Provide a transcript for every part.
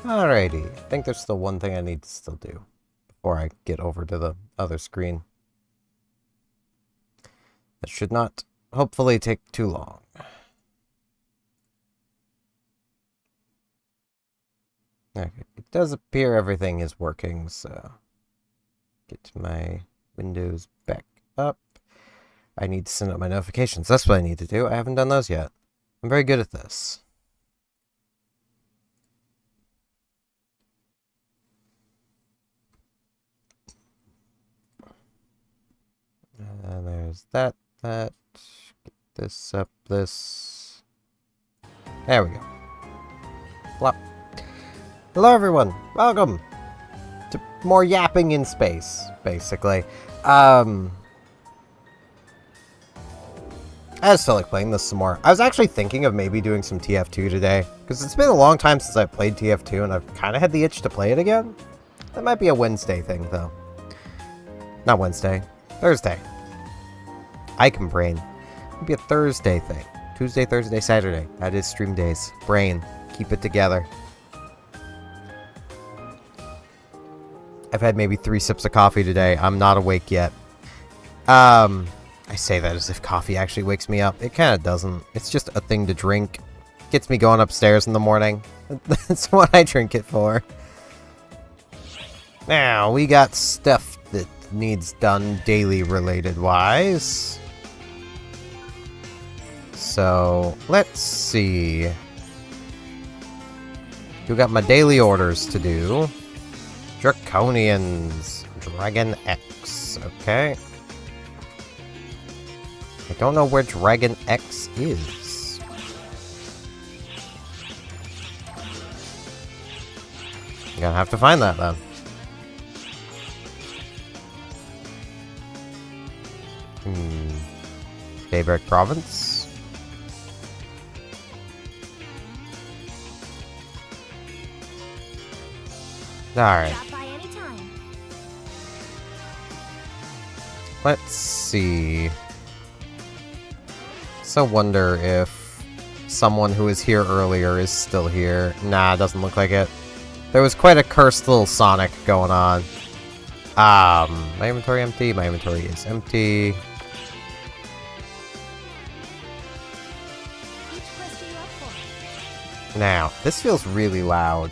Alrighty, I think there's still one thing I need to still do before I get over to the other screen. That should not, hopefully, take too long. Okay, it does appear everything is working, so get my Windows back up. I need to send out my notifications. That's what I need to do. I haven't done those yet. I'm very good at this. And there's that. Get this up, this. There we go. Plop. Hello everyone, welcome to more yapping in space, basically. I just feel like playing this some more. I was actually thinking of maybe doing some TF2 today, because it's been a long time since I played TF2, and I've kind of had the itch to play it again. That might be a Wednesday thing, though. Not Wednesday. Thursday. Icon Brain. It'd be a Thursday thing. Tuesday, Thursday, Saturday. That is stream days. Brain. Keep it together. I've had maybe 3 sips of coffee today. I'm not awake yet. I say that as if coffee actually wakes me up. It kind of doesn't. It's just a thing to drink. Gets me going upstairs in the morning. That's what I drink it for. Now, we got stuff that needs done daily related wise. So, let's see. You got my daily orders to do. Draconians. Dragon X. Okay. I don't know where Dragon X is. You're gonna have to find that then. Daybreak Province. Alright. Let's see. So wonder if someone who was here earlier is still here. Nah, doesn't look like it. There was quite a cursed little Sonic going on. My inventory empty. My inventory is empty. Now, this feels really loud.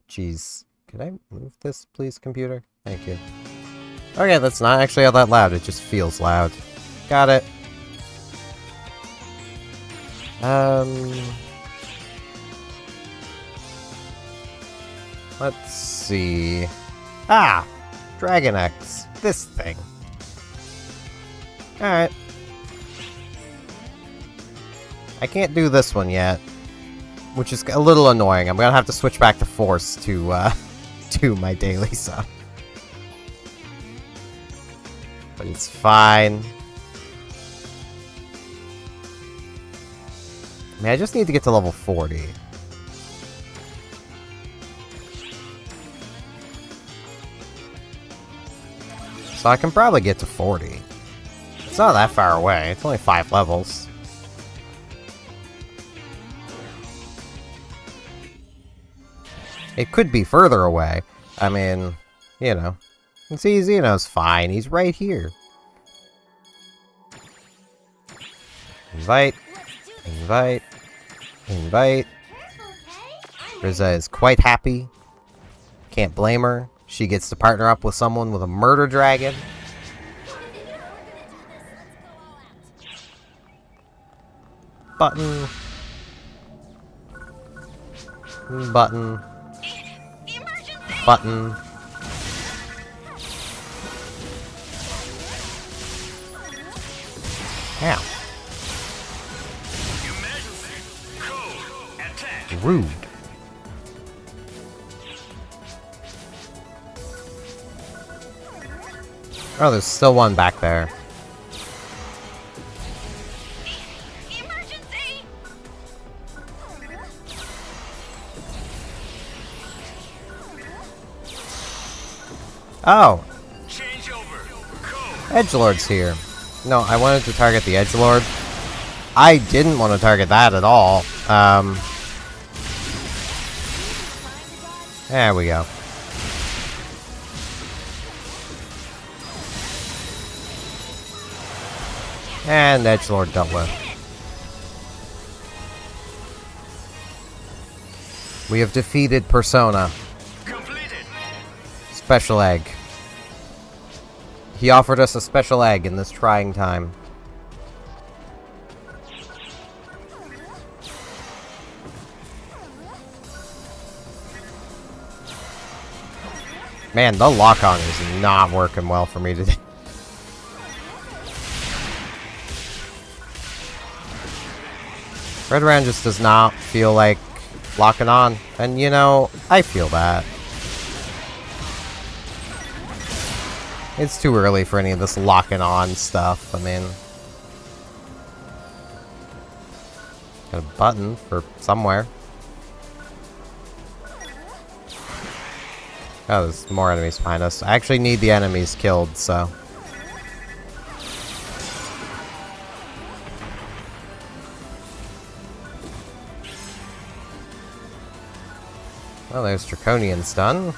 Jeez. Can I move this, please, computer? Thank you. Okay, that's not actually all that loud. It just feels loud. Got it. Let's see. Ah! Dragon X. This thing. Alright. I can't do this one yet, which is a little annoying. I'm gonna have to switch back to Force to, do my daily stuff. But it's fine. I mean, I just need to get to level 40. So I can probably get to 40. It's not that far away. It's only 5 levels. It could be further away. I mean, you know. And see, Xeno's fine. He's right here. Invite. Invite. Invite. Rizza is quite happy. Can't blame her. She gets to partner up with someone with a murder dragon. Button. Button. Button. Ow. Rude. Oh, there's still one back there. Oh. Edgelord's here. No, I wanted to target the Edgelord. I didn't want to target that at all. There we go. And Edgelord dealt with. We have defeated Persona. Completed. Special egg. He offered us a special egg in this trying time. Man, the lock-on is not working well for me today. Red Ran just does not feel like locking on. And, you know, I feel that. It's too early for any of this locking on stuff. I mean... Got a button for somewhere. Oh, there's more enemies behind us. I actually need the enemies killed, so... Well, there's Draconian's done.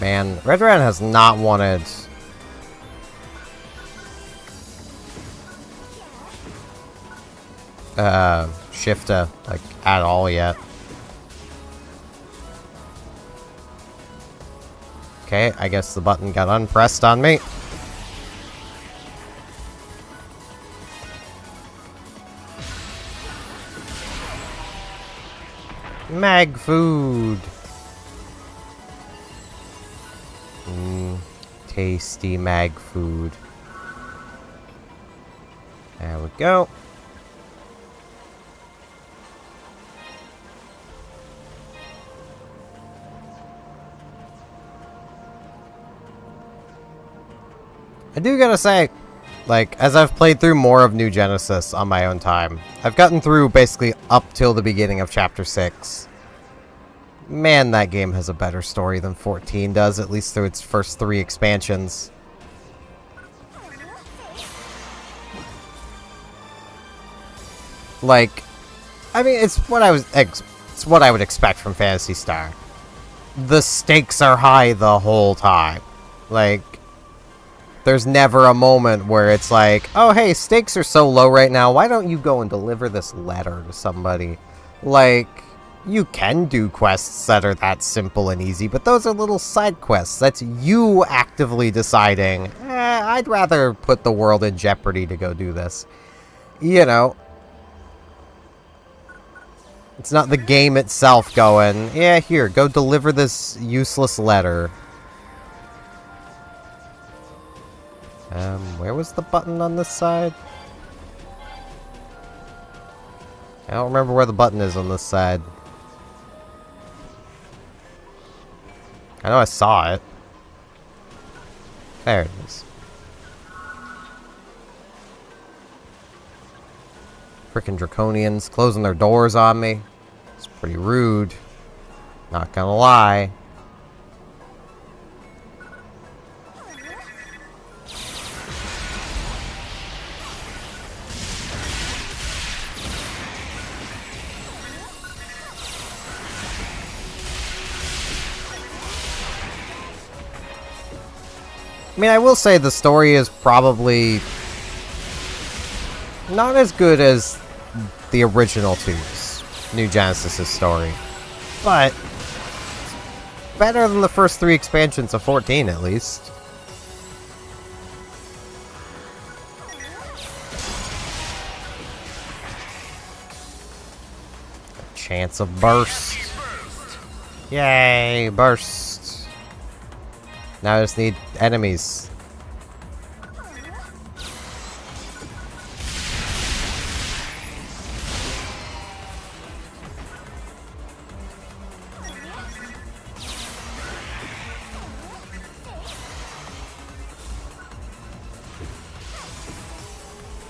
Man, Red Ran has not wanted... Shifta, like, at all yet. Okay, I guess the button got unpressed on me. Mag food. Tasty mag food. There we go. I do gotta say, like, as I've played through more of New Genesis on my own time, I've gotten through basically up till the beginning of Chapter 6. Man, that game has a better story than 14 does, at least through its first 3 expansions. Like, I mean, it's what I would expect from Phantasy Star. The stakes are high the whole time. Like, there's never a moment where it's like, oh, hey, stakes are so low right now, why don't you go and deliver this letter to somebody? Like, you can do quests that are that simple and easy, but those are little side quests. That's you actively deciding, I'd rather put the world in jeopardy to go do this. You know. It's not the game itself going, yeah, here, go deliver this useless letter. Where was the button on this side? I don't remember where the button is on this side. I know I saw it. There it is. Frickin' Draconians closing their doors on me. It's pretty rude. Not gonna lie. I mean, I will say the story is probably not as good as the original 2's, New Genesis' story, but better than the first 3 expansions of 14, at least. A chance of burst. Yay, burst. Now I just need enemies.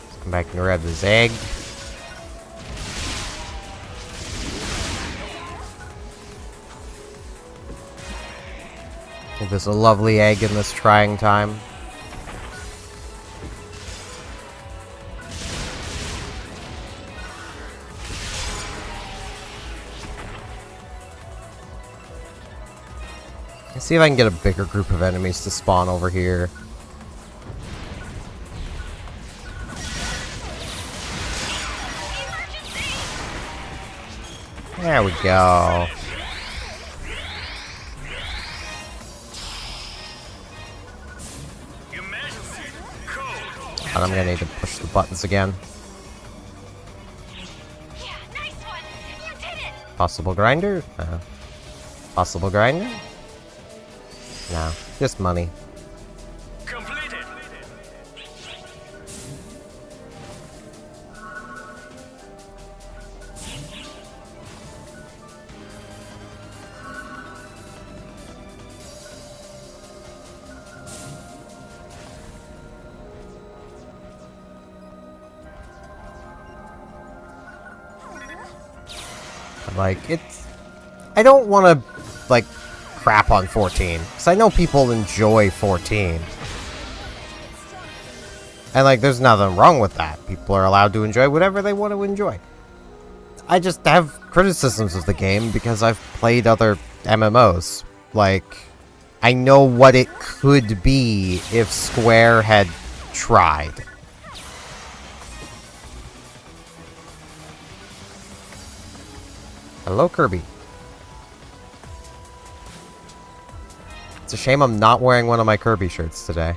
Let's come back and grab this egg. There's a lovely egg in this trying time. Let's see if I can get a bigger group of enemies to spawn over here. There we go. And I'm gonna need to push the buttons again. Yeah, nice one. You did it. Possible grinder? No. Possible grinder? No. Just money. Completed. Like, it's... I don't want to, like, crap on 14. Because I know people enjoy 14. And, like, there's nothing wrong with that. People are allowed to enjoy whatever they want to enjoy. I just have criticisms of the game because I've played other MMOs. Like, I know what it could be if Square had tried. Hello, Kirby. It's a shame I'm not wearing one of my Kirby shirts today.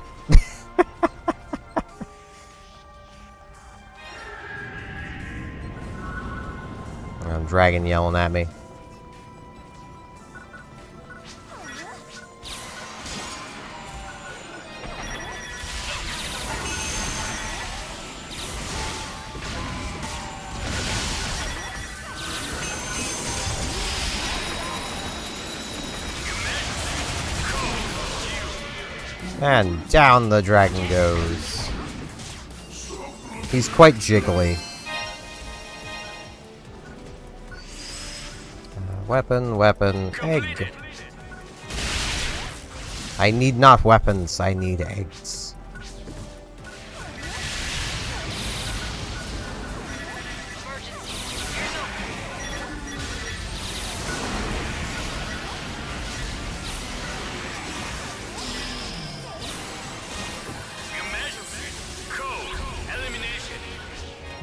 Dragon yelling at me. And down the dragon goes. He's quite jiggly. Weapon, weapon, egg. I need not weapons, I need eggs.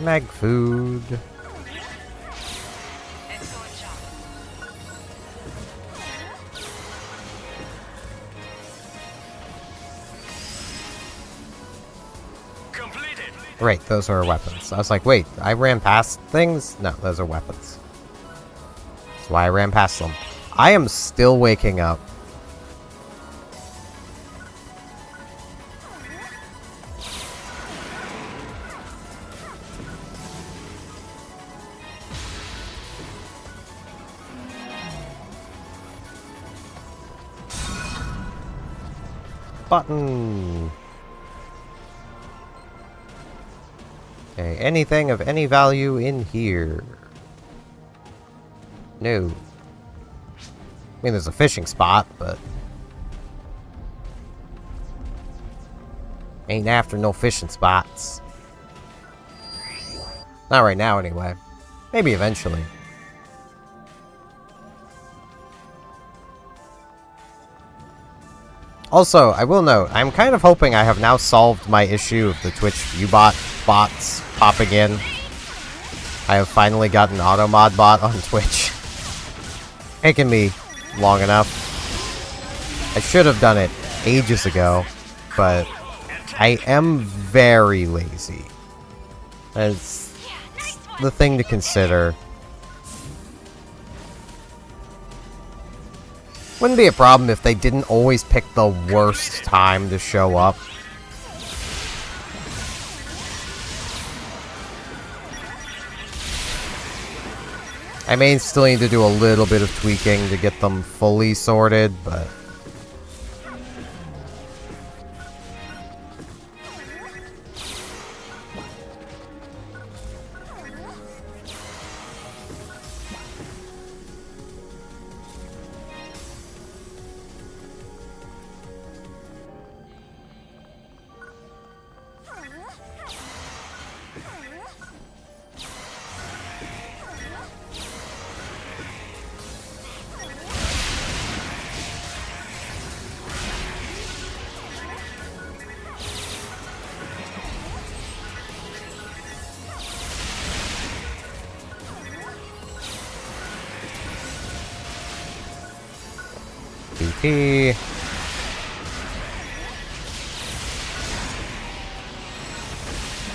Mag food. Excellent job. Completed. Right, those are weapons. I was like, wait, I ran past things? No, those are weapons. That's why I ran past them. I am still waking up. Button. Okay, anything of any value in here? No. I mean, there's a fishing spot, but ain't after no fishing spots. Not right now, anyway. Maybe eventually. Also, I will note, I'm kind of hoping I have now solved my issue of the Twitch viewbot bots popping in. I have finally got an automod bot on Twitch. Taken me long enough. I should have done it ages ago, but I am very lazy. That's the thing to consider. Wouldn't be a problem if they didn't always pick the worst time to show up. I may still need to do a little bit of tweaking to get them fully sorted, but HP.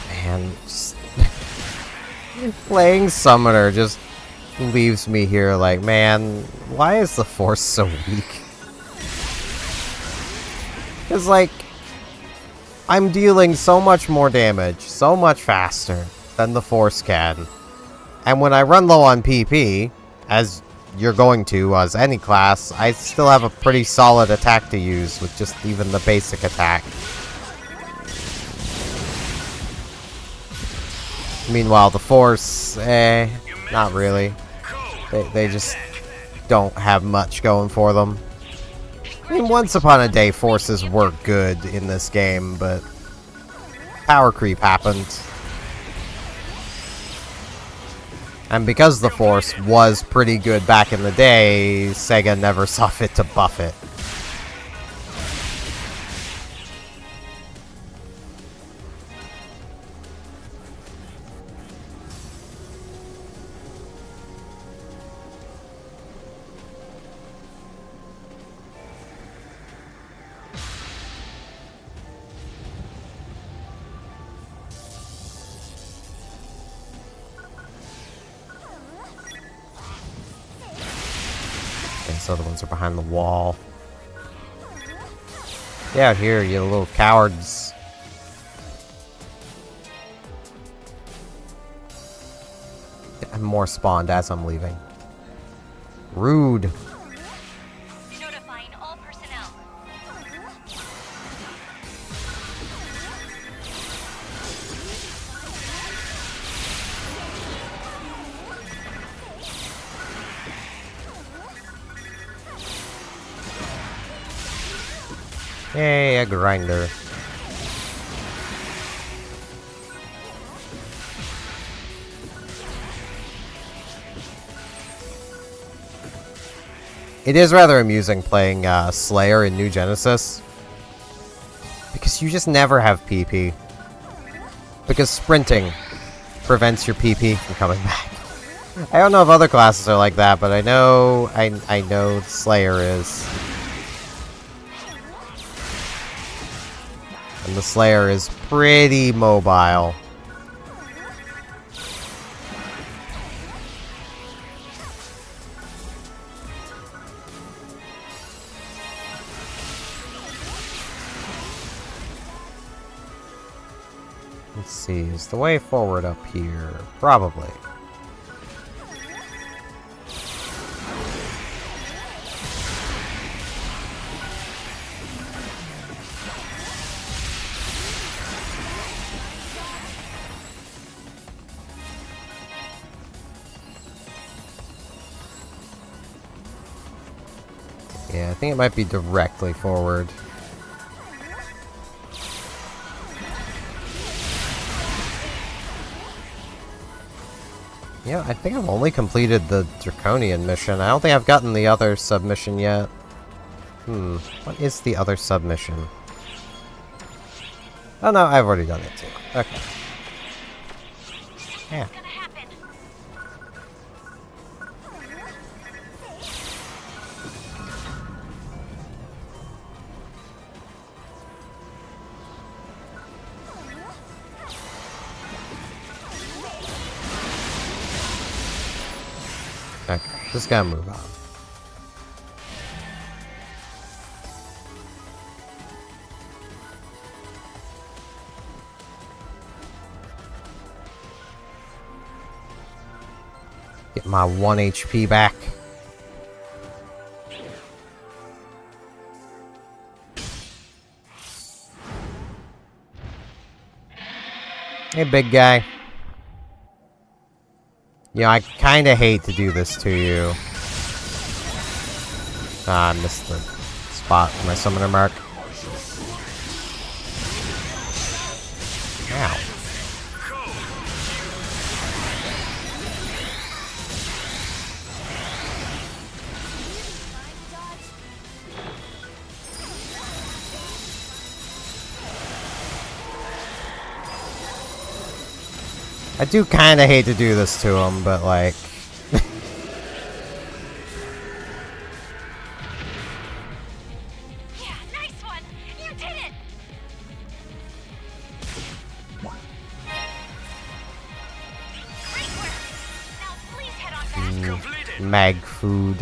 Man, playing Summoner just leaves me here like, man, why is the Force so weak? Because, like, I'm dealing so much more damage, so much faster than the Force can. And when I run low on PP, as you're going to as any class, I still have a pretty solid attack to use with just even the basic attack. Meanwhile, the Force, not really. They just don't have much going for them. I mean, once upon a day, Forces were good in this game, but power creep happened. And because the Force was pretty good back in the day, Sega never saw fit to buff it. These other ones are behind the wall. Get out here, you little cowards. And more spawned as I'm leaving. Rude. Notifying all personnel. Yay, a grinder. It is rather amusing playing Slayer in New Genesis, because you just never have PP. Because sprinting prevents your PP from coming back. I don't know if other classes are like that, but I know Slayer is. And the Slayer is pretty mobile. Let's see, is the way forward up here? Probably. Yeah, I think it might be directly forward. Yeah, I think I've only completed the Draconian mission. I don't think I've gotten the other submission yet. What is the other submission? Oh no, I've already done it too. Okay. Yeah. Okay, just gotta move on. Get my 1 HP back. Hey, big guy. Yeah, I kinda hate to do this to you. Ah, I missed the spot for my summoner mark. Ow. I do kinda hate to do this to him, but like... mag food.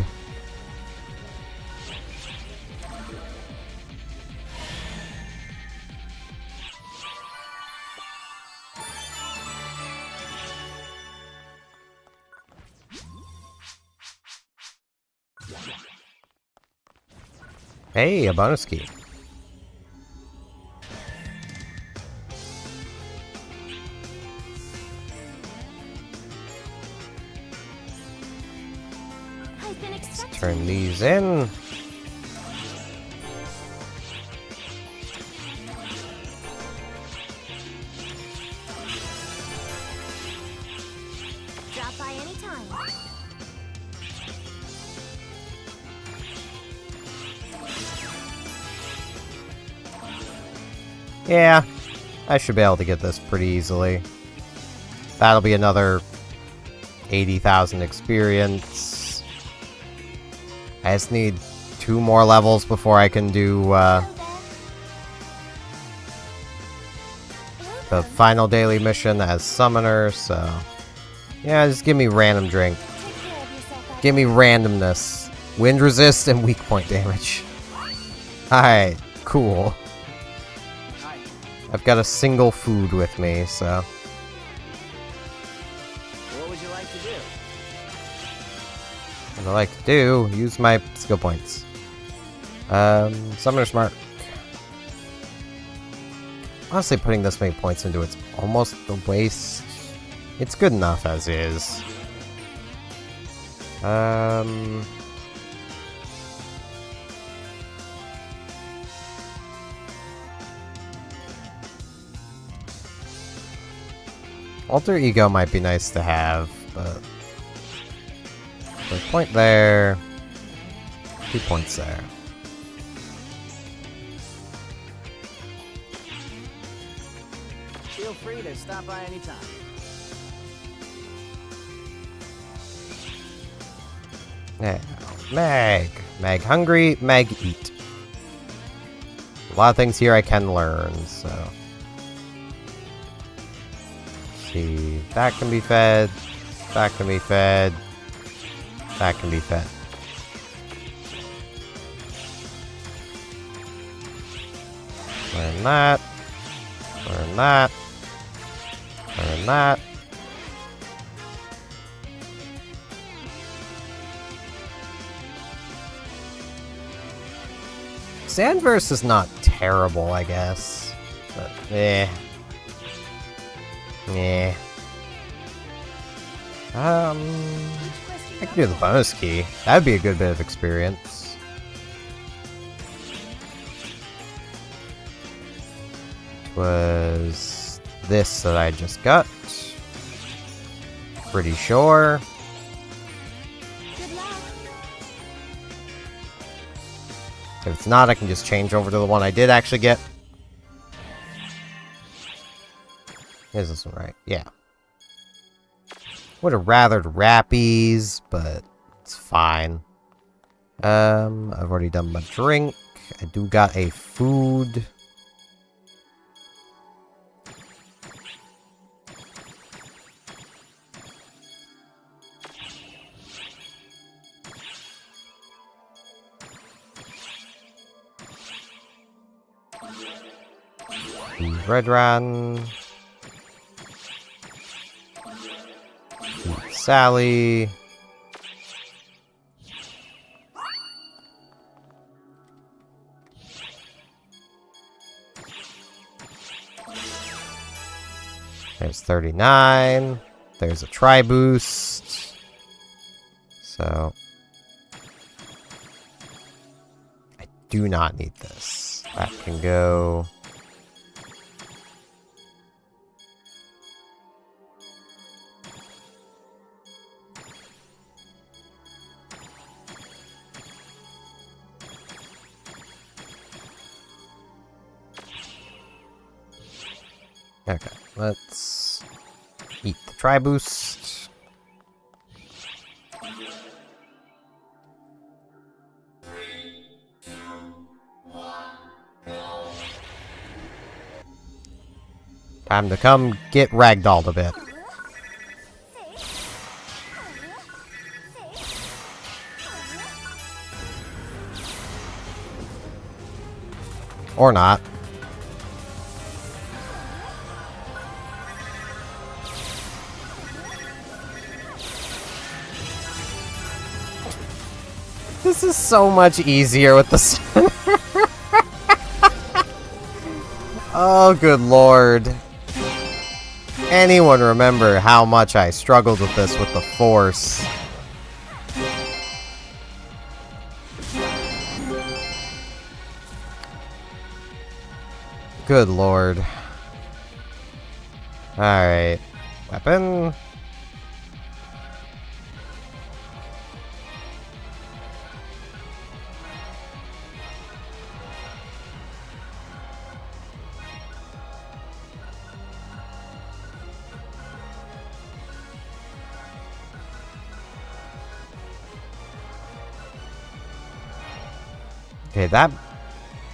Hey, a bonus key. Let's turn these in. Drop by anytime. Yeah, I should be able to get this pretty easily. That'll be another 80,000 experience. I just need 2 more levels before I can do the final daily mission as summoner, so yeah, just give me random drink. Give me randomness. Wind resist and weak point damage. Alright, cool. I've got a single food with me, so. What would you like to do? What I like to do, use my skill points. Summoner's Mark. Honestly, putting this many points into it's almost a waste. It's good enough as is. Alter Ego might be nice to have, but... So point there. 2 points there. Feel free to stop by anytime. Yeah. Mag. Mag hungry, mag eat. A lot of things here I can learn, so... See, that can be fed, that can be fed, that can be fed. Learn that, learn that, learn that. Sandverse is not terrible, I guess, but eh. Yeah. I could do the bonus key. That'd be a good bit of experience. Was this that I just got? Pretty sure. If it's not, I can just change over to the one I did actually get. Is this one right? Yeah. Would have rathered Rappies, but it's fine. I've already done my drink. I do got a food. Red Run. Sally. There's 39. There's a tri-boost. So I do not need this. That can go. Okay, let's eat the tri-boost. Time to come get ragdolled a bit. Or not. This is so much easier with the center. Oh, good lord. Anyone remember how much I struggled with this with the Force? Good lord. Alright. Weapon. Okay, that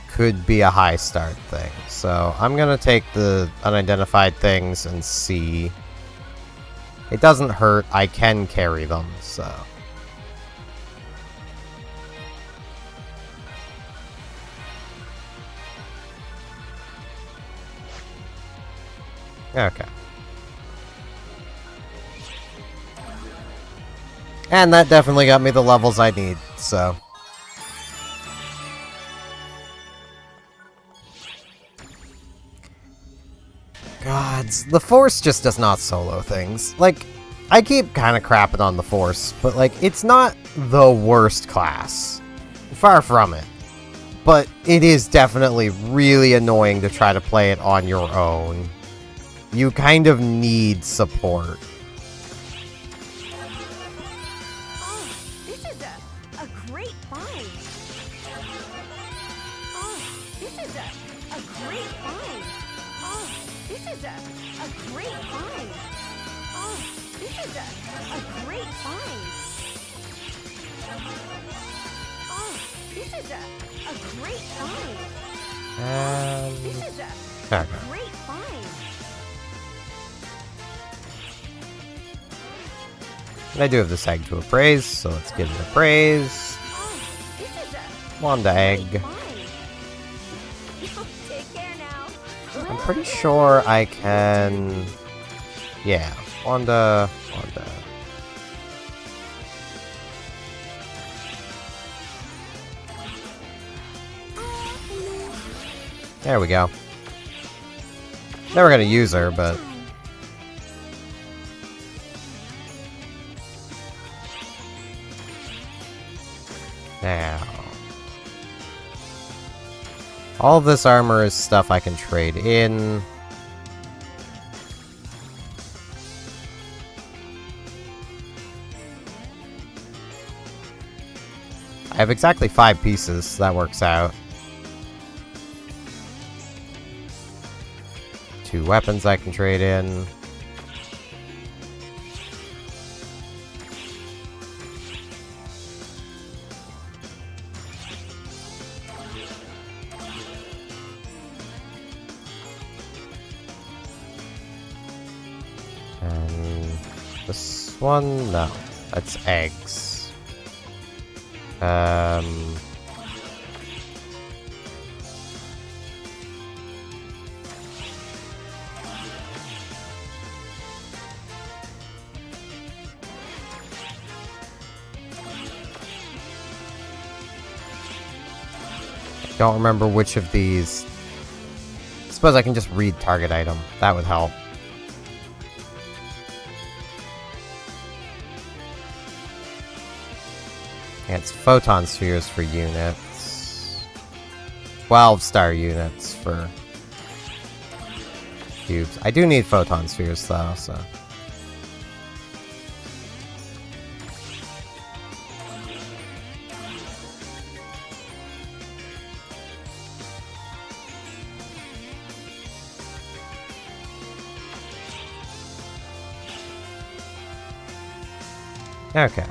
could be a high start thing. So I'm gonna take the unidentified things and see. It doesn't hurt. I can carry them, so. Okay. And that definitely got me the levels I need, so. Gods, the Force just does not solo things. Like, I keep kind of crapping on the Force, but like, it's not the worst class. Far from it. But it is definitely really annoying to try to play it on your own. You kind of need support. Oh, this is a great find. Oh, this is a great find. Oh, this is a great find. Oh, this is a great find. Oh, this is a great find. This is a great find. And I do have this egg to appraise, so let's get it appraised. Oh, this is a Wanda egg. great find. Take care now. I'm pretty sure I can... Yeah, Wanda. There we go. Never gonna use her, but... Now... All of this armor is stuff I can trade in. I have exactly 5 pieces, so that works out. 2 weapons I can trade in. And this one, no, that's eggs. Don't remember which of these. I suppose I can just read target item. That would help. Yeah, it's photon spheres for units. 12-star units for cubes. I do need photon spheres though, so. Okay.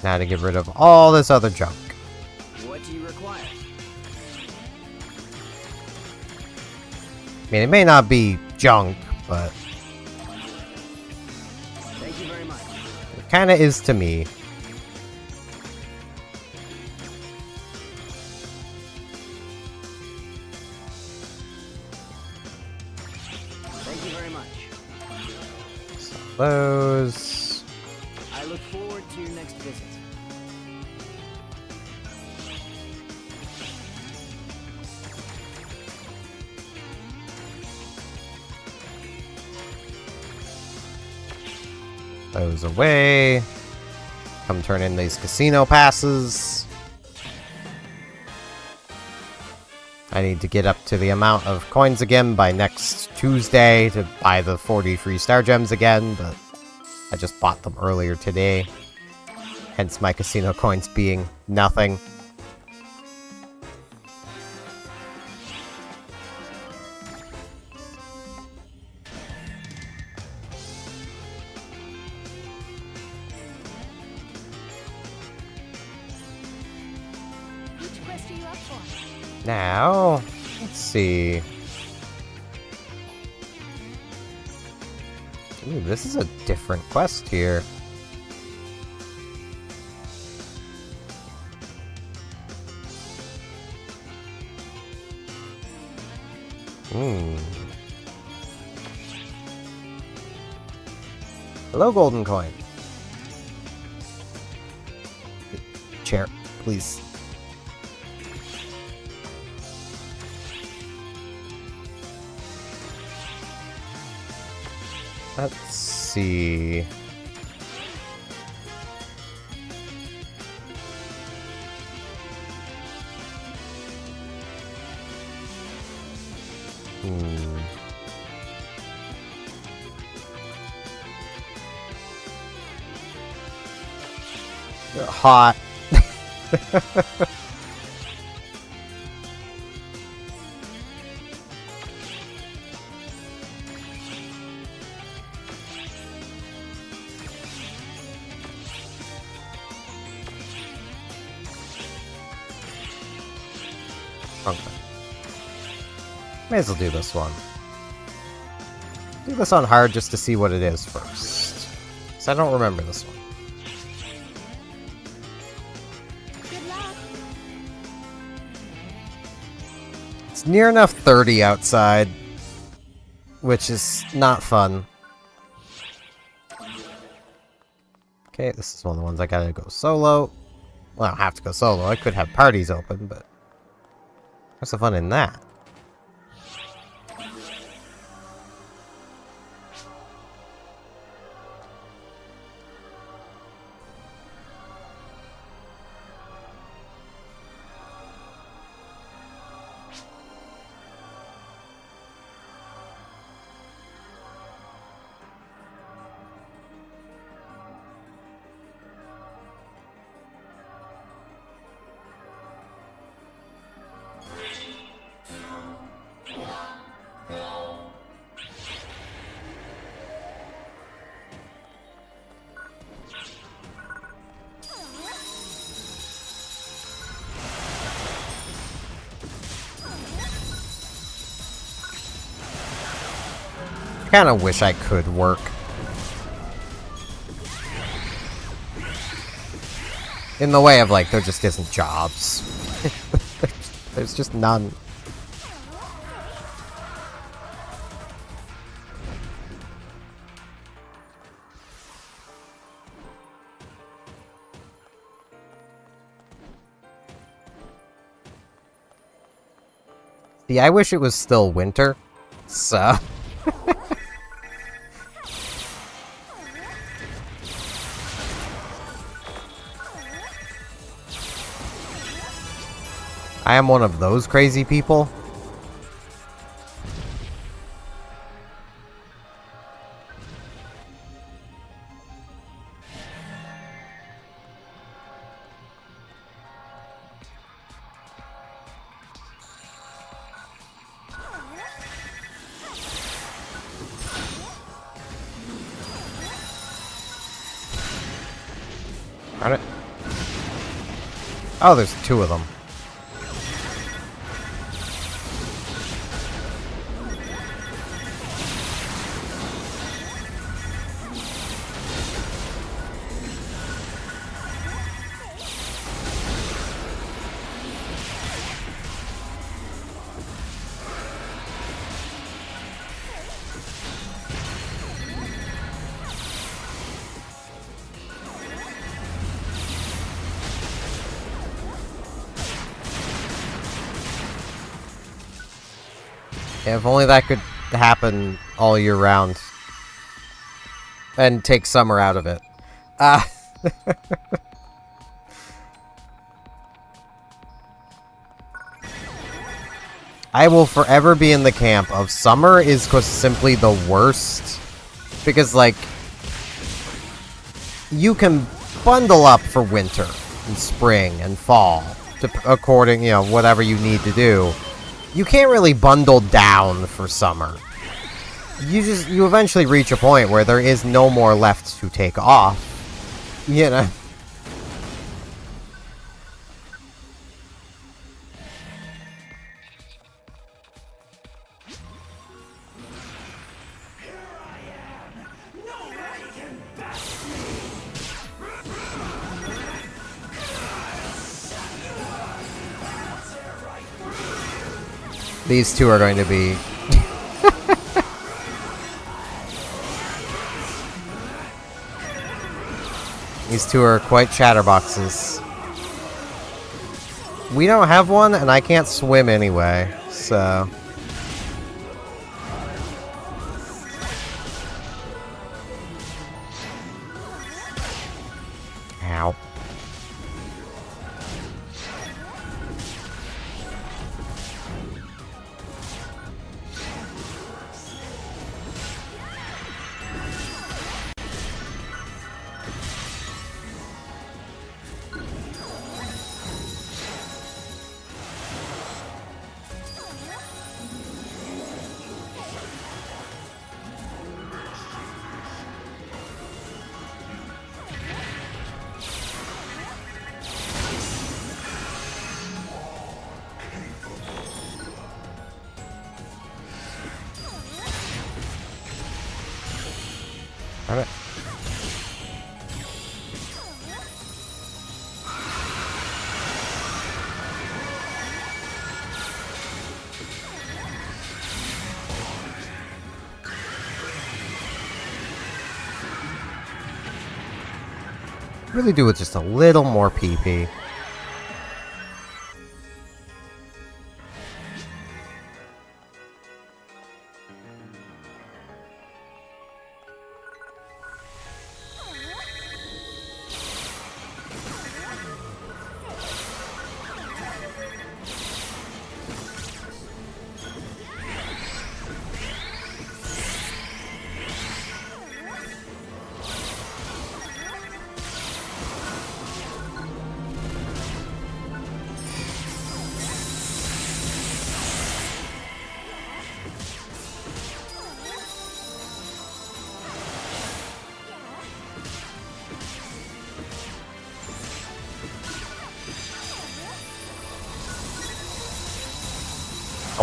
Now to get rid of all this other junk. What do you require? I mean, it may not be junk, but Thank you very much. it kind of is to me. very much. Those. I look forward to your next visit. Those away. Come turn in these casino passes. I need to get up to the amount of coins again by next Tuesday to buy the 40 free star gems again, but I just bought them earlier today. Hence my casino coins being nothing. Which quest are you up for? Now, let's see. Ooh, this is a different quest here. Hello, golden coin. Chair, please. Let's see. You're hot. Okay. May as well do this one. Do this on hard just to see what it is first. Because I don't remember this one. Good luck. It's near enough 30 outside, which is not fun. Okay, this is one of the ones I gotta go solo. Well, I don't have to go solo. I could have parties open, but what's the fun in that? I kind of wish I could work. In the way of, like, there just isn't jobs. There's just none. See, I wish it was still winter, so... I am one of those crazy people. Darn it. Oh, there's two of them. If only that could happen all year round. And take summer out of it. I will forever be in the camp of summer is just simply the worst. Because, like, you can bundle up for winter and spring and fall, according, you know, whatever you need to do. You can't really bundle down for summer. You eventually reach a point where there is no more left to take off. You know? These two are going to be... These two are quite chatterboxes. We don't have one, and I can't swim anyway, so... Ow. Alright. Really do with just a little more PP.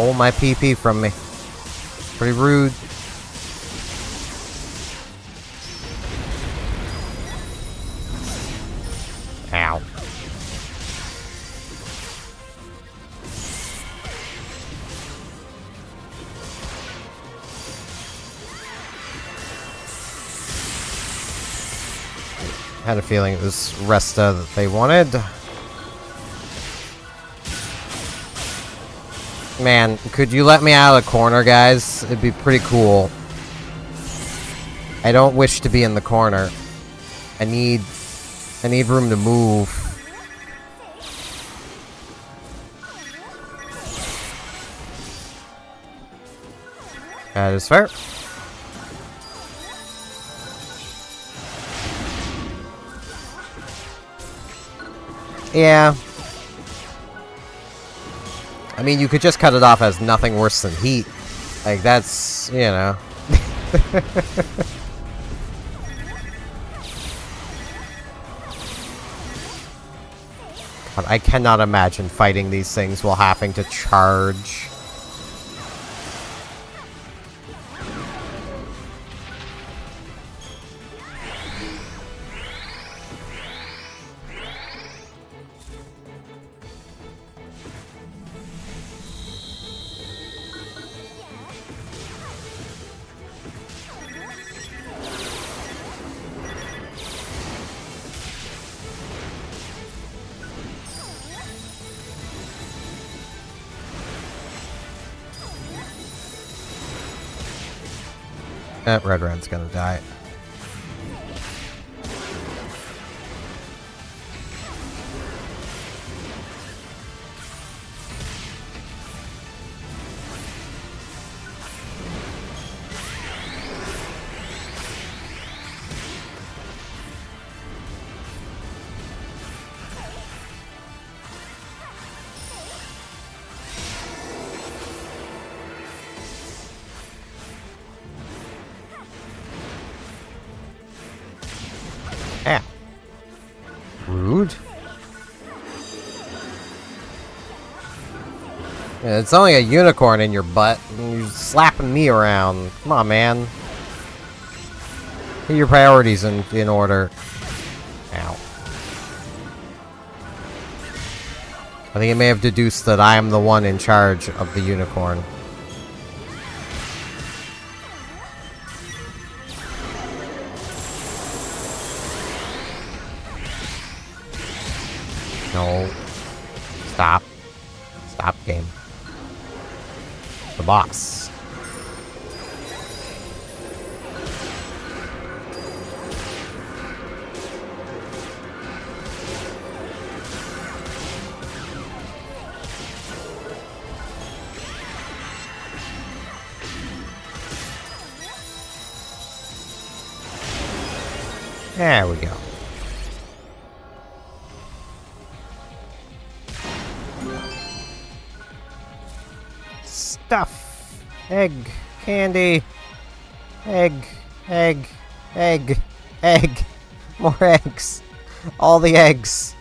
Stole my PP from me. Pretty rude. Ow. Had a feeling it was Resta that they wanted. Man, could you let me out of the corner, guys? It'd be pretty cool. I don't wish to be in the corner. I need room to move. That is fair. Yeah. I mean, you could just cut it off as nothing worse than heat. Like, that's, you know. God, I cannot imagine fighting these things while having to charge. Redran's gonna die. Ow. Rude. Yeah, it's only a unicorn in your butt, and you're slapping me around. Come on, man. Get your priorities in order. Ow. I think it may have deduced that I am the one in charge of the unicorn. No. Stop. Stop, game. The boss. There we go. Stuff. Egg. Candy. Egg. Egg. Egg. Egg. More eggs. All the eggs.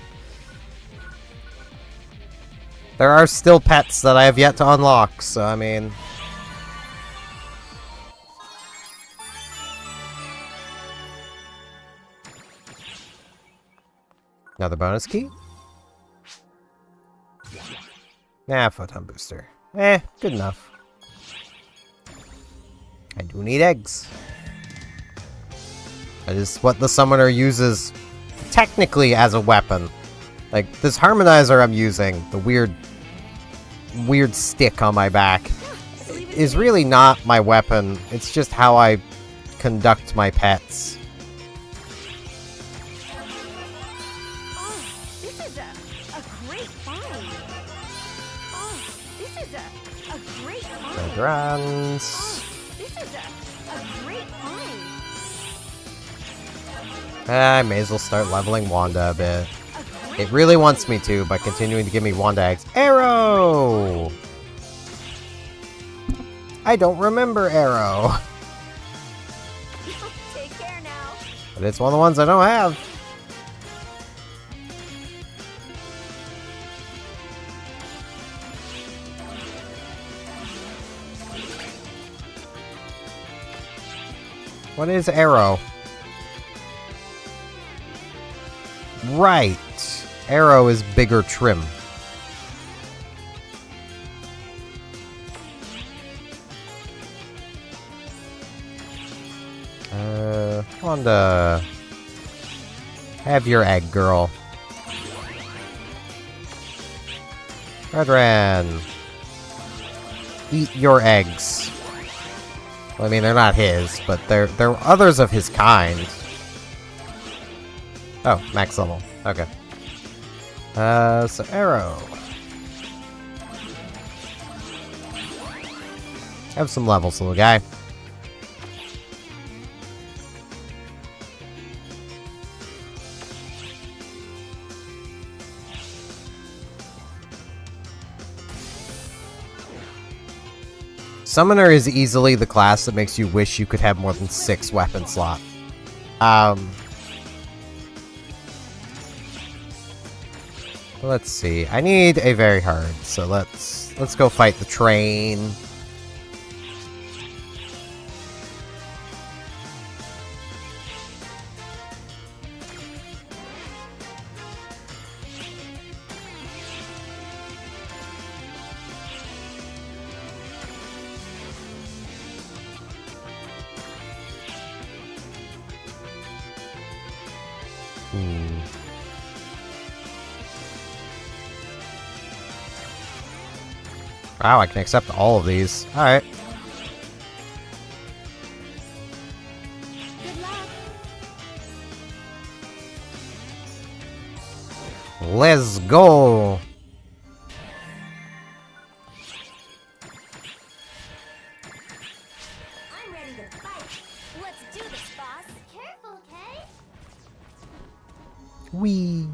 There are still pets that I have yet to unlock, so I mean... Another bonus key? Nah, photon booster. Good enough. I do need eggs. That is what the summoner uses technically as a weapon. Like, this harmonizer I'm using, the weird stick on my back, is really not my weapon. It's just how I conduct my pets. Oh, this is a great find. Oh, this is a great find. Drums. Oh, this is a great find. I may as well start leveling Wanda a bit. It really wants me to by continuing to give me Wanda eggs. Arrow! I don't remember Arrow. Take care now. But it's one of the ones I don't have. What is Arrow? Right. Arrow is bigger trim. Wanda. Have your egg, girl. Redran. Eat your eggs. Well, I mean, they're not his, but they're others of his kind. Oh, max level. Okay. So Arrow. Have some levels, little guy. Summoner is easily the class that makes you wish you could have more than 6 weapon slots. Let's see. I need a very hard, so let's go fight the train. Wow, I can accept all of these. Alright. Let's go. I'm ready to fight. Let's do this, boss. Careful, Kay. Wee.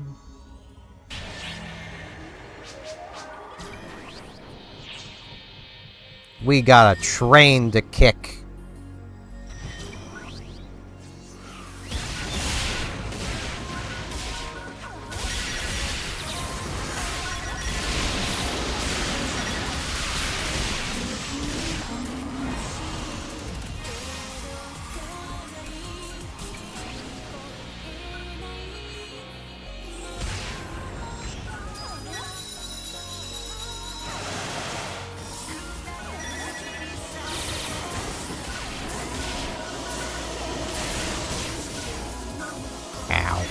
We got a train to kick. Ow.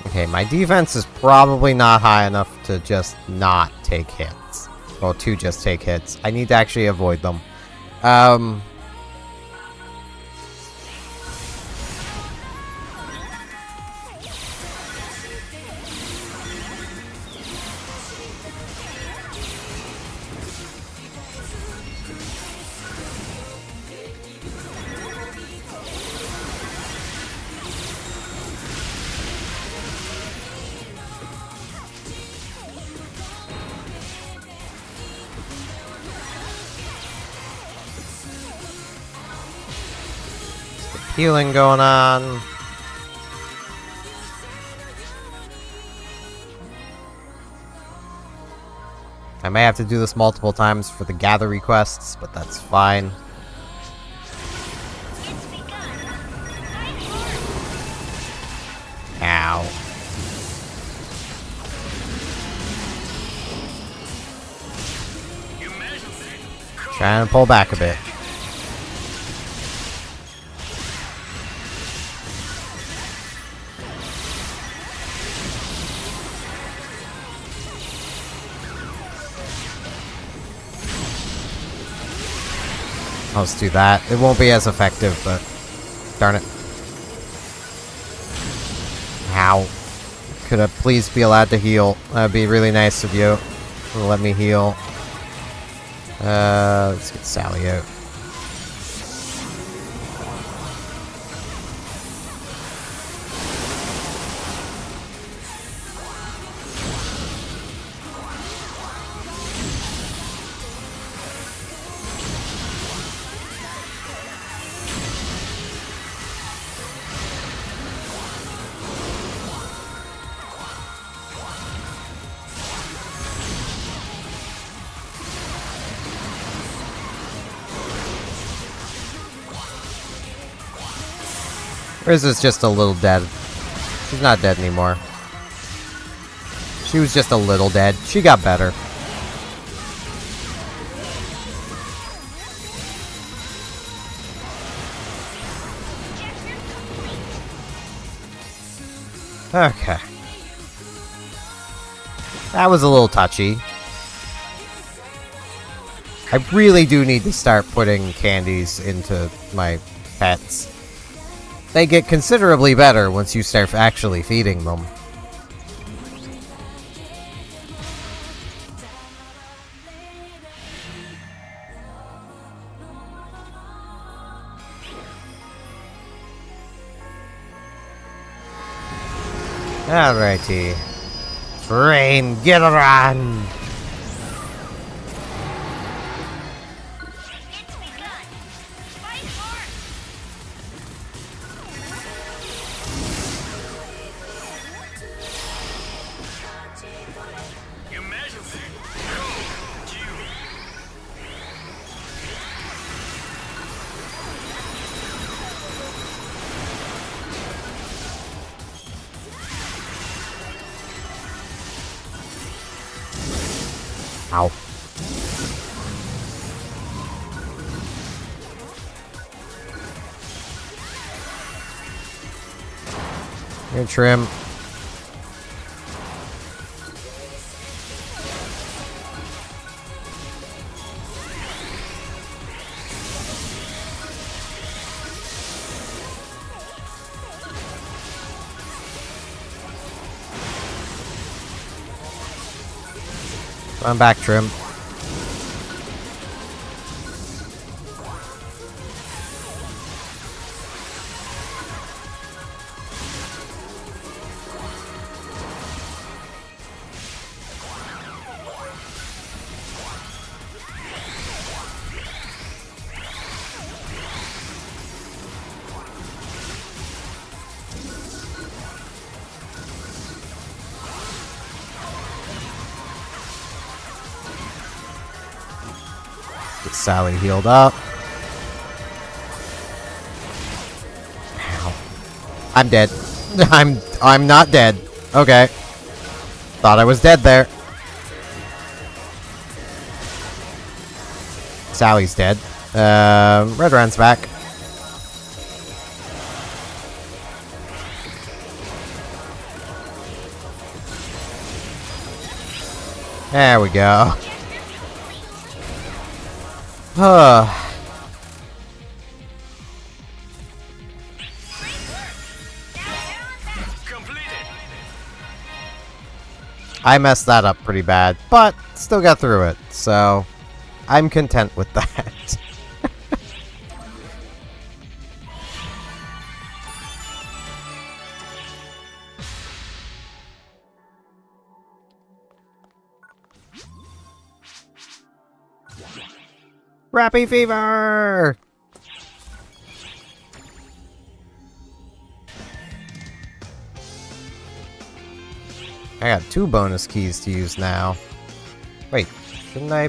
Okay, my defense is probably not high enough to just not take hits. Well, to just take hits. I need to actually avoid them. Healing going on. I may have to do this multiple times for the gather requests, but that's fine. Ow. Trying to pull back a bit. Let's do that. It won't be as effective, but darn it. Ow. Could I please be allowed to heal? That'd be really nice of you. Let me heal. Let's get Sally out. Riz is just a little dead. She's not dead anymore. She was just a little dead. She got better. Okay. That was a little touchy. I really do need to start putting candies into my pets. They get considerably better once you start actually feeding them. Alrighty. Train, get around! Ow. Here, Trim. I'm back, Trim. Get Sally healed up. Ow. I'm dead. I'm not dead. Okay. Thought I was dead there. Sally's dead. Redran's back. There we go. Completed. I messed that up pretty bad, but still got through it, so I'm content with that. Rappy Fever! I got 2 bonus keys to use now. Wait, shouldn't I?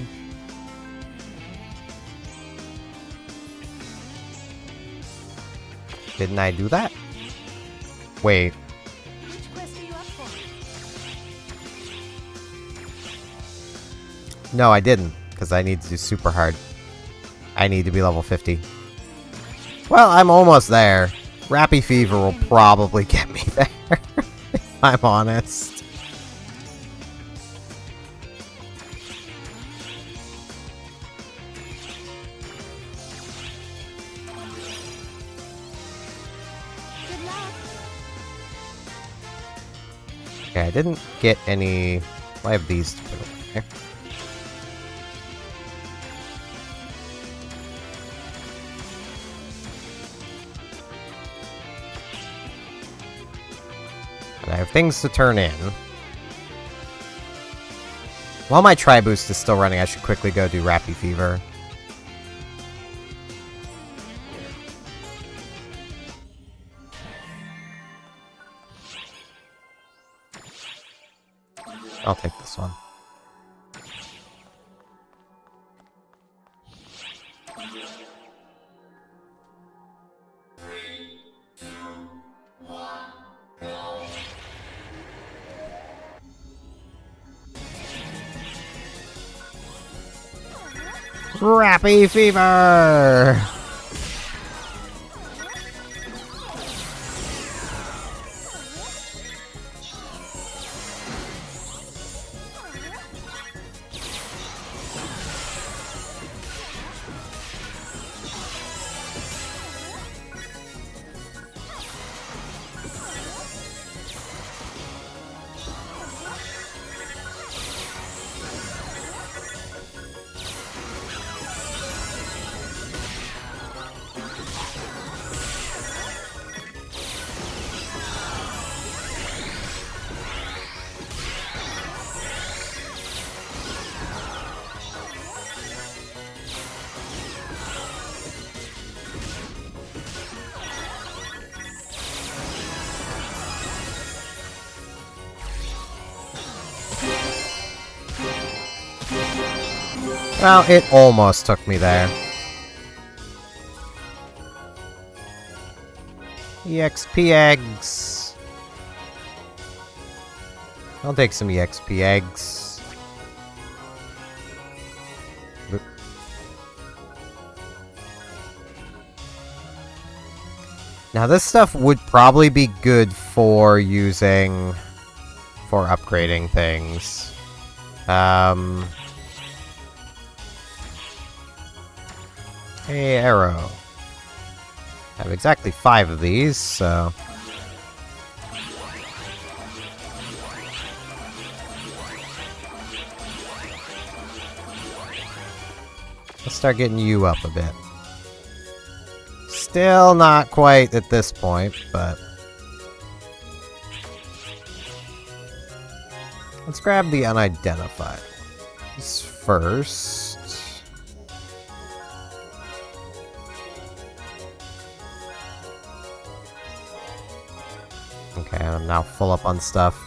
Didn't I do that? Wait. Which quest are you up for? No, I didn't, because I need to do super hard. I need to be level 50. Well, I'm almost there. Rappy Fever will probably get me there, if I'm honest. Good luck. Okay, I didn't get any... I have these to put away. And I have things to turn in. While my Tri-Boost is still running, I should quickly go do Rappy Fever. I'll take this one. Rappy Fever! Well, it almost took me there. EXP eggs. I'll take some EXP eggs. Oop. Now this stuff would probably be good for using... for upgrading things. Hey, arrow. I have exactly 5 of these, so... Let's start getting you up a bit. Still not quite at this point, but... let's grab the unidentified ones first. Okay, I'm now full up on stuff.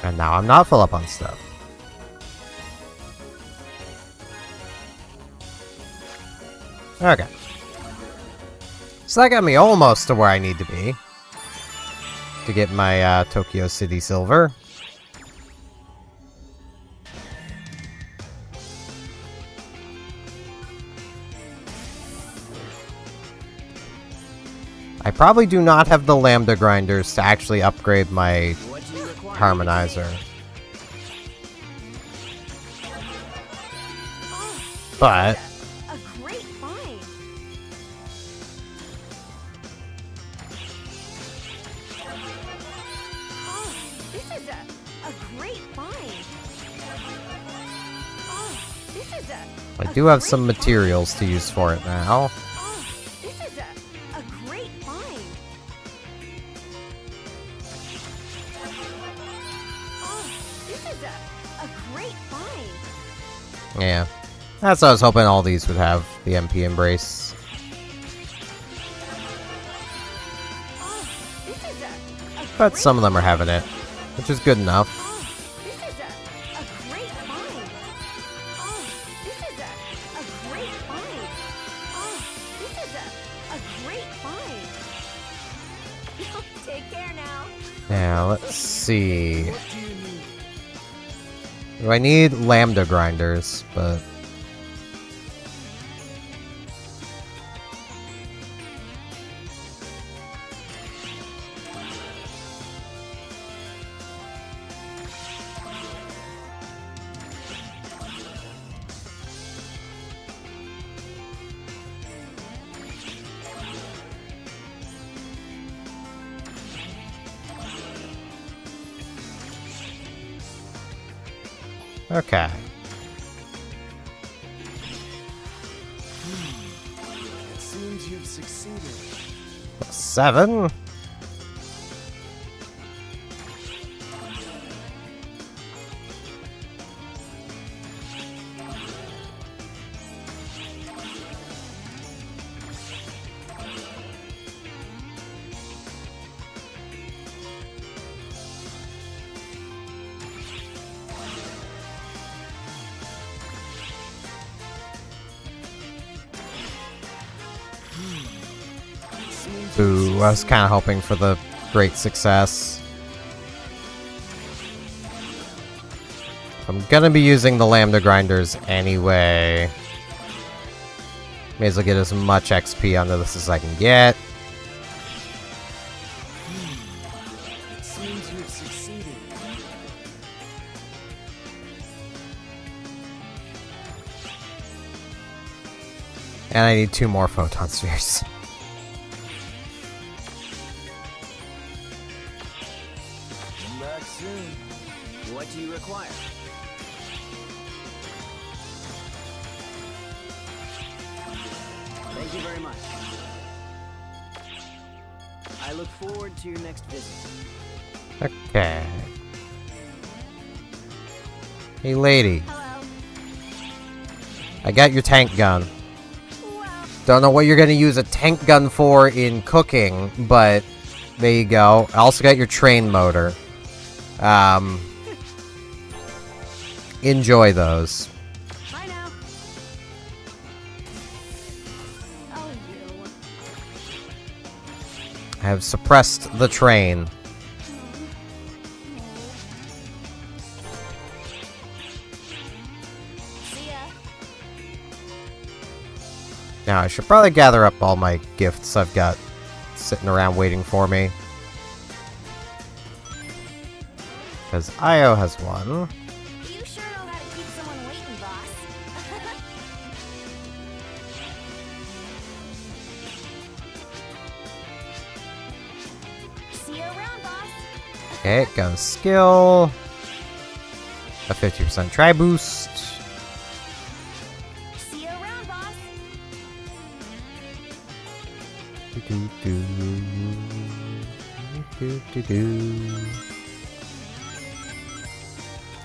And now I'm not full up on stuff. Okay. So that got me almost to where I need to be. To get my Tokyo City Silver. I probably do not have the Lambda grinders to actually upgrade my harmonizer. But A great find. Oh, this is a great find. Oh, this is I do have some materials to use for it now. Oh, this is a great find. Oh, this is a great find. Yeah. That's what I was hoping all these would have, the MP Embrace. Oh, this is a But some of them are having it, which is good enough. Oh, this is a great find. Oh, this is a great find. Oh, this is a great find. Take care now. Now, let's see. What do you need? Do I need Lambda grinders? But... okay. It seems you've succeeded. 7. Ooh, I was kind of hoping for the great success. I'm gonna be using the Lambda grinders anyway. May as well get as much XP onto this as I can get. It seems you've succeeded. And I need 2 more photon spheres. Come back soon. What do you require? Thank you very much. I look forward to your next visit. Okay. Hey lady, Hello. I got your tank gun. Wow. Don't know what you're gonna use a tank gun for in cooking, but there you go. I also got your train motor. Enjoy those. Bye now. Oh, you. I have suppressed the train. See ya. Now, I should probably gather up all my gifts I've got sitting around waiting for me. Because Io has one. You sure know how to keep someone waiting, boss. Okay, it goes skill. A 50% try boost. See you around, boss.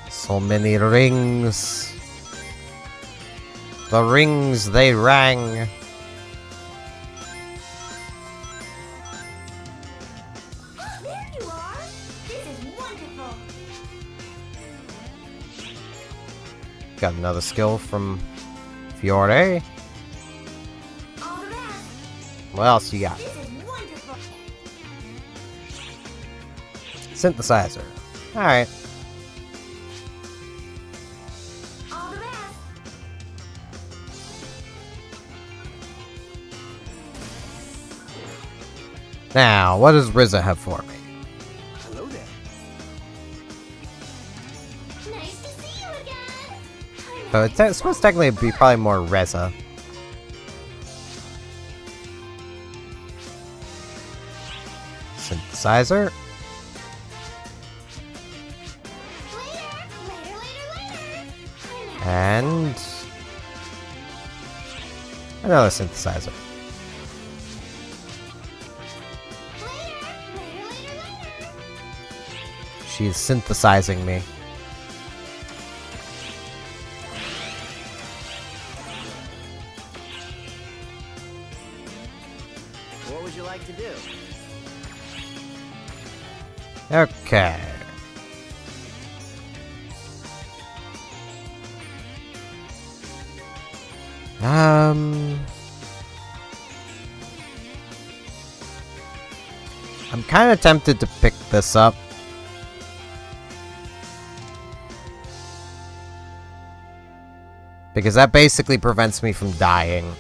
So many rings. The rings, they rang. There you are. This is wonderful. Got another skill from Fiore. All the best. What else you got? This is wonderful. Synthesizer. Alright. All the best. Now, what does Rizza have for me? Hello there. Nice to see you again. So it's supposed to technically be probably more Reza. Synthesizer. Later. And another synthesizer. Later. She's synthesizing me. What would you like to do? Okay. I'm kind of tempted to pick this up. Because that basically prevents me from dying.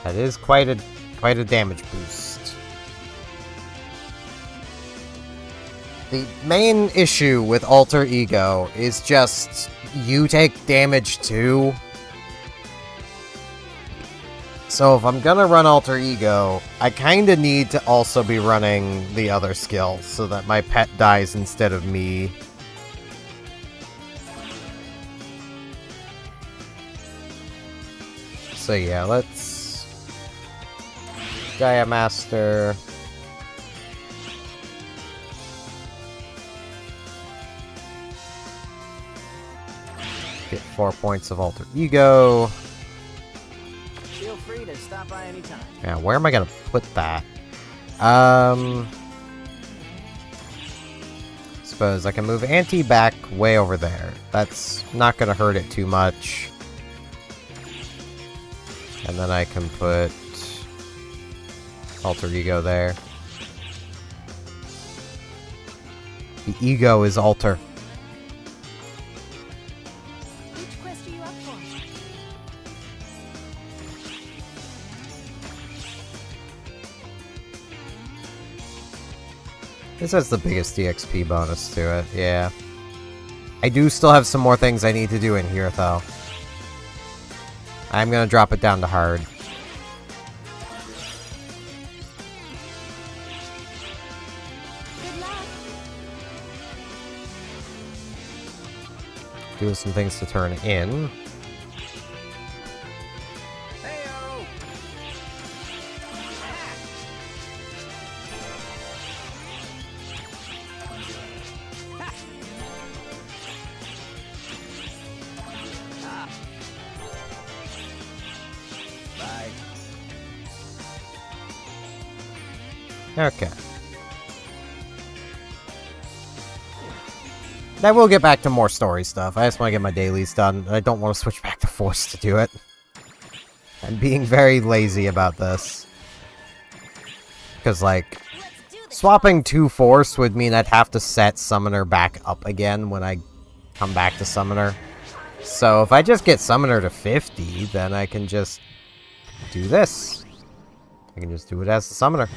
That is quite a damage boost. The main issue with Alter Ego is just you take damage too. So if I'm gonna run Alter Ego, I kinda need to also be running the other skill so that my pet dies instead of me. So yeah, let's Gaia Master. Get 4 points of Alter Ego. Feel free to stop by anytime. Yeah, where am I gonna put that? Suppose I can move Anti back way over there. That's not gonna hurt it too much. And then I can put Alter Ego there. The ego is Alter. Which quest are you up for? This has the biggest EXP bonus to it, yeah. I do still have some more things I need to do in here, though. I'm gonna drop it down to hard. Good luck. Do some things to turn in. Heyo! Bye. Okay. I will get back to more story stuff. I just want to get my dailies done. I don't want to switch back to Force to do it. I'm being very lazy about this. Because, like, swapping to Force would mean I'd have to set Summoner back up again when I come back to Summoner. So if I just get Summoner to 50, then I can just do this. I can just do it as the Summoner.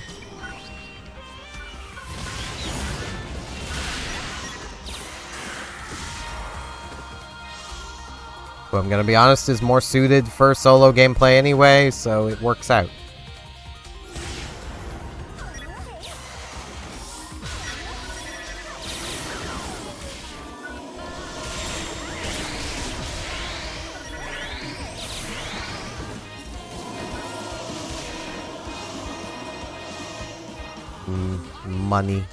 Who I'm gonna be honest is more suited for solo gameplay anyway, so it works out. Money.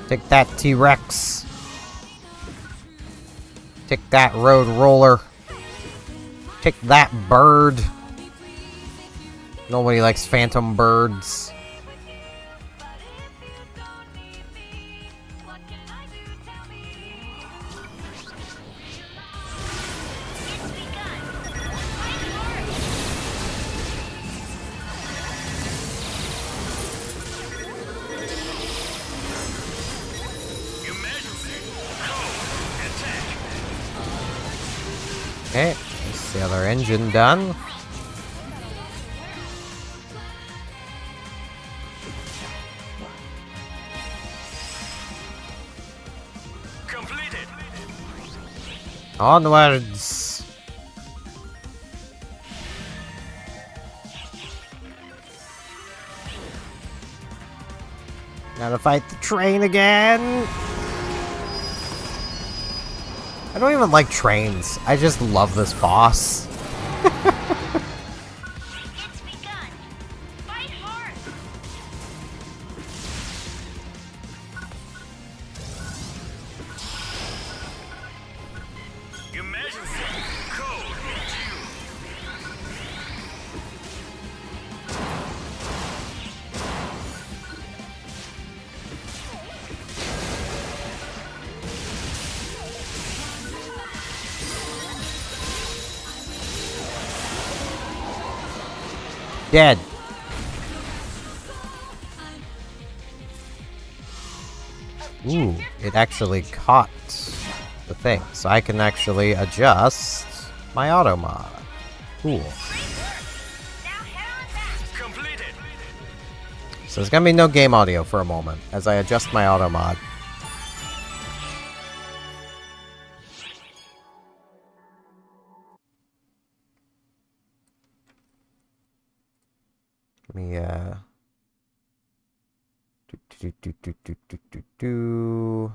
Take that, T-Rex. Take that, Road Roller. Take that, bird. Nobody likes phantom birds. Okay, that's the other engine done. Completed. Onwards. Gotta fight the train again. I don't even like trains. I just love this boss. It's begun. Fight hard. Emergency. Code due. Dead. Ooh, it actually caught the thing. So I can actually adjust my auto mod. Cool. Now head on back. Completed. So there's gonna be no game audio for a moment as I adjust my auto mod. Let me do.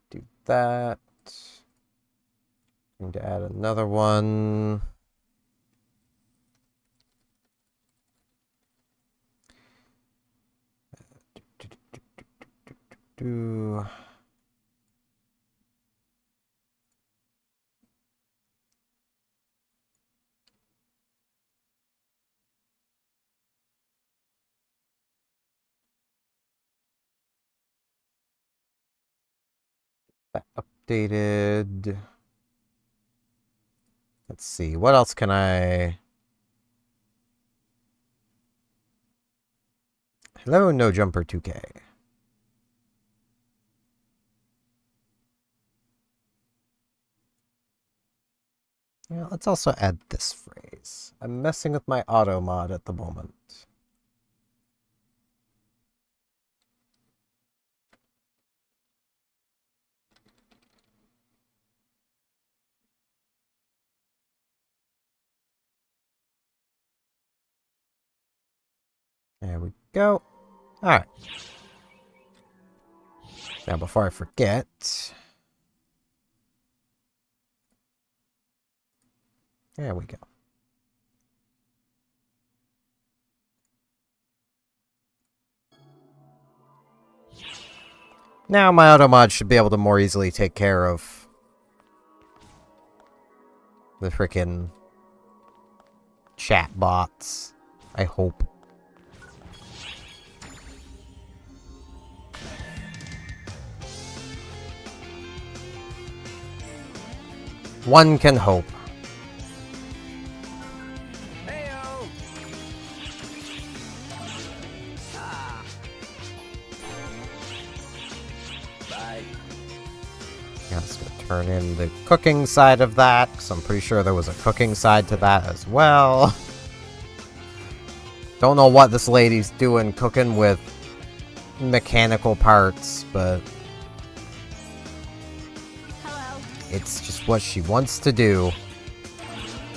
Do that. Need to add another one. Do. That updated. Let's see. What else can I... Hello, No Jumper 2K. Yeah, let's also add this phrase. I'm messing with my auto mod at the moment. There we go. All right. Now, before I forget... There we go. Now my auto mod should be able to more easily take care of the frickin' chat bots. I hope. One can hope. Heyo! Ah. Bye. Yeah, let's go turn in the cooking side of that, because I'm pretty sure there was a cooking side to that as well. Don't know what this lady's doing cooking with mechanical parts, but Hello. it's just what she wants to do.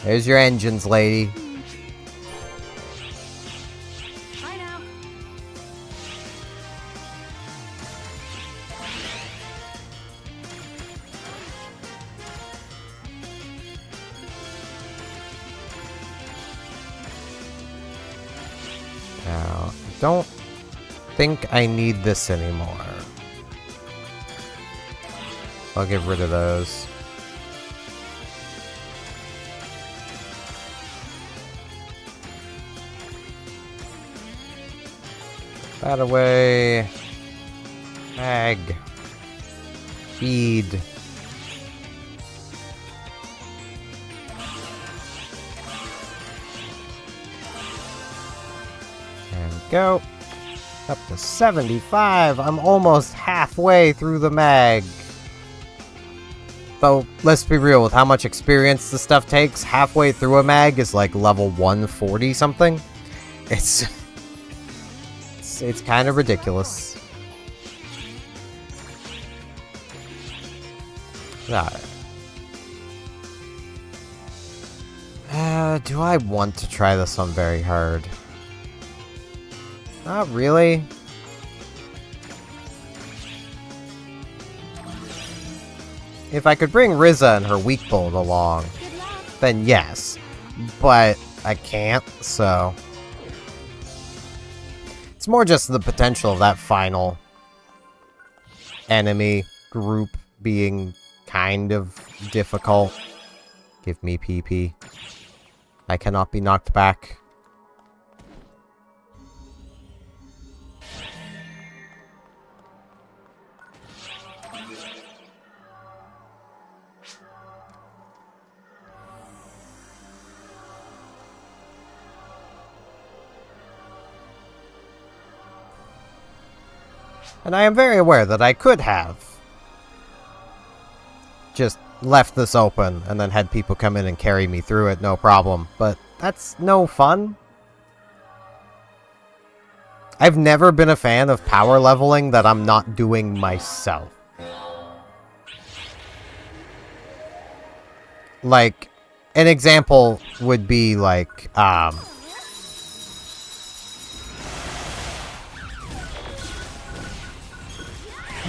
There's your engines, lady. Bye now. Now, I don't think I need this anymore. I'll get rid of those. That away. Mag. Feed. And go. Up to 75. I'm almost halfway through the mag. Though, let's be real, with how much experience this stuff takes, halfway through a mag is like level 140 something. It's kind of ridiculous. Alright. Do I want to try this on very hard? Not really. If I could bring Rizza and her weak bolt along, Good luck. then yes. But I can't, so... It's more just the potential of that final enemy group being kind of difficult. Give me PP. I cannot be knocked back. And I am very aware that I could have just left this open and then had people come in and carry me through it, no problem. But that's no fun. I've never been a fan of power leveling that I'm not doing myself. Like, an example would be like,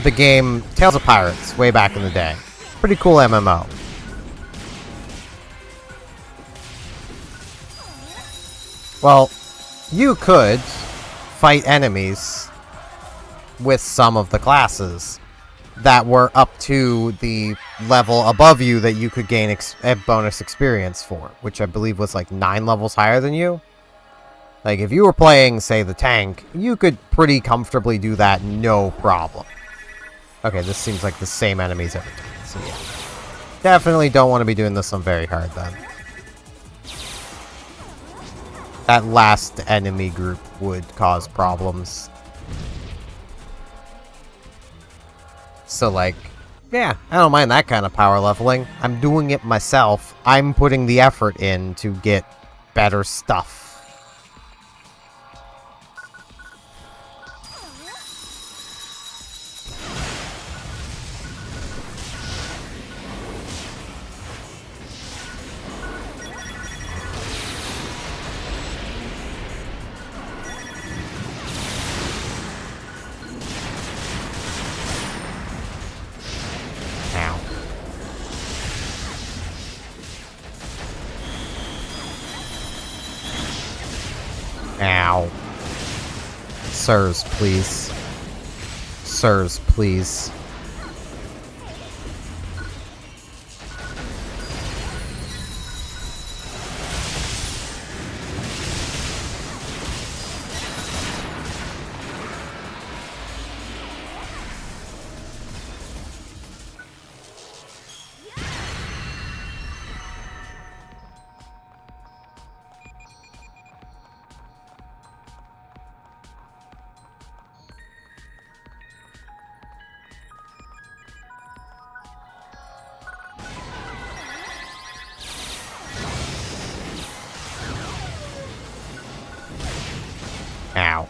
the game Tales of Pirates, way back in the day. Pretty cool MMO. Well, you could fight enemies with some of the classes that were up to the level above you that you could gain bonus experience for, which I believe was like 9 levels higher than you. Like, if you were playing, say, the tank, you could pretty comfortably do that, no problem. Okay, this seems like the same enemies every time, so yeah. Definitely don't want to be doing this on very hard, then. That last enemy group would cause problems. So, like, yeah, I don't mind that kind of power leveling. I'm doing it myself. I'm putting the effort in to get better stuff. Ow. Sirs, please. Sirs, please. Ow.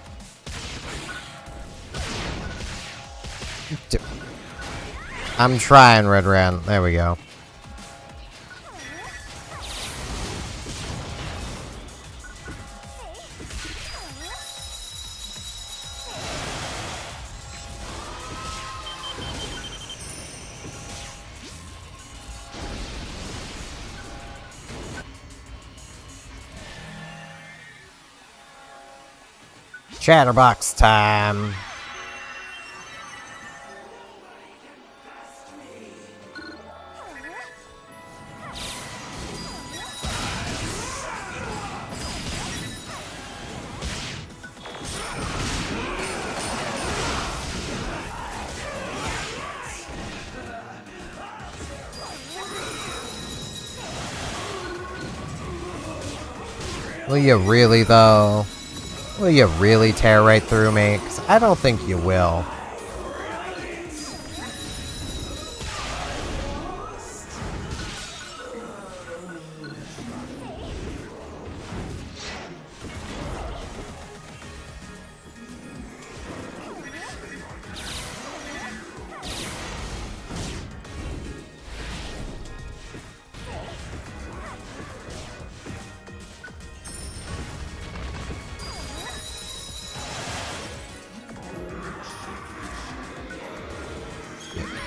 I'm trying, Red Ran. There we go. Chatterbox time. Will you really, though? Will you really tear right through me? 'Cause I don't think you will.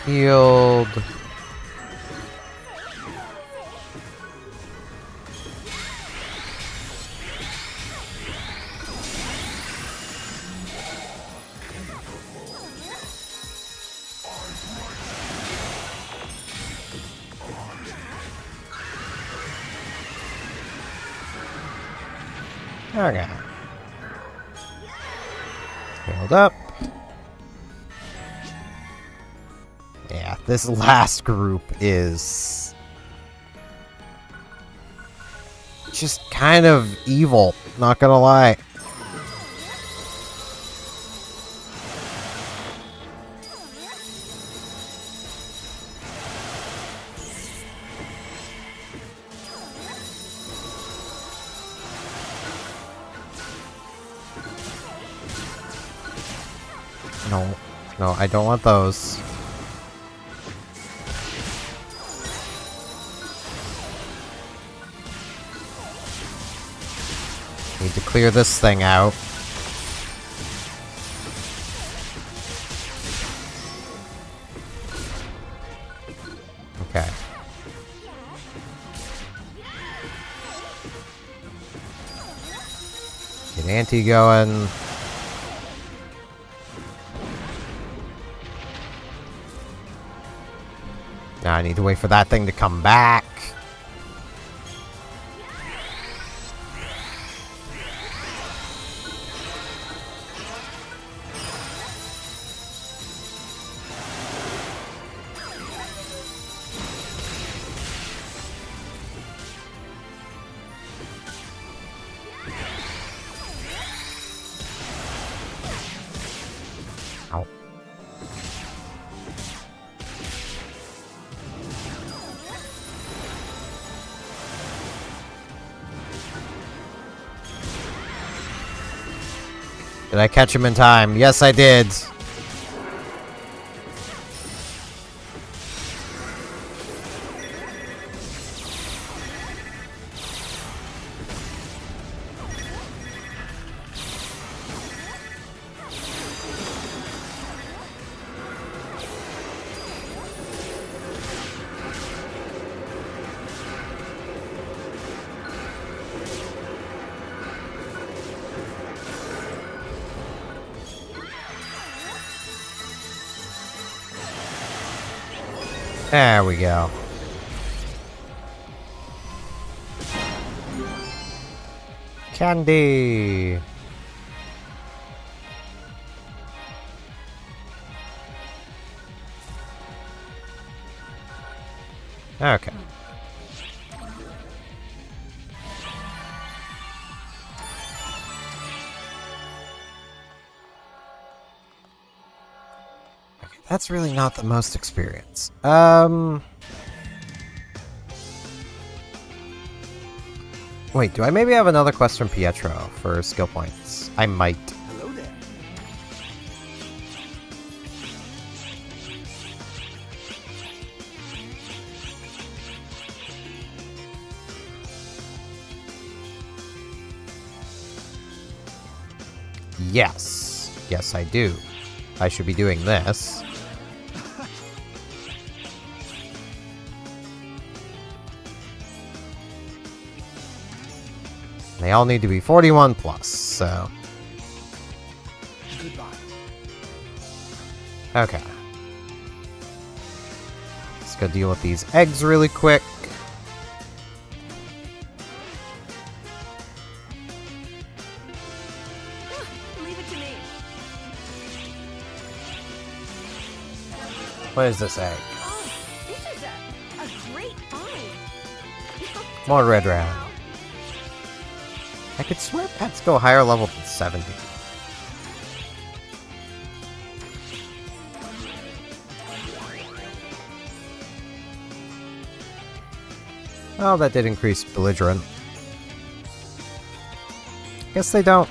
Healed. Okay. Healed up. Yeah, this last group is just kind of evil, not gonna lie. No, no, I don't want those. Need to clear this thing out. Okay. Get Anti going. Now I need to wait for that thing to come back. Ow. Did I catch him in time? Yes, I did. There we go. Candy. Okay. That's really not the most experience. Wait, do I maybe have another quest from Pietro for skill points? I might. Hello there. Yes. Yes, I do. I should be doing this. They all need to be 41 plus, so... Goodbye. Okay. Let's go deal with these eggs really quick. Leave it to me. What is this egg? Oh, this is a great find. More red round. I could swear pets go higher level than 70. Oh, that did increase belligerent. Guess they don't.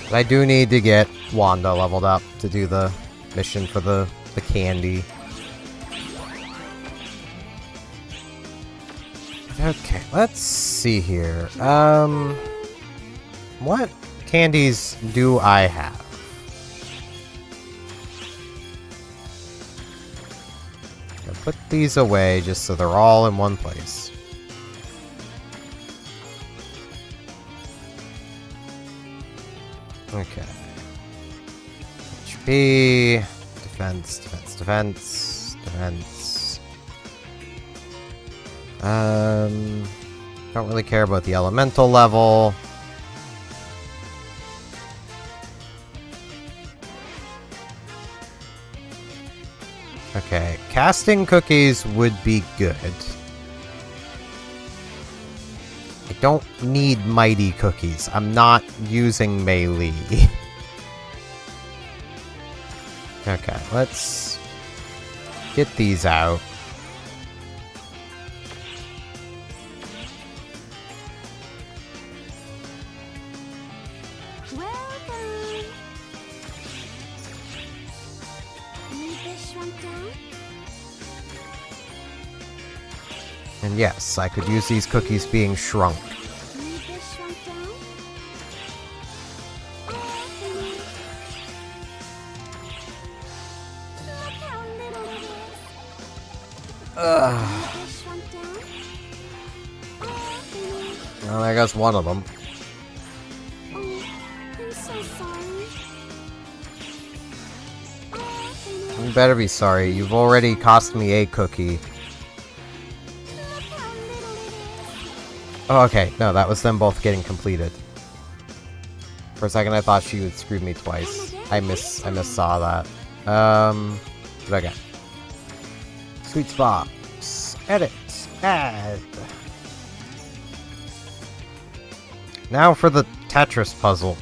But I do need to get Wanda leveled up to do the mission for the candy. Okay, let's see here. What candies do I have? I'll put these away just so they're all in one place. Okay. HP, defense, defense, defense, defense. Don't really care about the elemental level. Okay, casting cookies would be good. I don't need mighty cookies. I'm not using melee. Okay, let's get these out. Welcome. Need this shrunk down? And yes, I could use these cookies being shrunk. Need this shrunk down? Look how little it is. Ugh. Need this shrunk down? Well, there goes one of them. Oh, I'm so sorry. You better be sorry. You've already cost me a cookie. Look how little it is. Oh, okay. No, that was them both getting completed. For a second, I thought she would screw me twice. I missaw that. What did I get? Sweet spots. Edit. Add. Now for the Tetris puzzle.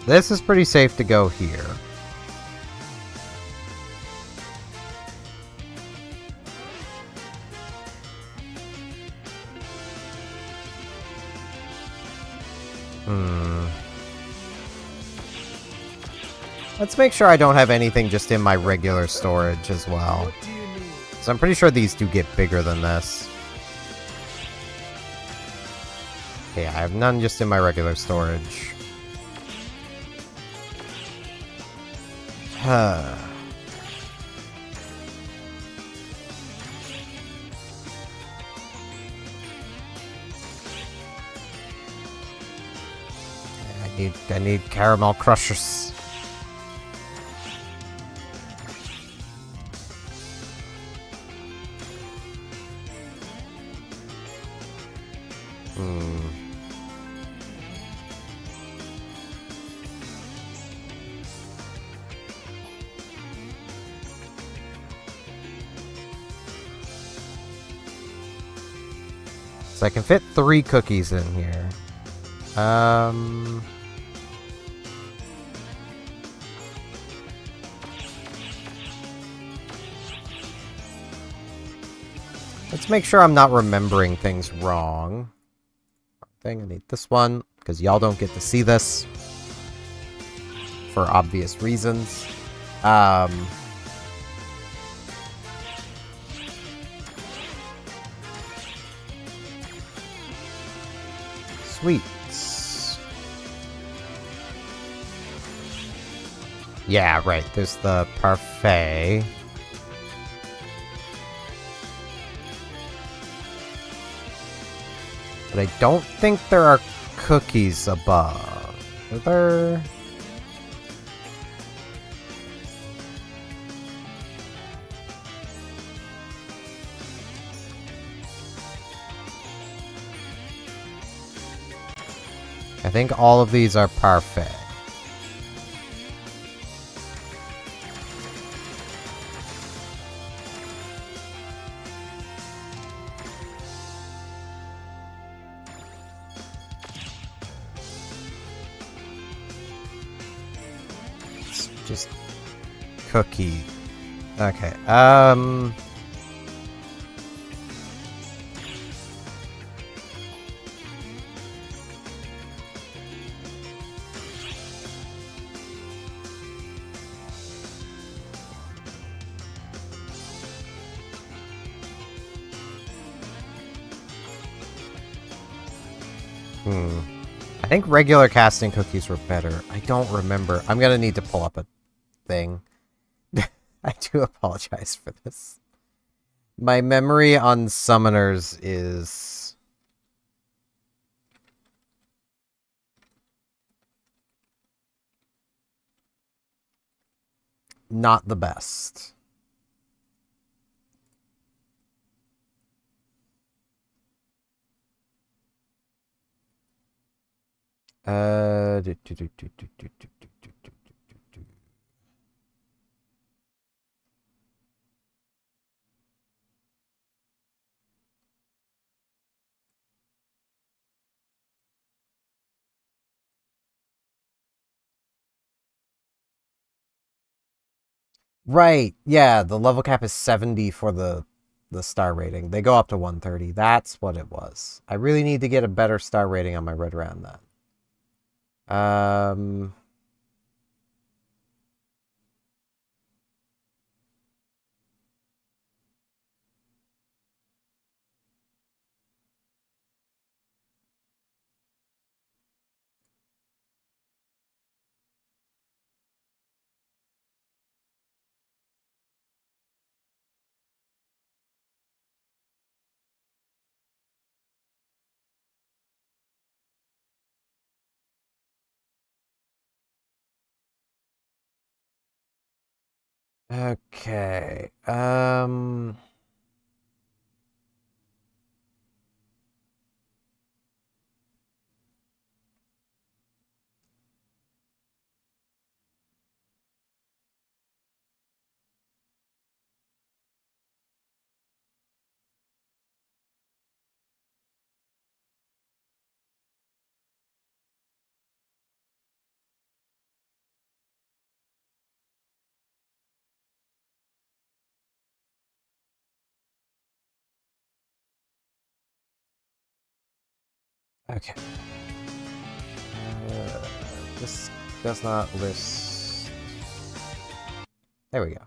This is pretty safe to go here. Let's make sure I don't have anything just in my regular storage as well. What do you need? So I'm pretty sure these do get bigger than this. Okay, I have none just in my regular storage. I need caramel crushers. So I can fit 3 cookies in here. Let's make sure I'm not remembering things wrong. I need this one, because y'all don't get to see this. For obvious reasons. Sweets. Yeah, right. There's the parfait. But I don't think there are cookies above. Are there? I think all of these are parfait. It's just cookie. Okay. I think regular casting cookies were better. I don't remember. I'm gonna need to pull up a thing. I do apologize for this. My memory on summoners is... not the best. Right, yeah, the level cap is 70 for the star rating. They go up to 130. That's what it was. I really need to get a better star rating on my Red Round then. Okay. Okay. This does not list... There we go.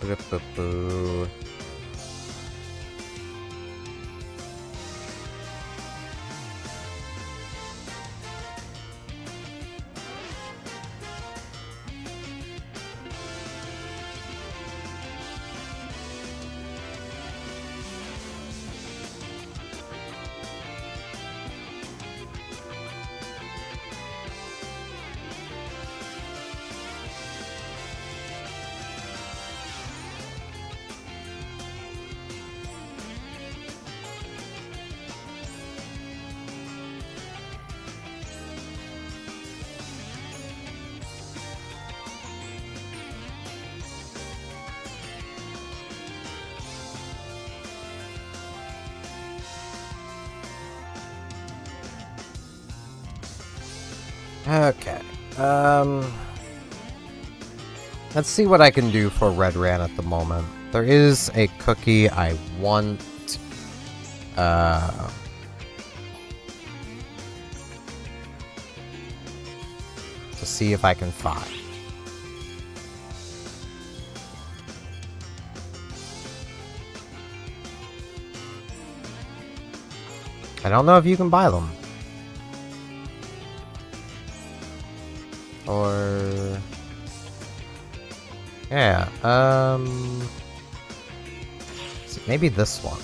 Boo-boo-boo-boo. Okay. Let's see what I can do for Red Ran at the moment. There is a cookie I want. To see if I can find. I don't know if you can buy them. Or... yeah, maybe this one.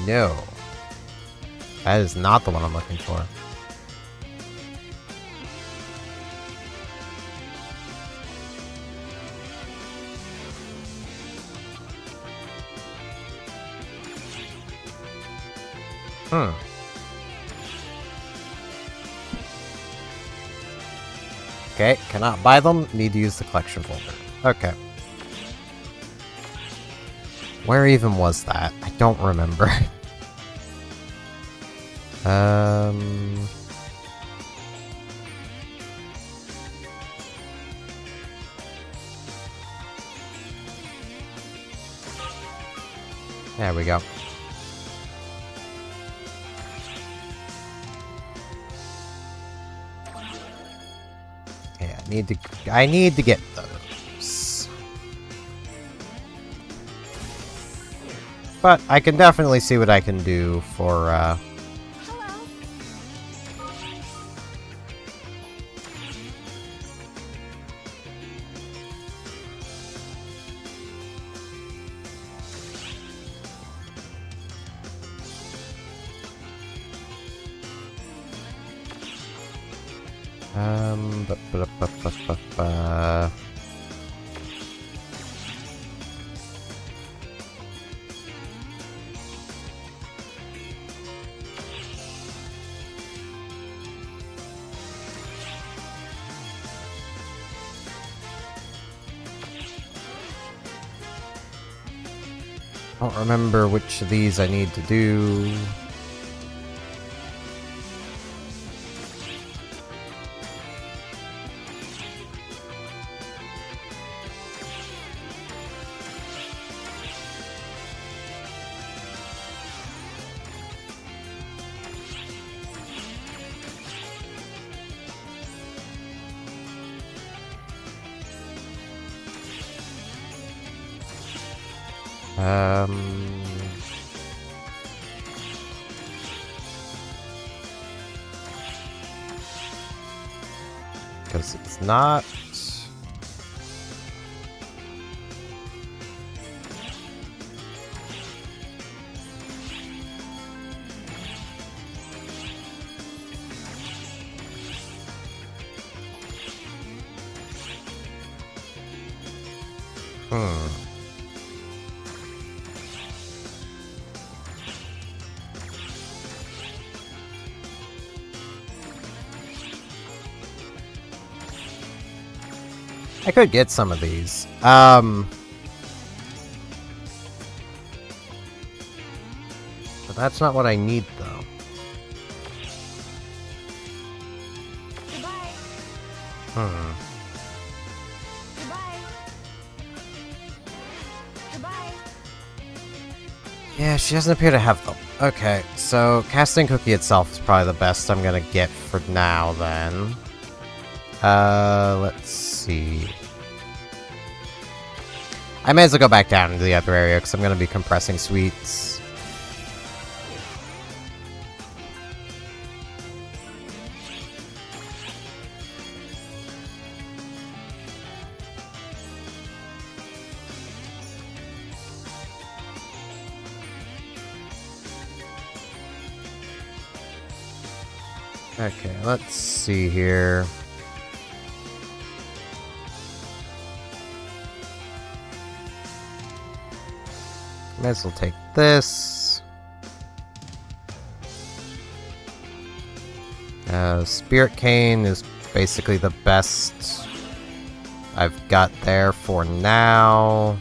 No. That is not the one I'm looking for. Okay, cannot buy them, need to use the collection folder. Okay. Where even was that? I don't remember. There we go. Yeah, I need to get those. But I can definitely see what I can do for I don't remember which of these I need to do. Because it's not... I could get some of these. But that's not what I need, though. Goodbye. Hmm. Goodbye. Goodbye. Yeah, she doesn't appear to have them. Okay, so casting cookie itself is probably the best I'm gonna get for now, then. Let's see. I may as well go back down into the other area because I'm going to be compressing sweets. Okay, let's see here. Might as well take this. Spirit Cane is basically the best I've got there for now.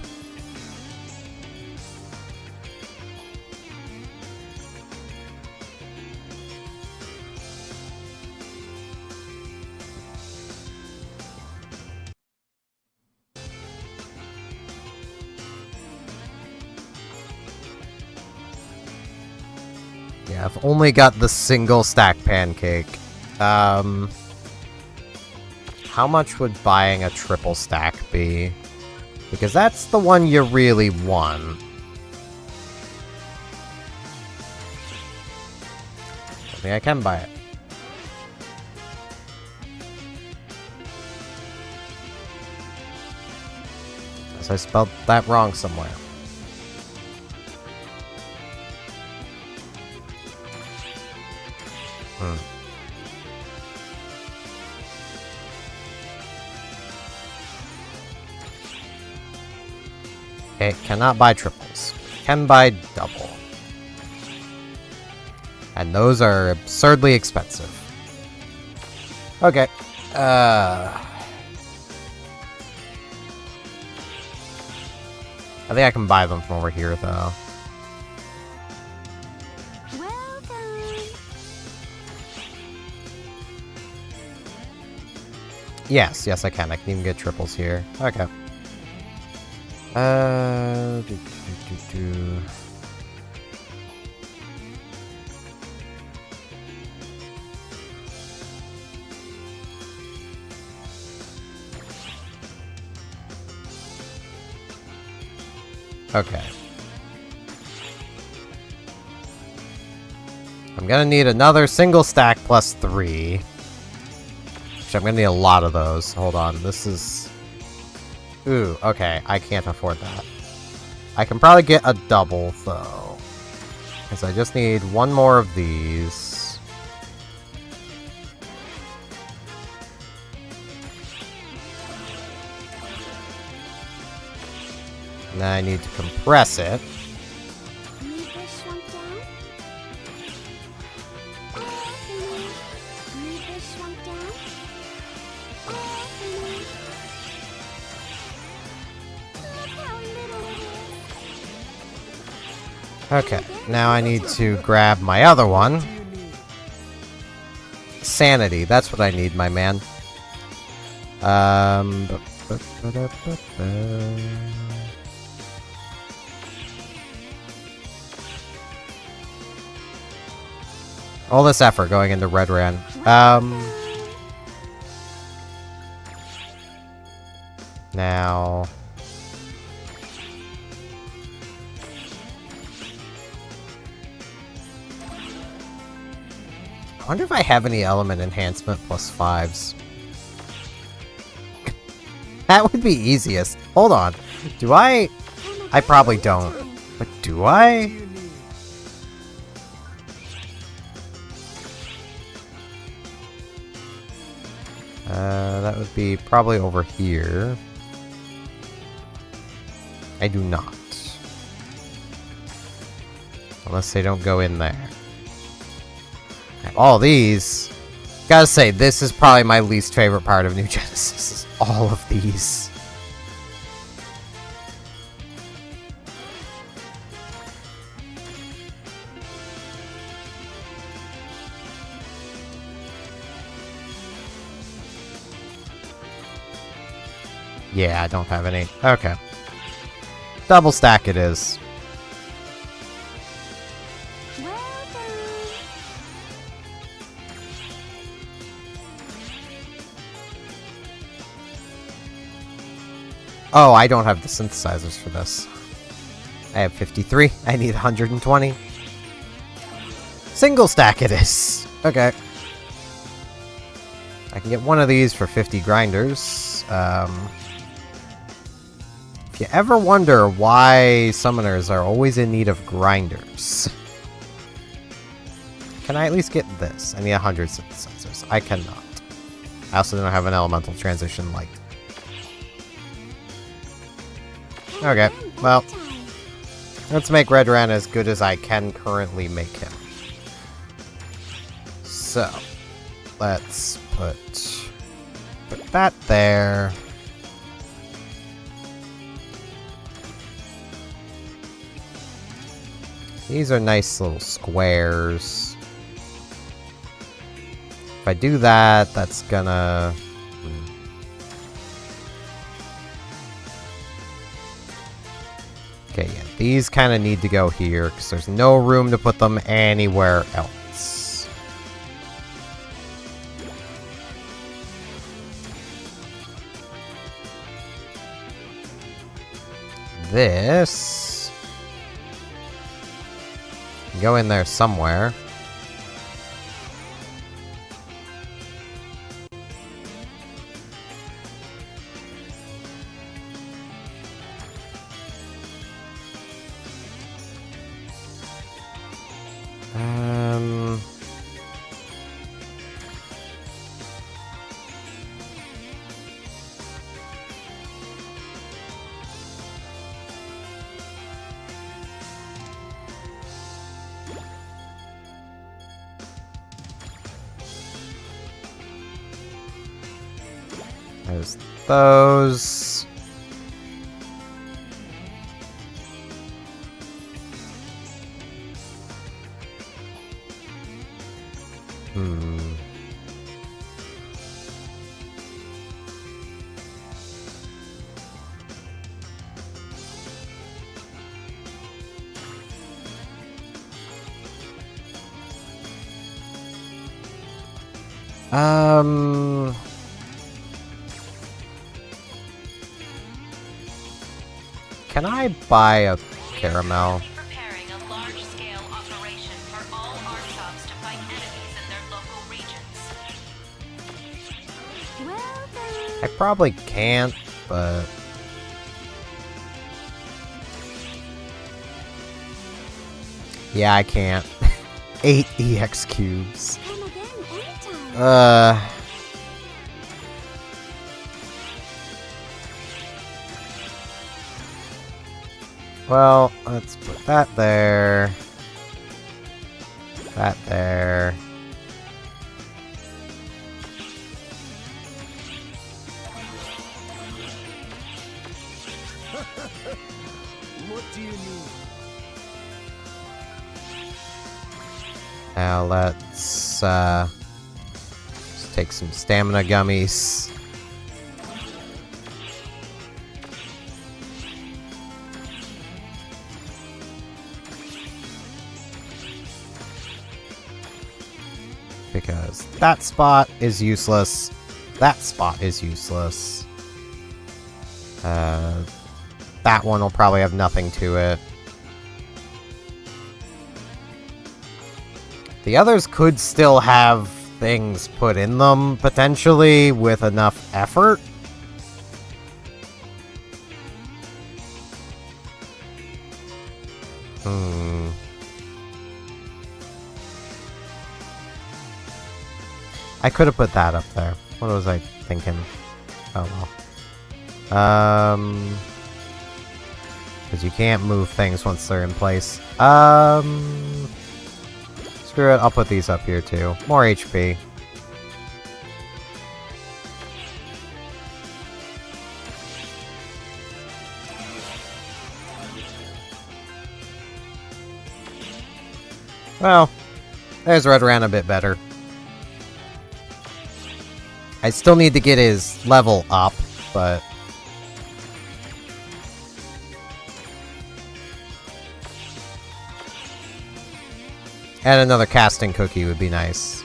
Yeah, I've only got the single stack pancake. How much would buying a triple stack be? Because that's the one you really want. I think I can buy it. Unless I spelled that wrong somewhere. Okay, cannot buy triples. Can buy double. And those are absurdly expensive. Okay. I think I can buy them from over here, though. Well done. Yes, I can. I can even get triples here. Okay. Okay. I'm gonna need another single stack plus 3. Which I'm gonna need a lot of those. Hold on, this is... Ooh, okay, I can't afford that. I can probably get a double, though. Because I just need one more of these. Now I need to compress it. Need this shrunk down? Oh, need this shrunk down? Oh, look how little it is. Okay, now I need to grab my other one. Sanity, that's what I need, my man. All this effort going into Red Ran. Now... I wonder if I have any element enhancement plus 5s. That would be easiest. Hold on. Do I... I probably don't. But do I? That would be probably over here. I do not. Unless they don't go in there. All these. Gotta say, this is probably my least favorite part of New Genesis. Is all of these. Yeah, I don't have any. Okay. Double stack it is. Well done. Oh, I don't have the synthesizers for this. I have 53. I need 120. Single stack it is. Okay. I can get one of these for 50 grinders. If you ever wonder why summoners are always in need of grinders, can I at least get this? I need 100 synthesizers. I cannot. I also don't have an elemental transition light. Okay, well, let's make Redran as good as I can currently make him. So, let's put that there. These are nice little squares. If I do that, that's gonna... Okay, yeah, these kind of need to go here, because there's no room to put them anywhere else. This... can go in there somewhere. There's those. Can I buy a caramel? Preparing a large-scale operation for all Archons to fight enemies in their local regions. Well done. I probably can't, but... yeah, I can't. 8 EX cubes. Come again anytime. Well, let's put that there. That there. What do you need? Now let's just take some stamina gummies. Because that spot is useless. That spot is useless. That one will probably have nothing to it. The others could still have things put in them, potentially, with enough effort. I could have put that up there. What was I thinking? Oh well. Because you can't move things once they're in place. Screw it, I'll put these up here too. More HP. Well, there's Redran a bit better. I still need to get his level up, but... and another casting cookie would be nice.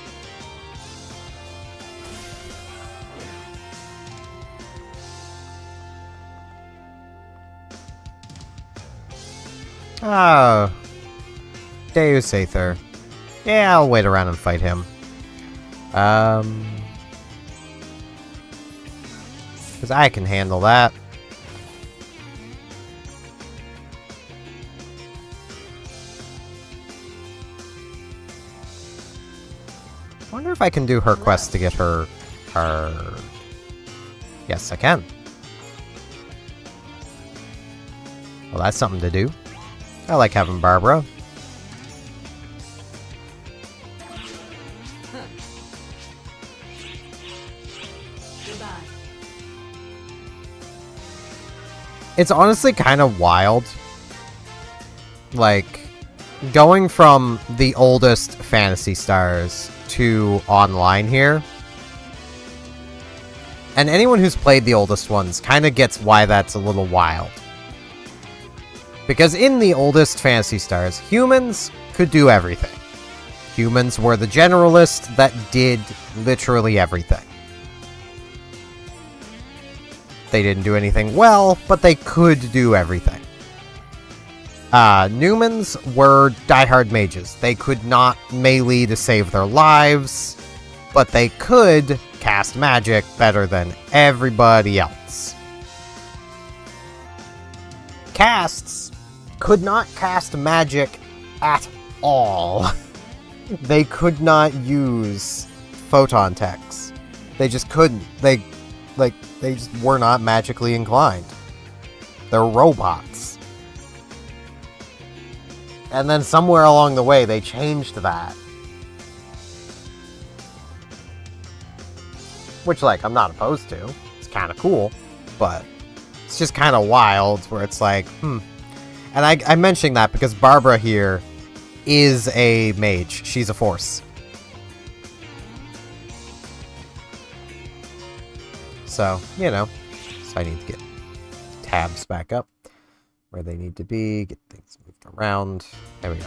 Oh. Deus Aether. Yeah, I'll wait around and fight him. Because I can handle that. I wonder if I can do her quest to get her... Yes, I can. Well, that's something to do. I like having Barbara. It's honestly kind of wild. Like, going from the oldest Phantasy Stars to online here. And anyone who's played the oldest ones kind of gets why that's a little wild. Because in the oldest Phantasy Stars, humans could do everything. Humans were the generalists that did literally everything. They didn't do anything well, but they could do everything. Newmans were diehard mages. They could not melee to save their lives, but they could cast magic better than everybody else. Casts could not cast magic at all. They could not use photon techs. They just couldn't. They just were not magically inclined. They're robots. And then somewhere along the way, they changed that. Which, like, I'm not opposed to. It's kind of cool. But it's just kind of wild, where it's like, And I'm mentioning that because Barbara here is a mage. She's a force. So, you know. So I need to get tabs back up where they need to be. Get things moved around. There we go.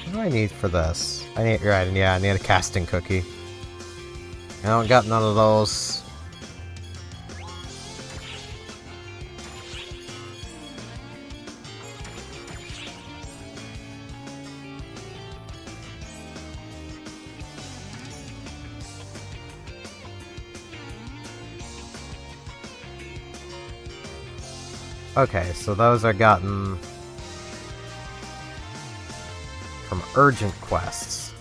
What do I need for this? I need, you're right, yeah, I need a casting cookie. I don't got none of those. Okay, so those are gotten from urgent quests.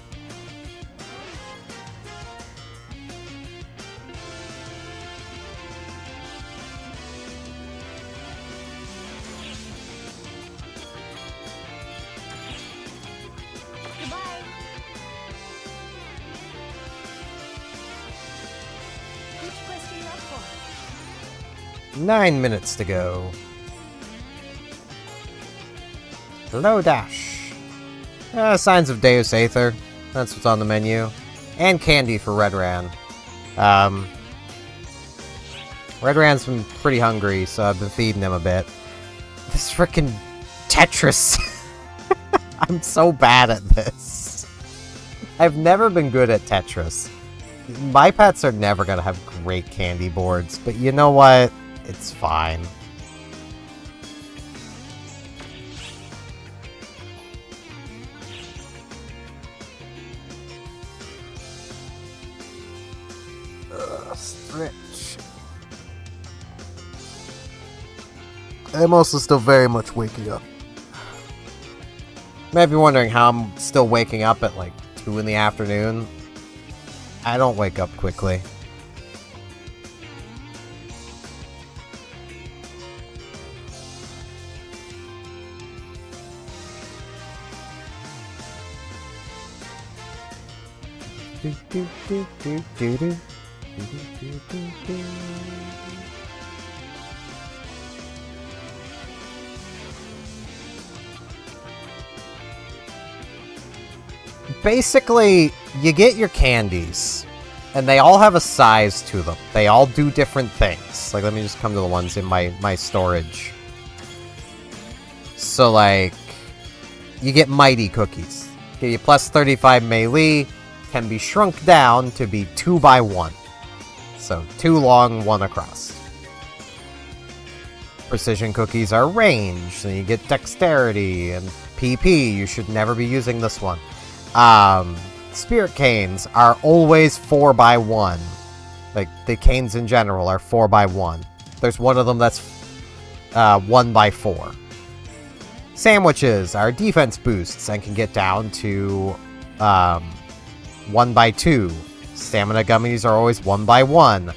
Goodbye. Which quest are you up for? 9 minutes to go. Hello, Dash. Signs of Deus Aether. That's what's on the menu. And candy for Redran. Redran's been pretty hungry, so I've been feeding him a bit. This frickin' Tetris. I'm so bad at this. I've never been good at Tetris. My pets are never gonna have great candy boards, but you know what? It's fine. Stretch. I'm also still very much waking up. You might be wondering how I'm still waking up at like 2 in the afternoon. I don't wake up quickly. Basically, you get your candies, and they all have a size to them. They all do different things. Like, let me just come to the ones in my storage. So, like, you get Mighty Cookies. Give you plus 35 melee, can be shrunk down to be 2 by 1. So, 2 long, 1 across. Precision Cookies are ranged, and you get Dexterity, and PP, you should never be using this one. Spirit Canes are always 4 by 1. Like, the canes in general are 4 by 1. There's one of them that's 1 by 4. Sandwiches are defense boosts and can get down to 1 by 2. Stamina gummies are always 1 by 1.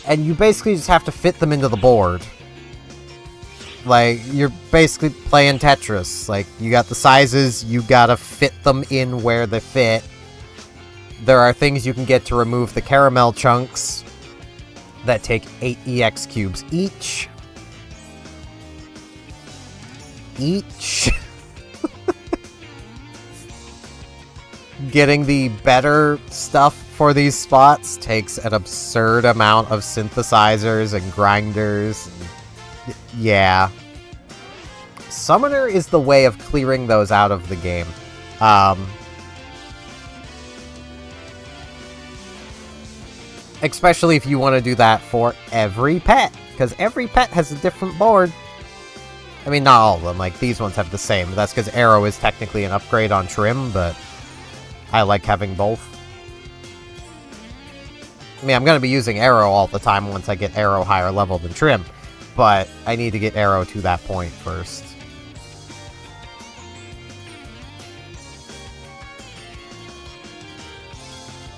And you basically just have to fit them into the board. Like, you're basically playing Tetris. Like, you got the sizes, you gotta fit them in where they fit. There are things you can get to remove the caramel chunks that take 8 EX cubes each. Getting the better stuff for these spots takes an absurd amount of synthesizers and grinders. Yeah. Summoner is the way of clearing those out of the game. Especially if you want to do that for every pet, because every pet has a different board. I mean, not all of them, like, these ones have the same. That's because Arrow is technically an upgrade on Trim, but I like having both. I mean, I'm going to be using Arrow all the time once I get Arrow higher level than Trim, but I need to get Arrow to that point first.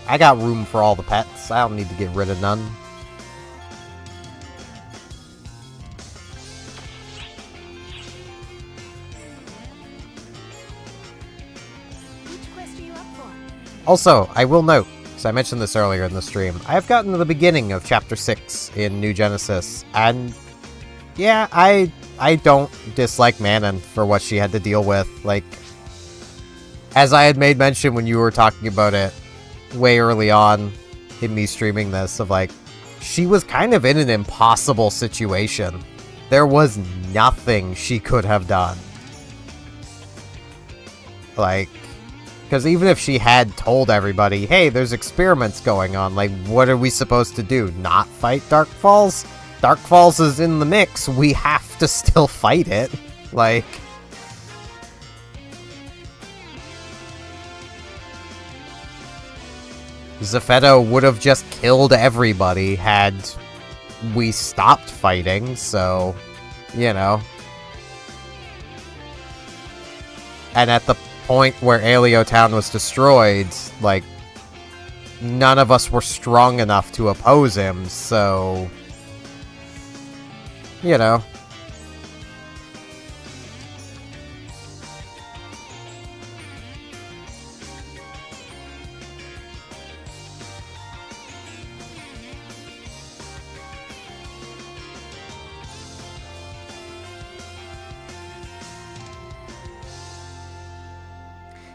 I got room for all the pets. I don't need to get rid of none. Which quest are you up for? Also, I will note, because I mentioned this earlier in the stream, I've gotten to the beginning of Chapter 6 in New Genesis, and yeah, I don't dislike Manon for what she had to deal with. Like, as I had made mention when you were talking about it way early on in me streaming this, of like, she was kind of in an impossible situation. There was nothing she could have done. Like, because even if she had told everybody, hey, there's experiments going on, like, what are we supposed to do? Not fight Dark Falz? Dark Falz is in the mix, we have to still fight it. Like, Zephetto would have just killed everybody had we stopped fighting, so, you know. And at the point where Aelio Town was destroyed, like, none of us were strong enough to oppose him, so, you know.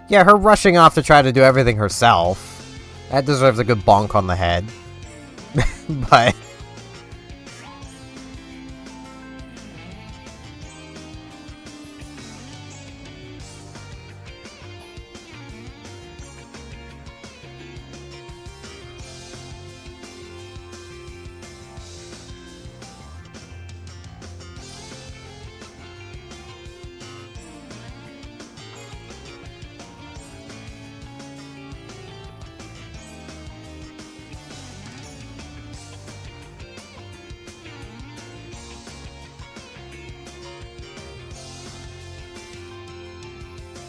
Yeah, her rushing off to try to do everything herself, that deserves a good bonk on the head. But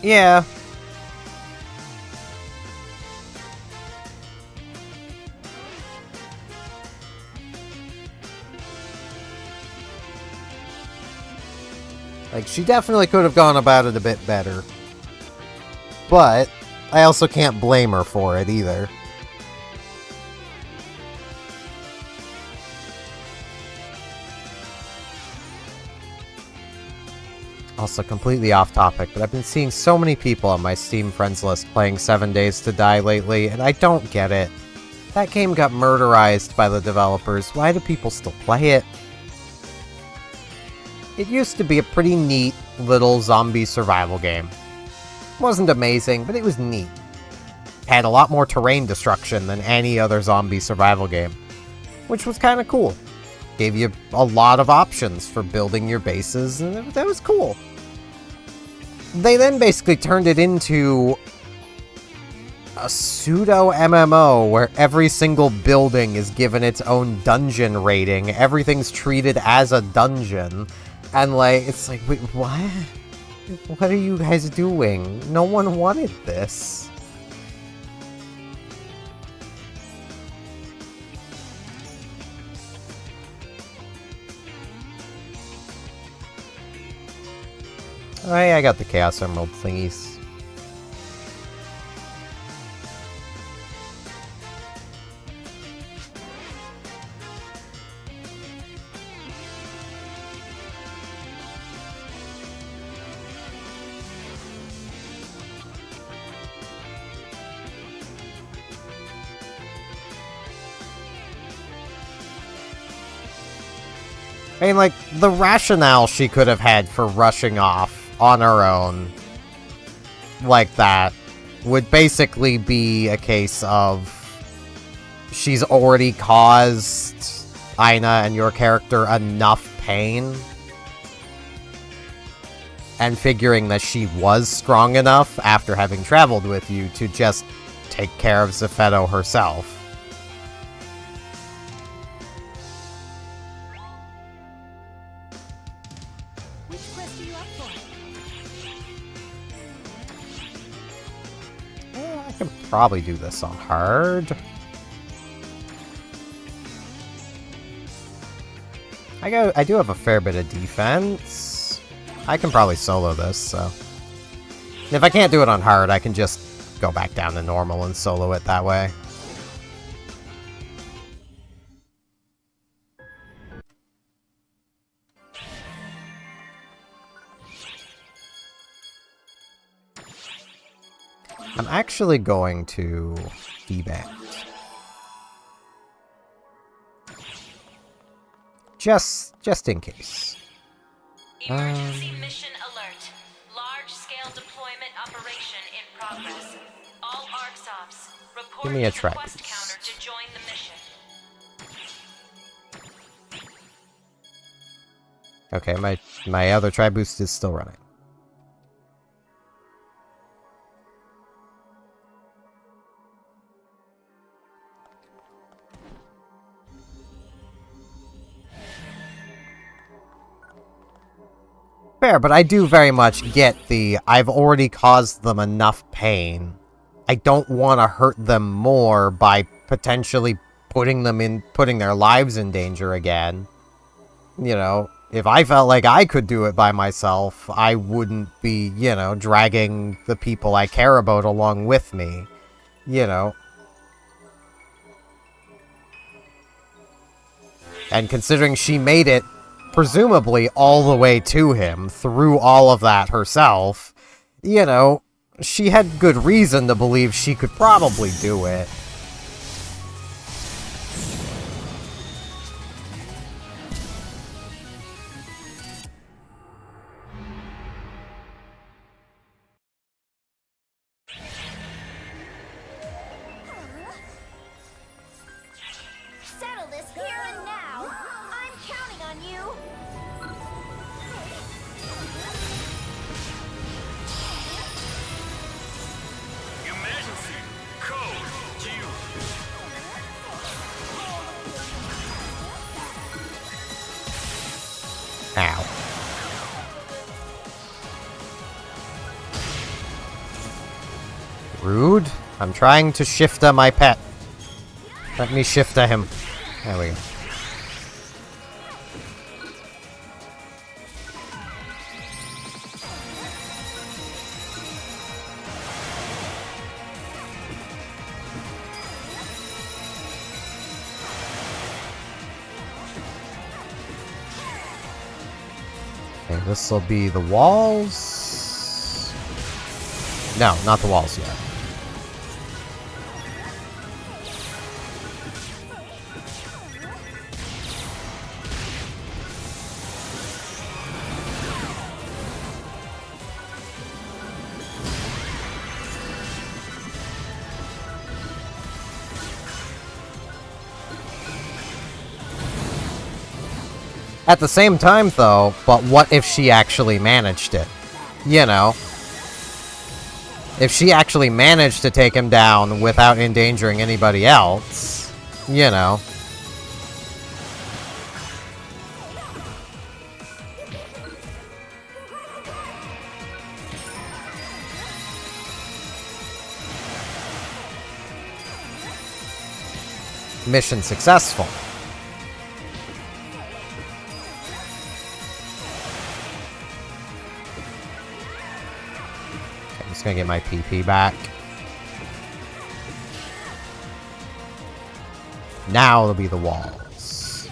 Yeah. Like, she definitely could have gone about it a bit better. But I also can't blame her for it either. Also, completely off topic, but I've been seeing so many people on my Steam friends list playing 7 Days to Die lately, and I don't get it. That game got murderized by the developers. Why do people still play it? It used to be a pretty neat little zombie survival game. It wasn't amazing, but it was neat. It had a lot more terrain destruction than any other zombie survival game, which was kind of cool. Gave you a lot of options for building your bases, and that was cool. They then basically turned it into a pseudo MMO where every single building is given its own dungeon rating. Everything's treated as a dungeon. And like, it's like, wait, what? What are you guys doing? No one wanted this. Oh, yeah, I got the Chaos Emerald thingies. I mean, like, the rationale she could have had for rushing off on her own like that would basically be a case of she's already caused Aina and your character enough pain, and figuring that she was strong enough after having traveled with you to just take care of Zephetto herself. Probably do this on hard. I do have a fair bit of defense. I can probably solo this, so. If I can't do it on hard, I can just go back down to normal and solo it that way. I'm actually going to deband. Just in case. Emergency mission alert. Large-scale deployment operation in progress. All ARCSOPs, report Give me a to try, quest please. counter to join the mission. Okay, my other try boost is still running. Fair, but I do very much get the I've already caused them enough pain. I don't want to hurt them more by potentially putting their lives in danger again. You know, if I felt like I could do it by myself, I wouldn't be, you know, dragging the people I care about along with me. You know. And considering she made it presumably all the way to him through all of that herself, you know, she had good reason to believe she could probably do it. Settle this here and now. I'm counting on you. Emergency! Code Q! I'm trying to shifta my pet. Let me shifta him. There we go. Okay, this will be the walls. No, not the walls yet. At the same time, though, but what if she actually managed it? You know? If she actually managed to take him down without endangering anybody else, you know? Mission successful. Just gonna get my PP back. Now it'll be the walls.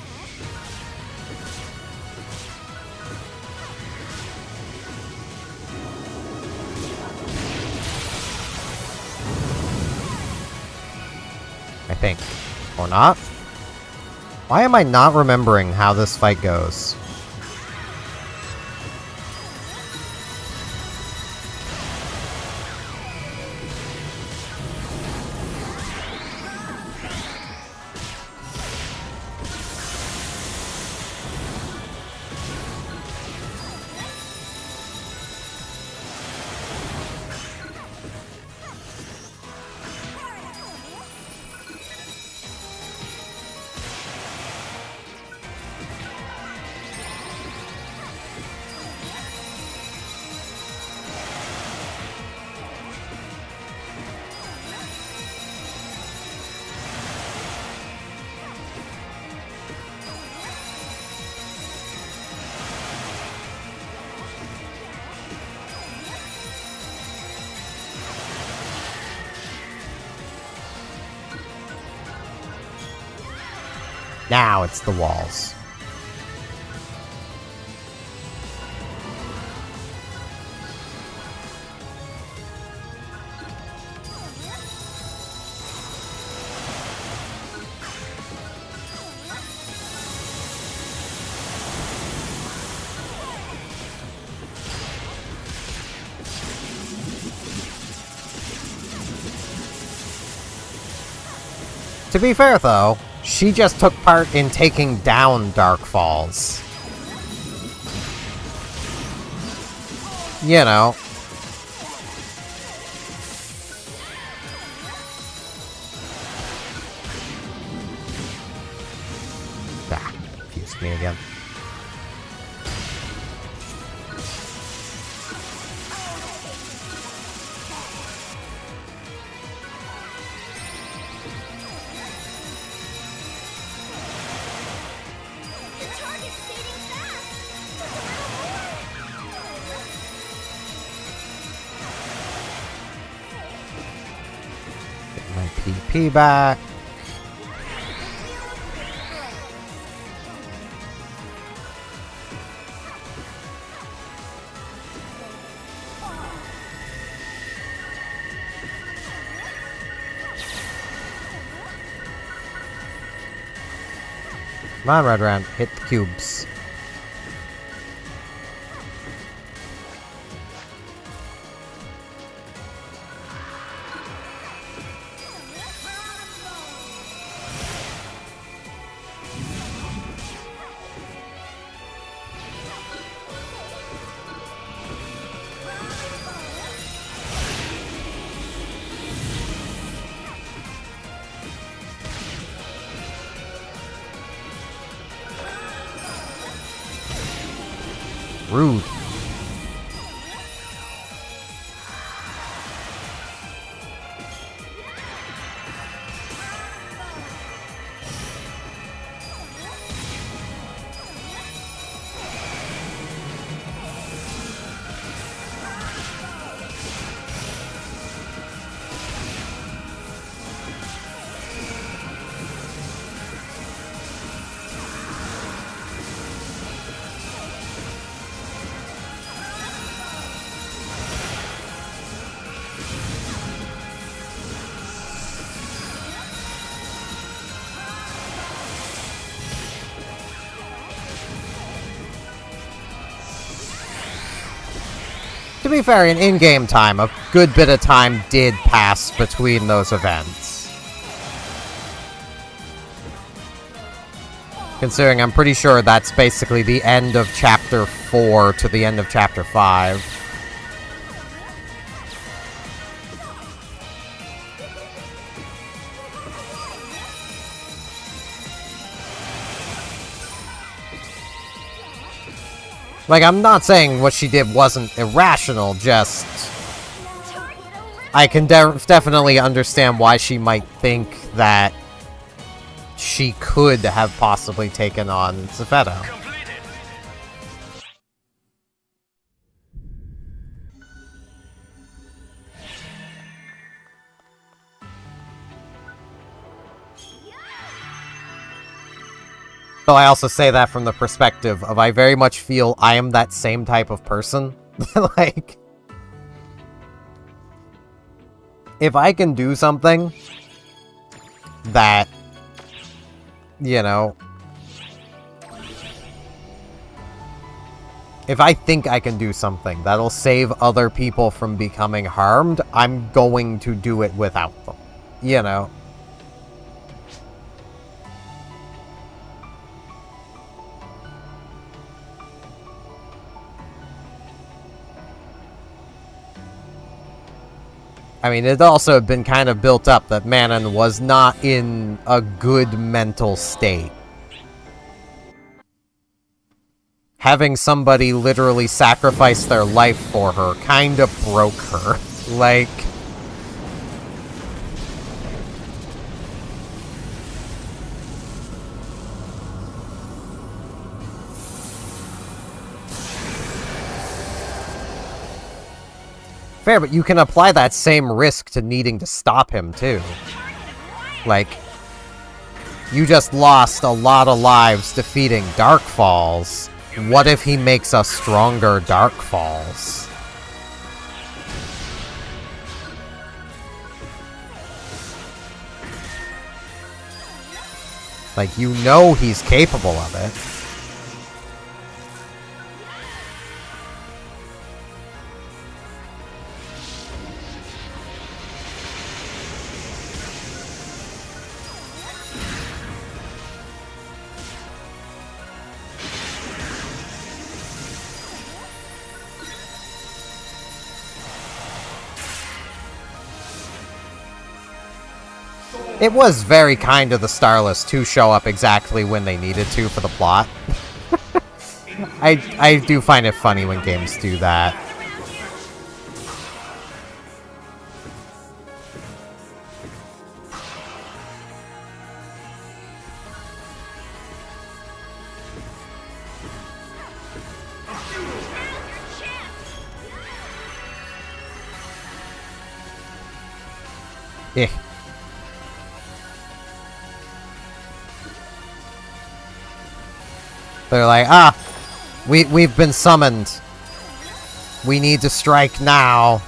I think. Or not? Why am I not remembering how this fight goes? Now it's the walls. To be fair, though, she just took part in taking down Dark Falz. You know. Ah, confused me again. My PP back. Come on, Red Round, hit the cubes. Rude. To be fair, in in-game time, a good bit of time did pass between those events. Considering I'm pretty sure that's basically the end of Chapter 4 to the end of Chapter 5. Like, I'm not saying what she did wasn't irrational, just... I can definitely understand why she might think that she could have possibly taken on Zephetto. Completed. Though I also say that from the perspective of I very much feel I am that same type of person. Like, if I can do something that, you know, if I think I can do something that'll save other people from becoming harmed, I'm going to do it without them, you know? I mean, it also had been kind of built up that Manon was not in a good mental state. Having somebody literally sacrifice their life for her kind of broke her. Like... Fair, but you can apply that same risk to needing to stop him, too. Like, you just lost a lot of lives defeating Dark Falz. What if he makes a stronger Dark Falz? Like, you know he's capable of it. It was very kind of the Starless to show up exactly when they needed to for the plot. I do find it funny when games do that. Eh. They're like, we've been summoned. We need to strike now.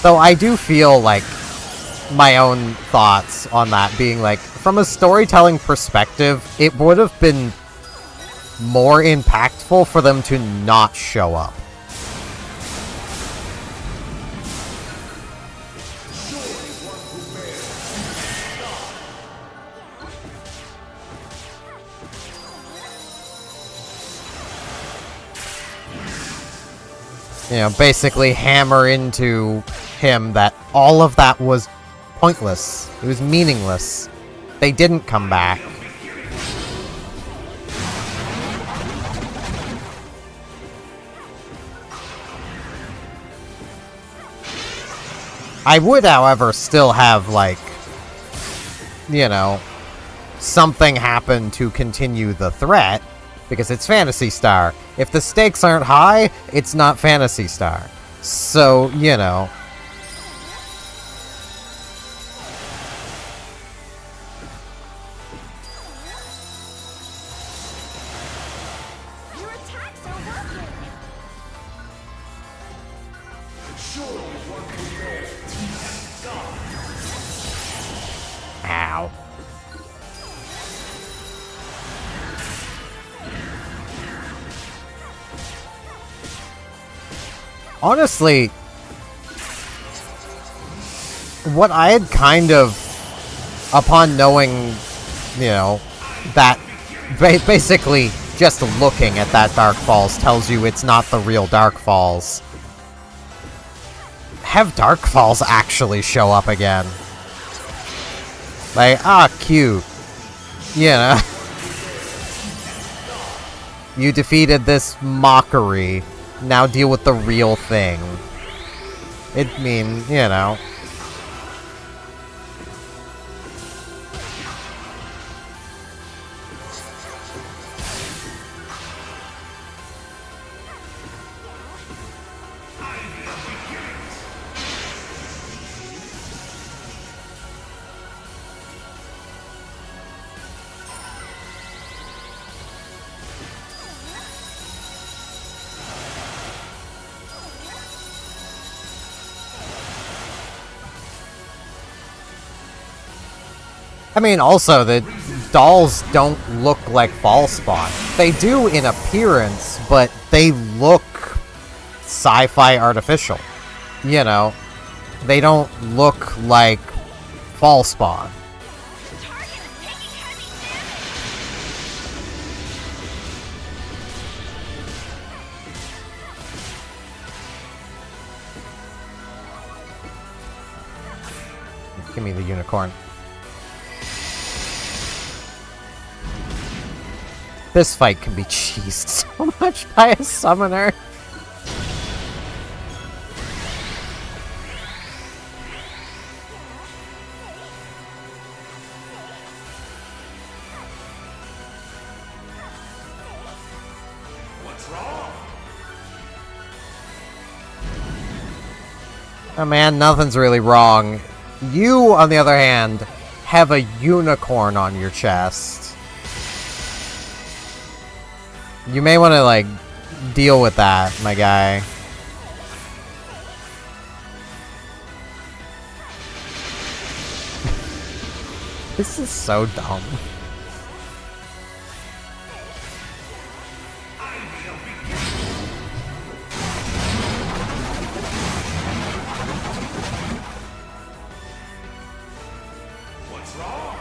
Though I do feel like my own thoughts on that being like, from a storytelling perspective, it would have been more impactful for them to not show up. You know, basically hammer into him that all of that was pointless. It was meaningless. They didn't come back. I would, however, still have, like, you know, something happen to continue the threat. Because it's Phantasy Star. If the stakes aren't high, it's not Phantasy Star. So, you know. Your attacks are working. Ow. Honestly, what I had kind of, upon knowing, you know, that basically just looking at that Dark Falz tells you it's not the real Dark Falz. Have Dark Falz actually show up again. Like, cute. You know. You defeated this mockery. Now deal with the real thing. You know. I mean, also, the dolls don't look like Falspawn. They do in appearance, but they look sci-fi artificial. You know, they don't look like Falspawn. Give me the unicorn. This fight can be cheesed so much by a summoner. What's wrong? Oh man, nothing's really wrong. You, on the other hand, have a unicorn on your chest. You may want to, like, deal with that, my guy. This is so dumb. What's wrong?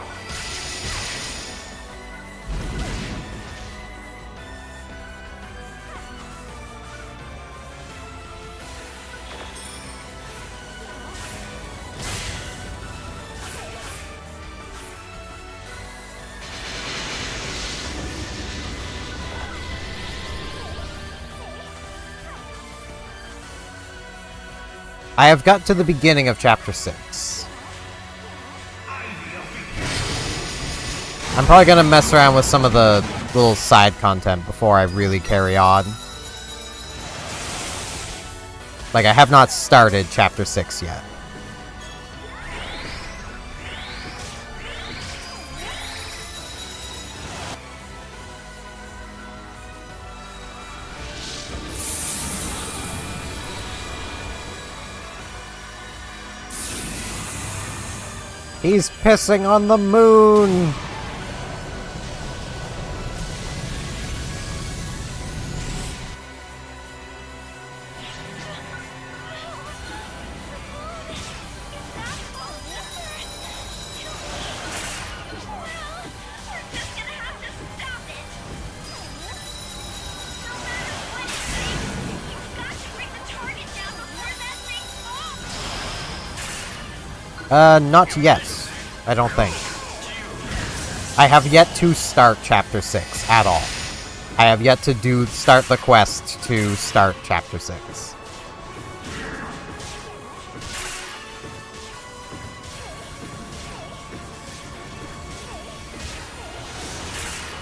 I have got to the beginning of Chapter 6. I'm probably gonna mess around with some of the little side content before I really carry on. Like, I have not started Chapter 6 yet. He's pissing on the moon! Not yet. I don't think. I have yet to start Chapter 6 at all. I have yet to start the quest to start Chapter 6.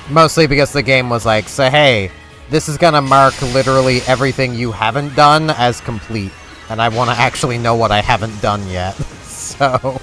Mostly because the game was like, so hey, this is gonna mark literally everything you haven't done as complete And I want to actually know what I haven't done yet, so...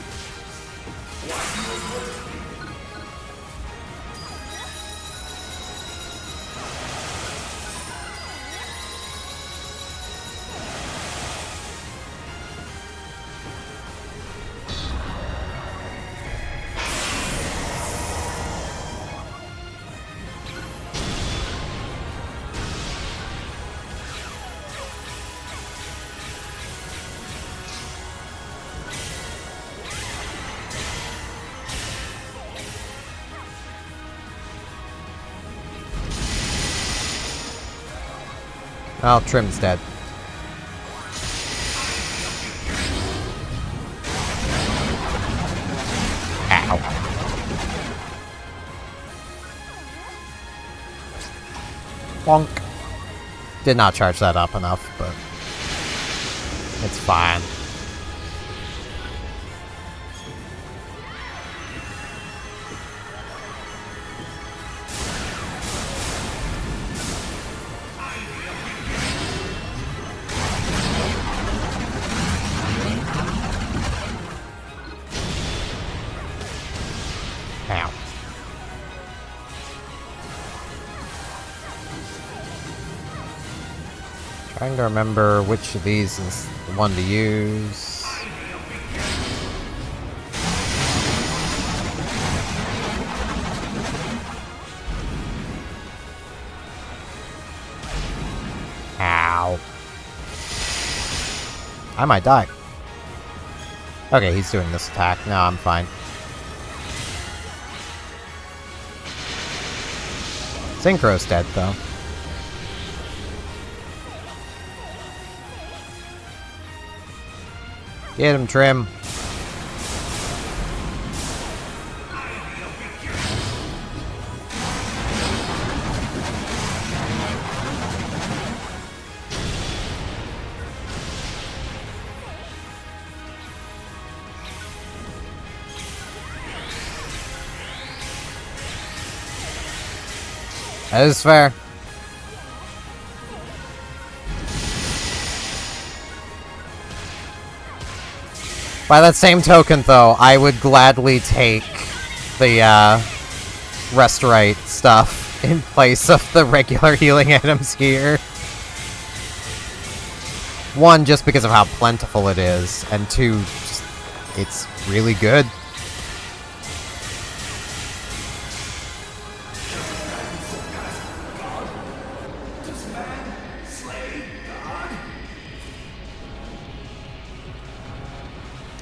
Oh, Trim's dead. Ow. Bonk. Did not charge that up enough, but it's fine. Ow. Trying to remember which of these is the one to use. Ow. I might die. Okay, he's doing this attack. No, I'm fine. Synchro's dead, though. Get him, Trim. That is fair. By that same token, though, I would gladly take the, Restorate stuff in place of the regular healing items here. One, just because of how plentiful it is, and two, just, it's really good.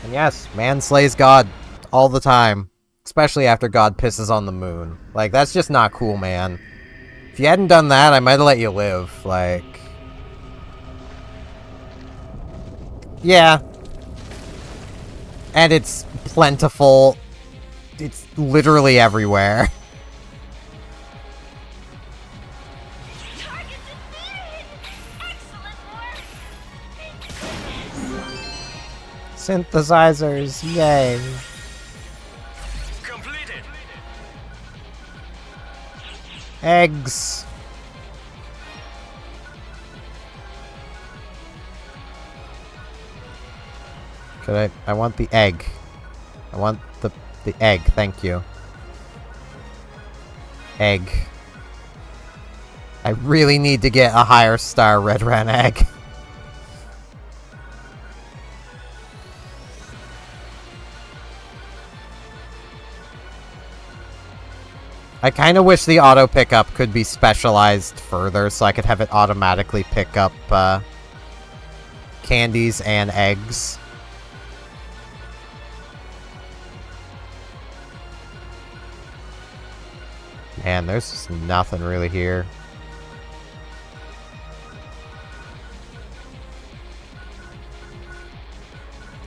And yes, man slays God all the time. Especially after God pisses on the moon. Like, that's just not cool, man. If you hadn't done that, I might have let you live. Like... yeah. And it's plentiful. It's literally everywhere. Target defeated! Excellent work! Synthesizers, yay. Completed. Eggs. Could I want the egg. I want the egg, thank you. Egg. I really need to get a higher star Red Ran egg. I kind of wish the auto pickup could be specialized further so I could have it automatically pick up candies and eggs. Man, there's just nothing really here.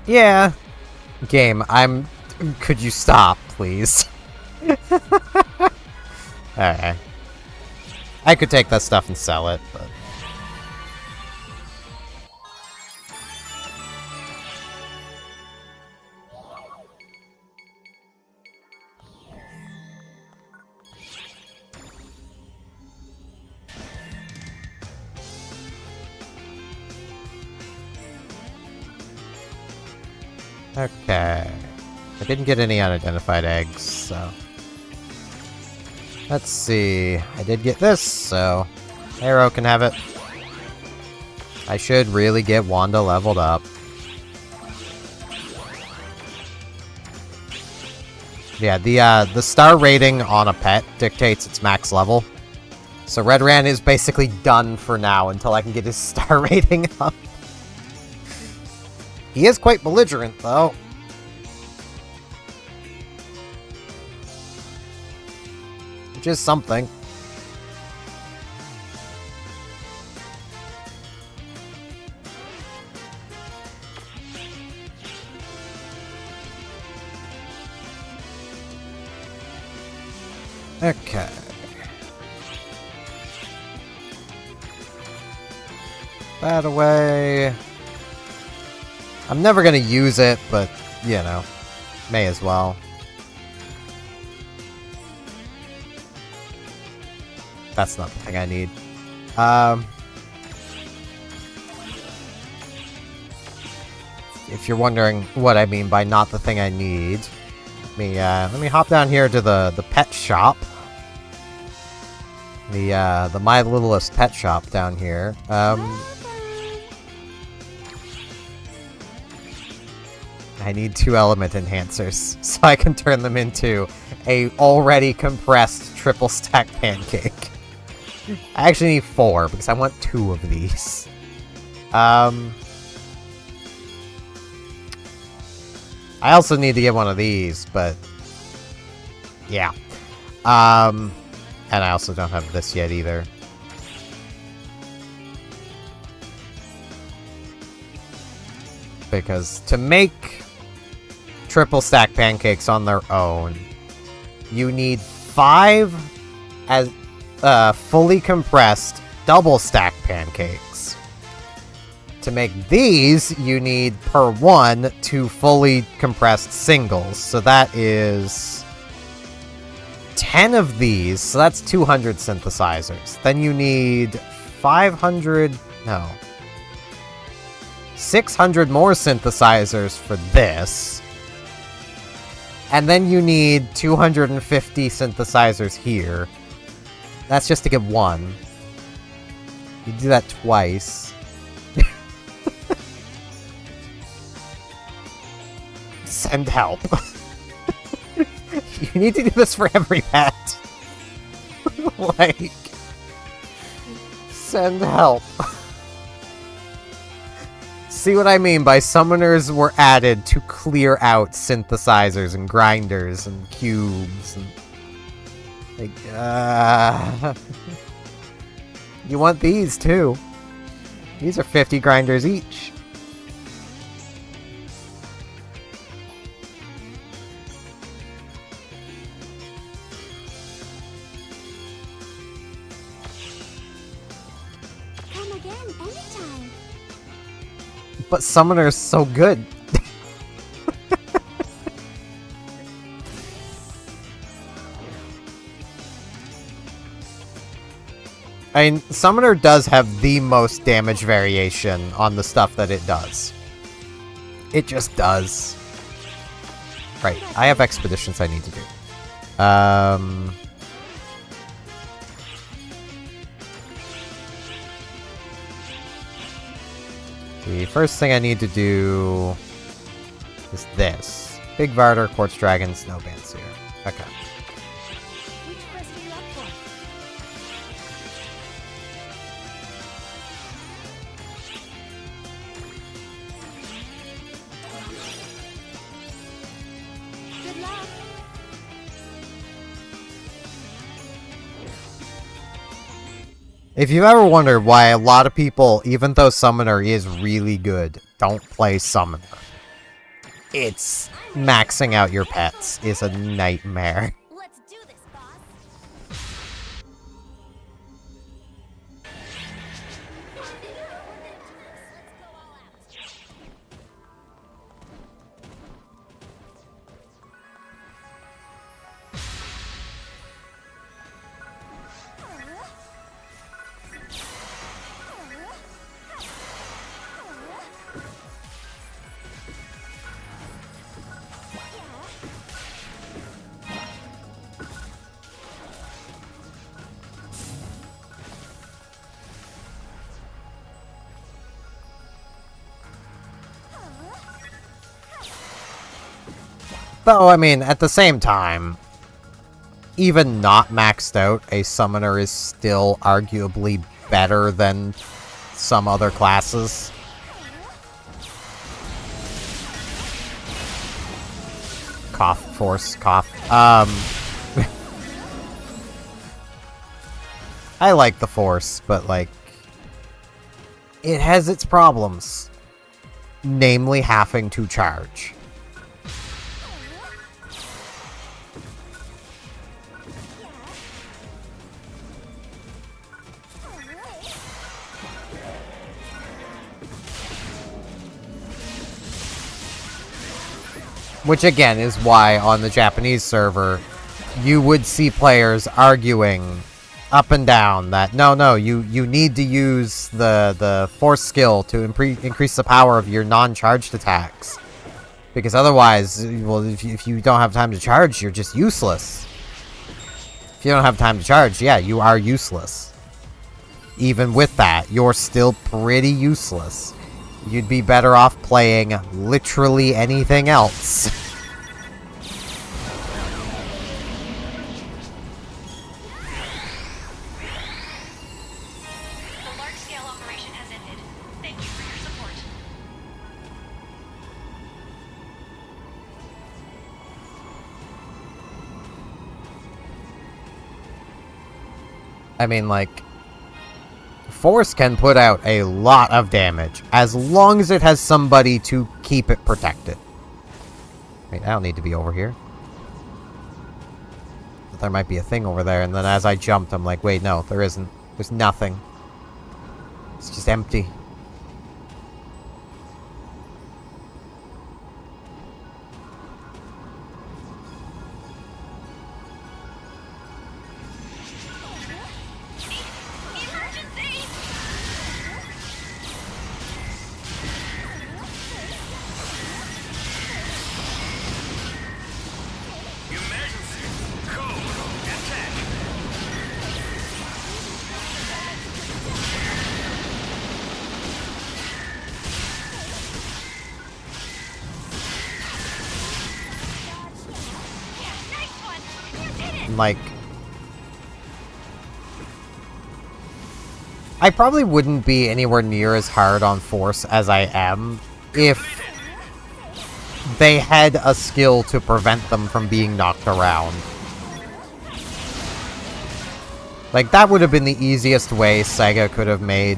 Yeah. Game, could you stop, please? Alright. I could take that stuff and sell it, but... Okay. I didn't get any unidentified eggs, so... Let's see. I did get this, so... Arrow can have it. I should really get Wanda leveled up. Yeah, the star rating on a pet dictates its max level. So Redran is basically done for now until I can get his star rating up. He is quite belligerent, though. Which is something. Okay. That away. I'm never gonna use it, but, you know, may as well. That's not the thing I need. If you're wondering what I mean by not the thing I need, let me hop down here to the pet shop. The My Littlest Pet Shop down here. I need 2 element enhancers so I can turn them into a already compressed triple stack pancake. I actually need 4 because I want 2 of these. I also need to get one of these, but yeah. And I also don't have this yet either. Because to make triple stack pancakes on their own, you need 5 as fully compressed double stack pancakes. To make these, you need per 1 2 fully compressed singles. So that is 10 of these, so that's 200 synthesizers. Then you need 600 more synthesizers for this. And then you need 250 synthesizers here. That's just to get 1. You do that twice. Send help. You need to do this for every pet. Like, send help. See what I mean by summoners were added to clear out synthesizers and grinders and cubes and... Like, you want these too. These are 50 grinders each. Come again anytime. But Summoner's so good. I mean, Summoner does have the most damage variation on the stuff that it does. It just does. Right, I have expeditions I need to do. The first thing I need to do is this. Big Varder, Quartz Dragon, Snow Banseer. Okay. Which quest are you up for? Good luck. If you've ever wondered why a lot of people, even though Summoner is really good, don't play Summoner, it's maxing out your pets is a nightmare. Let's do this, boss. Though, I mean, at the same time, even not maxed out, a summoner is still arguably better than some other classes. Cough, force, cough. I like the force, but, like, it has its problems. Namely, having to charge. Which, again, is why on the Japanese server, you would see players arguing up and down that, no, you need to use the force skill to increase the power of your non-charged attacks. Because otherwise, well, if you don't have time to charge, you're just useless. If you don't have time to charge, yeah, you are useless. Even with that, you're still pretty useless. You'd be better off playing literally anything else. The large-scale operation has ended. Thank you for your support. I mean, like, force can put out a lot of damage, as long as it has somebody to keep it protected. Wait, I don't need to be over here. But there might be a thing over there, and then as I jumped, I'm like, wait, no, there isn't. There's nothing. It's just empty. Emergency! Emergency! Code! Attack! Nice one! You did it! Like, I probably wouldn't be anywhere near as hard on force as I am if they had a skill to prevent them from being knocked around. Like, that would have been the easiest way Sega could have made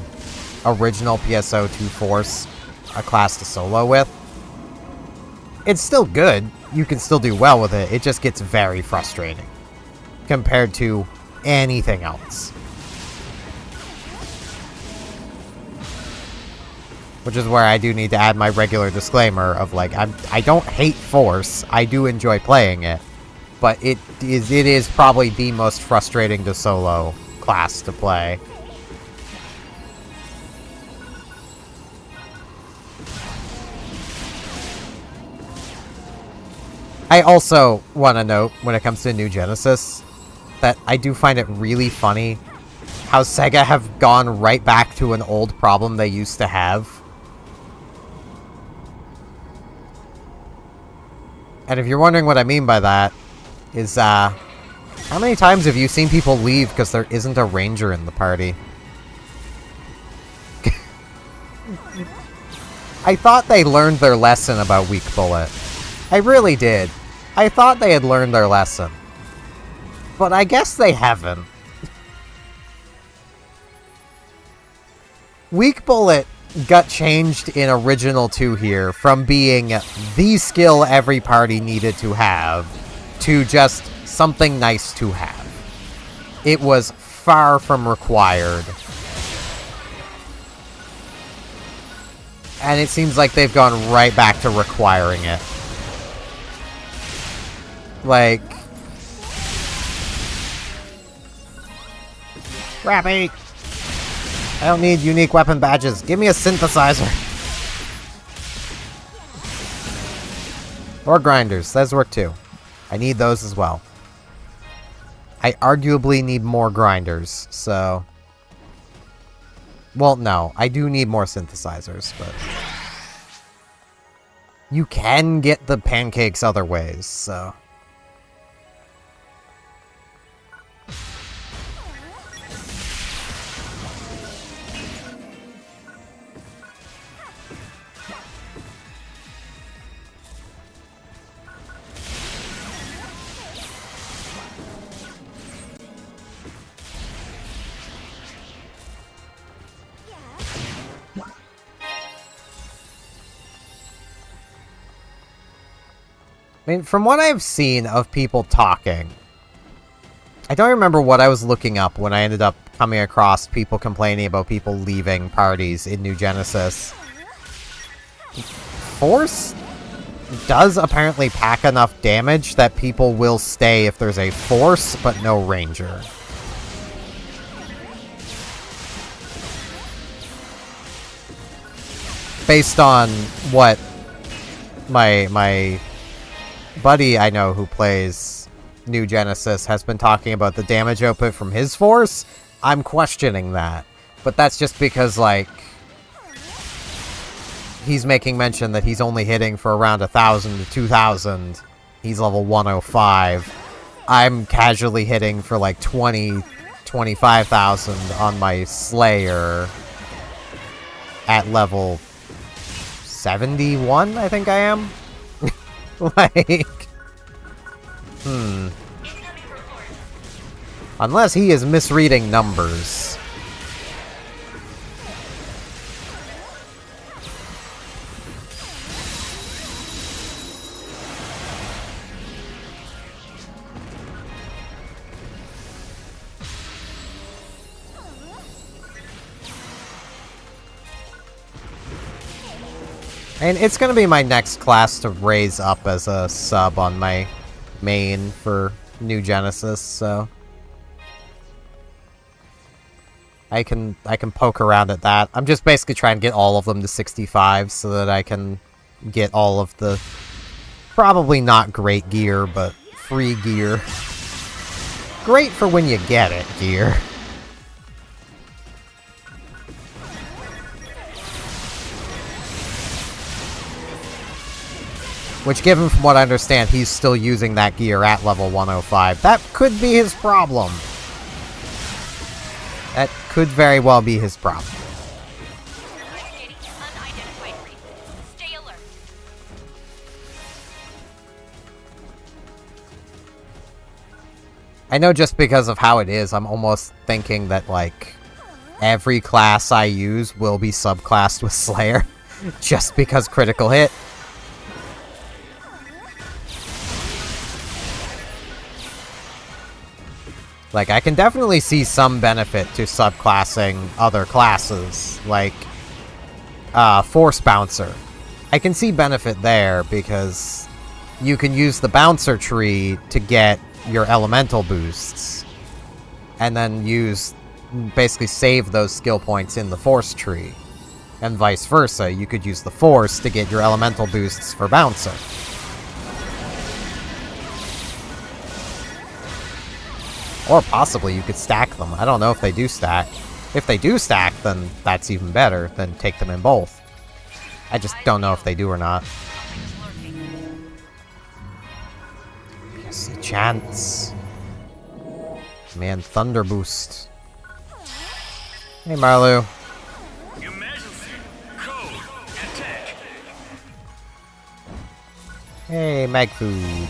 original PSO2 Force a class to solo with. It's still good. You can still do well with it. It just gets very frustrating compared to anything else. Which is where I do need to add my regular disclaimer of, like, I don't hate Force. I do enjoy playing it. But it is probably the most frustrating to solo class to play. I also want to note, when it comes to New Genesis, that I do find it really funny how Sega have gone right back to an old problem they used to have. And if you're wondering what I mean by that, is, how many times have you seen people leave because there isn't a ranger in the party? I thought they learned their lesson about Weak Bullet. I really did. I thought they had learned their lesson. But I guess they haven't. Weak Bullet got changed in Original 2 here from being the skill every party needed to have to just something nice to have. It was far from required. And it seems like they've gone right back to requiring it. Like... Crappy! I don't need unique weapon badges. Give me a synthesizer. Or grinders. Those work too. I need those as well. I arguably need more grinders, so... Well, no. I do need more synthesizers, but... you can get the pancakes other ways, so... I mean, from what I've seen of people talking, I don't remember what I was looking up when I ended up coming across people complaining about people leaving parties in New Genesis. Force does apparently pack enough damage that people will stay if there's a Force, but no Ranger. Based on what my buddy I know who plays New Genesis has been talking about the damage output from his Force, I'm questioning that. But that's just because, like, he's making mention that he's only hitting for around 1,000 to 2,000. He's level 105. I'm casually hitting for like 20, 25,000 on my Slayer at level 71, I think I am. Like, unless he is misreading numbers. And it's going to be my next class to raise up as a sub on my main for New Genesis, so I can poke around at that. I'm just basically trying to get all of them to 65 so that I can get all of the probably not great gear, but free gear. Great for when you get it gear. Which, given from what I understand, he's still using that gear at level 105. That could be his problem. That could very well be his problem. Investigating unidentified reason. Stay alert. I know just because of how it is, I'm almost thinking that, like, every class I use will be subclassed with Slayer. Just because critical hit. Like, I can definitely see some benefit to subclassing other classes, like, Force Bouncer. I can see benefit there, because you can use the Bouncer tree to get your elemental boosts, and then basically save those skill points in the Force tree. And vice versa, you could use the Force to get your elemental boosts for Bouncer. Or possibly you could stack them. I don't know if they do stack. If they do stack, then that's even better. Then take them in both. I just don't know if they do or not. Yes, a chance. Man, Thunder Boost. Hey, Marlu. Emergency. Code. Attack. Hey, Mag Food.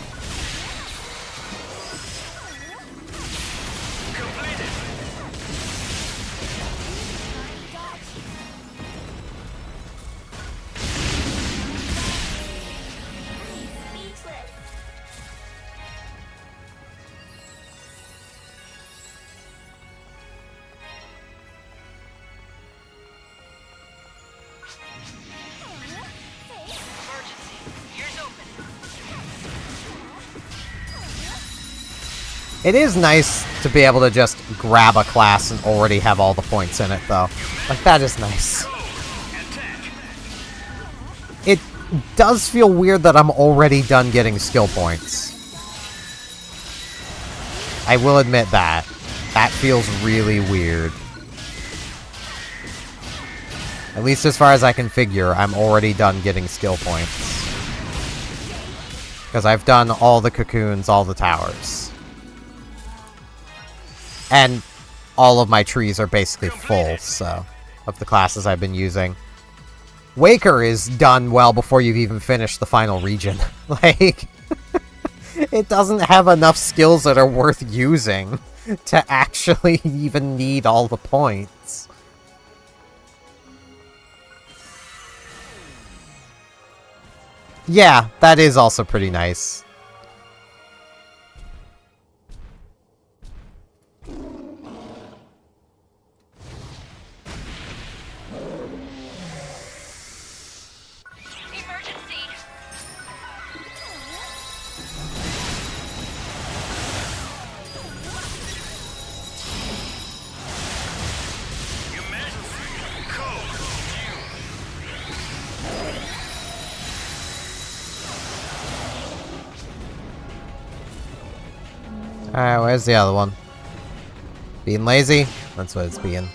It is nice to be able to just grab a class and already have all the points in it, though. Like, that is nice. It does feel weird that I'm already done getting skill points. I will admit that. That feels really weird. At least as far as I can figure, I'm already done getting skill points. Because I've done all the cocoons, all the towers. And all of my trees are basically full, so, of the classes I've been using. Waker is done well before you've even finished the final region. Like, it doesn't have enough skills that are worth using to actually even need all the points. Yeah, that is also pretty nice. Emergency. Emergency. Code. Alright, where's the other one? Being lazy? That's what it's being.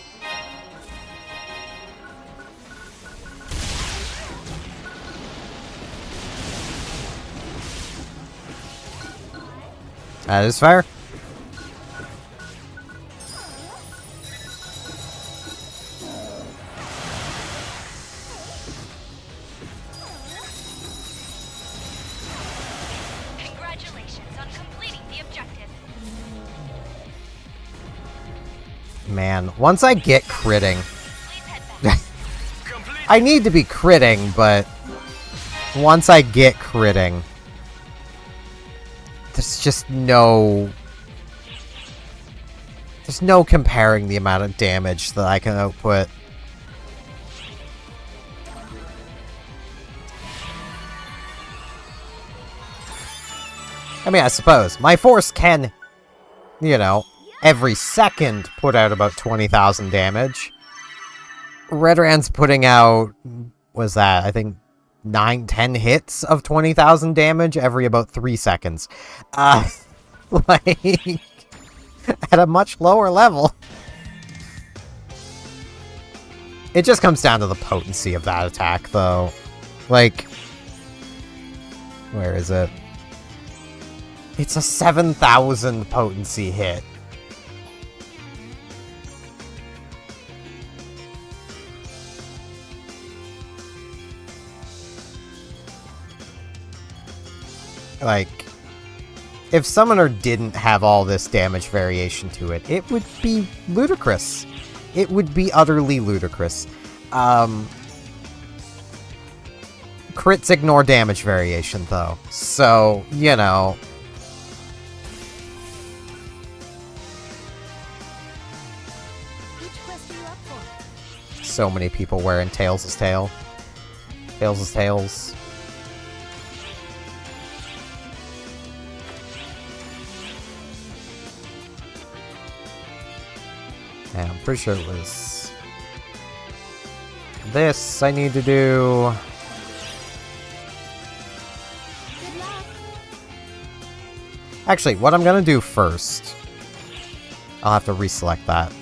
That is fair. Congratulations on completing the objective. Man, once I get critting... Please head back. Complete. I need to be critting, but... once I get critting... there's just no... there's no comparing the amount of damage that I can output. I mean, I suppose. My force can, you know, every second put out about 20,000 damage. Redran's putting out, was that, I think, 9-10 hits of 20,000 damage every about 3 seconds. Like, at a much lower level. It just comes down to the potency of that attack, though. Like, where is it? It's a 7,000 potency hit. Like, if Summoner didn't have all this damage variation to it, it would be ludicrous. It would be utterly ludicrous. Crits ignore damage variation, though. So, you know... Which quest are you up for? so many people wearing Tails' tail. Tails' tails. Yeah, I'm pretty sure it was... this I need to do... Good luck. Actually, what I'm gonna do first... I'll have to reselect that.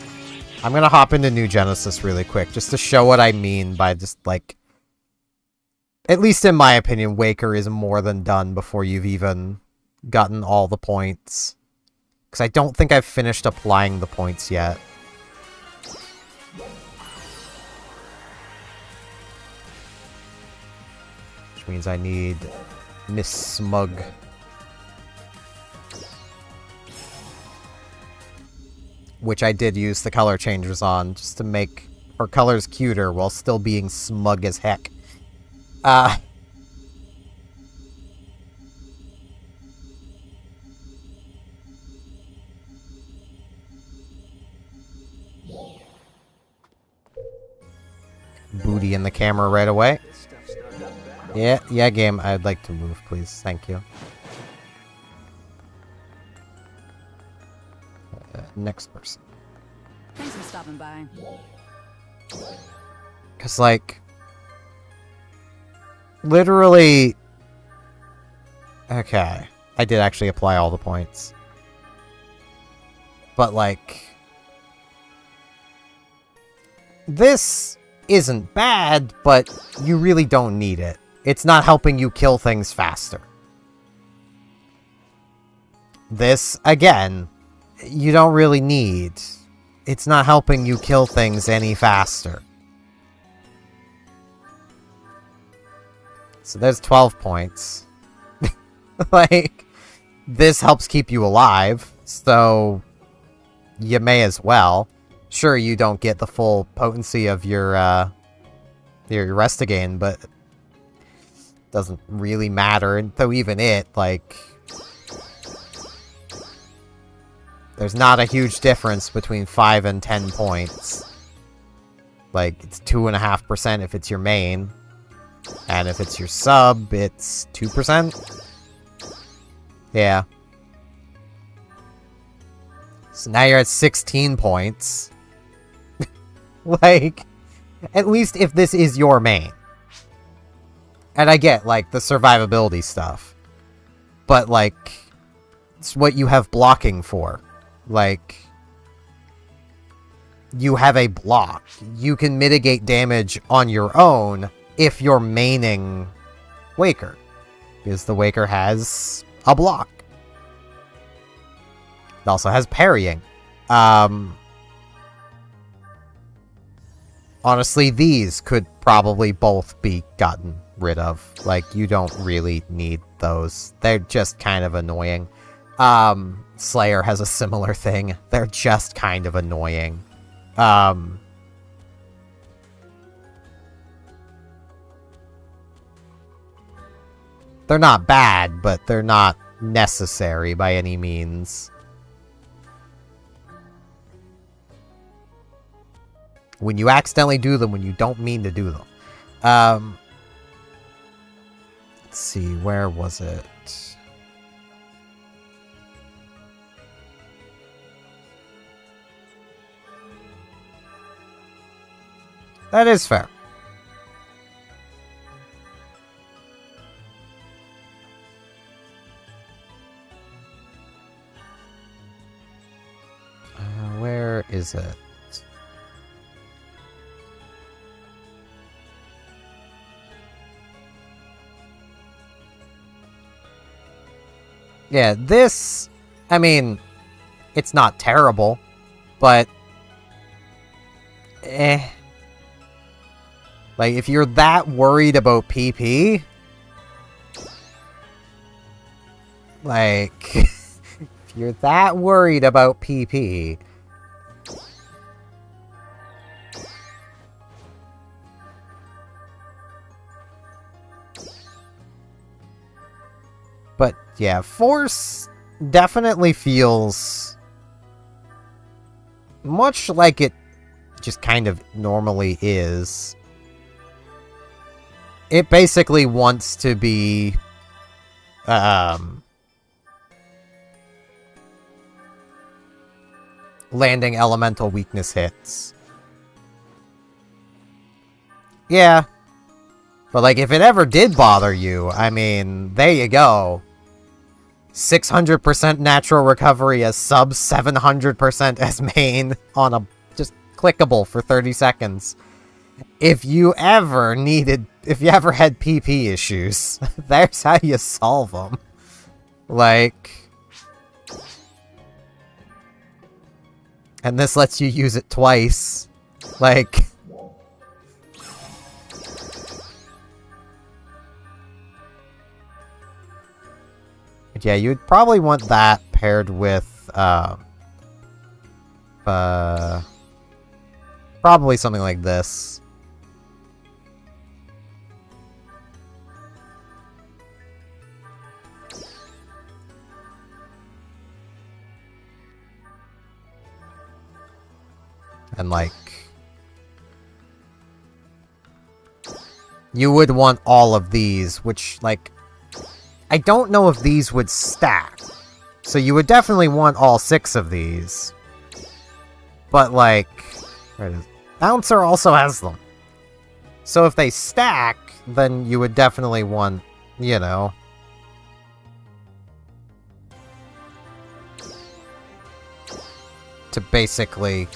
I'm gonna hop into New Genesis really quick, just to show what I mean by just, like... at least in my opinion, Waker is more than done before you've even gotten all the points. Because I don't think I've finished applying the points yet. Which means I need Miss Smug. Which I did use the color changers on, just to make her colors cuter while still being smug as heck. Booty in the camera right away. Yeah, game. I'd like to move, please. Thank you. Next person. Thanks for stopping by. Because, like... literally... okay. I did actually apply all the points. But, like... this isn't bad, but you really don't need it. It's not helping you kill things faster. this, again, you don't really need. It's not helping you kill things any faster. So there's 12 points. Like, this helps keep you alive, so you may as well. Sure, you don't get the full potency of your rest again, but it doesn't really matter. And though even it, like, there's not a huge difference between 5 and 10 points. Like, it's 2.5% if it's your main, and if it's your sub, it's 2%. Yeah. So now you're at 16 points. Like, at least if this is your main. And I get, like, the survivability stuff. But, like, it's what you have blocking for. Like, you have a block. You can mitigate damage on your own if you're maining Waker. Because the Waker has a block. It also has parrying. Honestly, these could probably both be gotten rid of. Like, you don't really need those. They're just kind of annoying. Slayer has a similar thing. They're just kind of annoying. They're not bad, but they're not necessary by any means. When you accidentally do them, when you don't mean to do them. Let's see, where was it? That is fair. Where is it? Yeah, this, I mean, it's not terrible, but like, if you're that worried about PP, like, if you're that worried about PP, but yeah, Force definitely feels much like it just kind of normally is. It basically wants to be landing elemental weakness hits. Yeah. But, like, if it ever did bother you, I mean, there you go. 600% natural recovery as sub, 700% as main on a just clickable for 30 seconds. If you ever had PP issues, there's how you solve them. Like, and this lets you use it twice. Like, yeah, you'd probably want that paired with, probably something like this. And, like, you would want all of these, which, like, I don't know if these would stack. So you would definitely want all 6 of these. But, like, where it is. Bouncer also has them. So if they stack, then you would definitely want, you know, to basically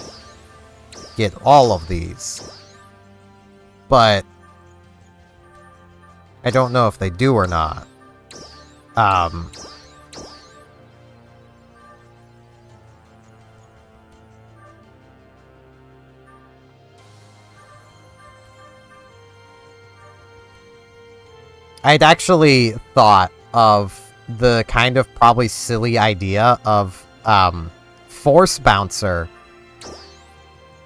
get all of these. But I don't know if they do or not. I'd actually thought of the kind of probably silly idea of Force Bouncer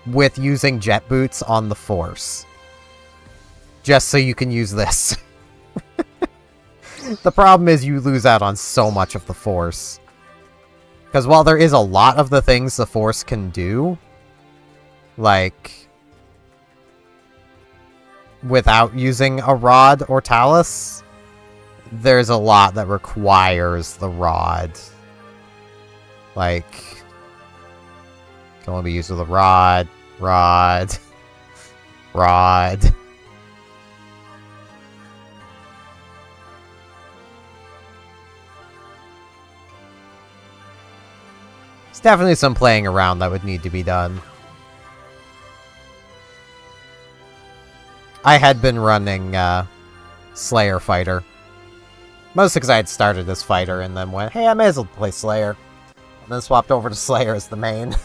with using jet boots on the Force. Just so you can use this. The problem is you lose out on so much of the Force. Because while there is a lot of the things the Force can do, like, without using a rod or talus, there's a lot that requires the rod. Like, can only be used with a rod, rod. There's definitely some playing around that would need to be done. I had been running Slayer Fighter. Mostly because I had started as Fighter and then went, hey, I may as well play Slayer. And then swapped over to Slayer as the main.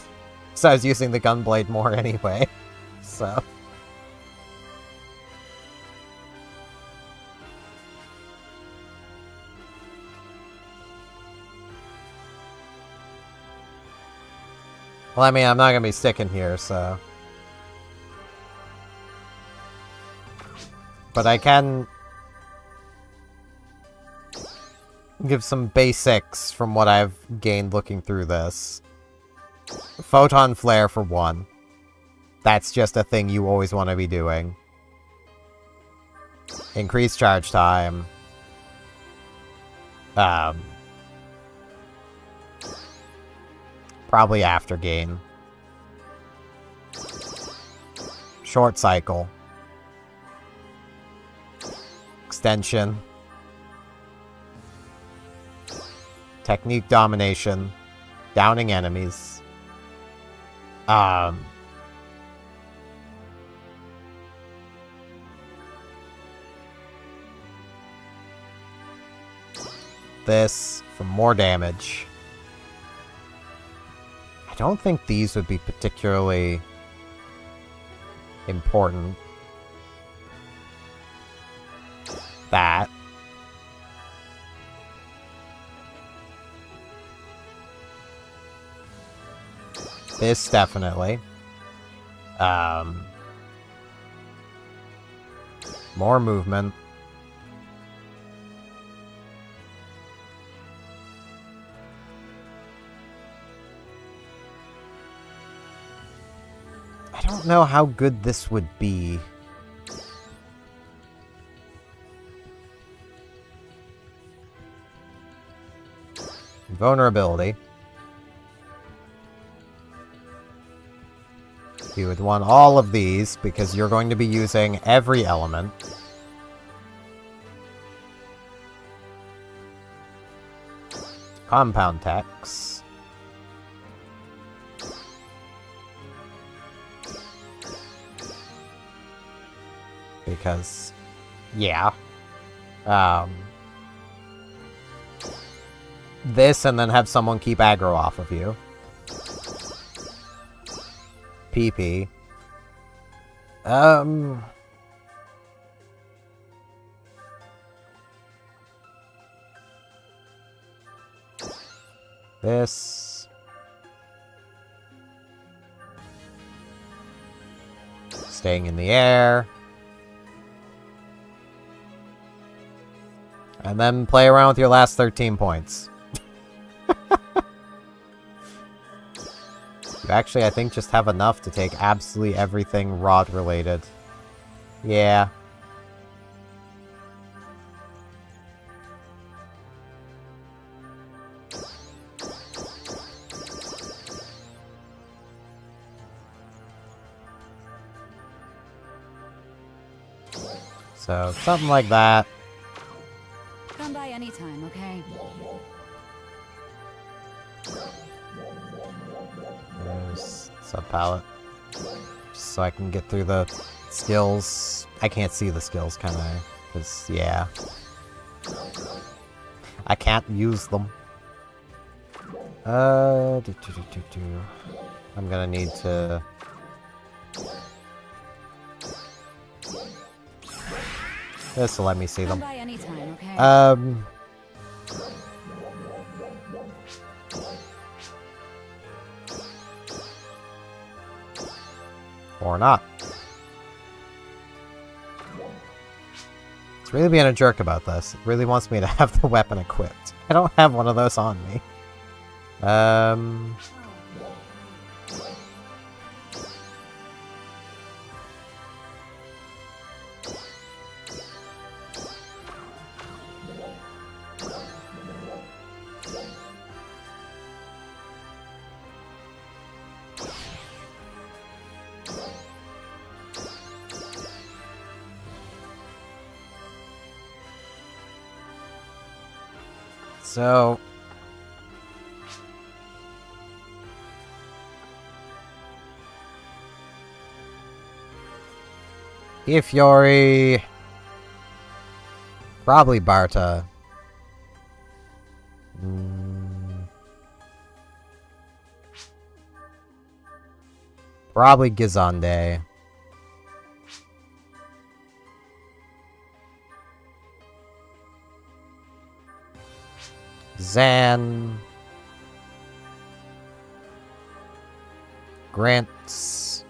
So I was using the Gunblade more anyway. So... well, I mean, I'm not gonna be sticking here, so... but I can... give some basics from what I've gained looking through this. Photon Flare for one. That's just a thing you always want to be doing. Increased charge time. Probably after gain. Short cycle. Extension. Technique domination. Downing enemies. This for more damage. I don't think these would be particularly important. That. This definitely. More movement. I don't know how good this would be. Vulnerability. You would want all of these because you're going to be using every element. Compound text. Because, yeah. This and then have someone keep aggro off of you. PP. This. Staying in the air. And then play around with your last 13 points. You actually, I think, just have enough to take absolutely everything rod-related. Yeah. So, something like that. Come by anytime, okay? There's sub-palette. Just so I can get through the skills. I can't see the skills, can I? Because, yeah. I can't use them. I'm gonna need to... This will let me see them. Come by anytime. Or not. It's really being a jerk about this. It really wants me to have the weapon equipped. I don't have one of those on me. So... Fiori... Probably Barta. Probably Gizande. Zan. Grants.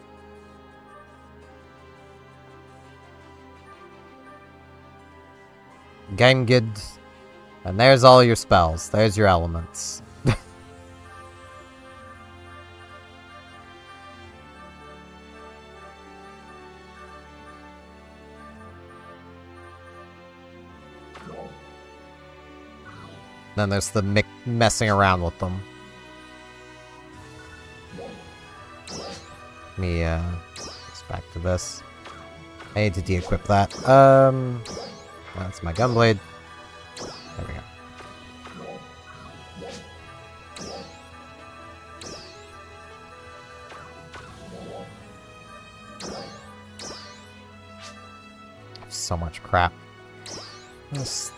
Gengid. And there's all your spells. There's your elements. Then there's the messing around with them. Let me, let's back to this. I need to de-equip that. That's my gunblade. There we go. So much crap. This.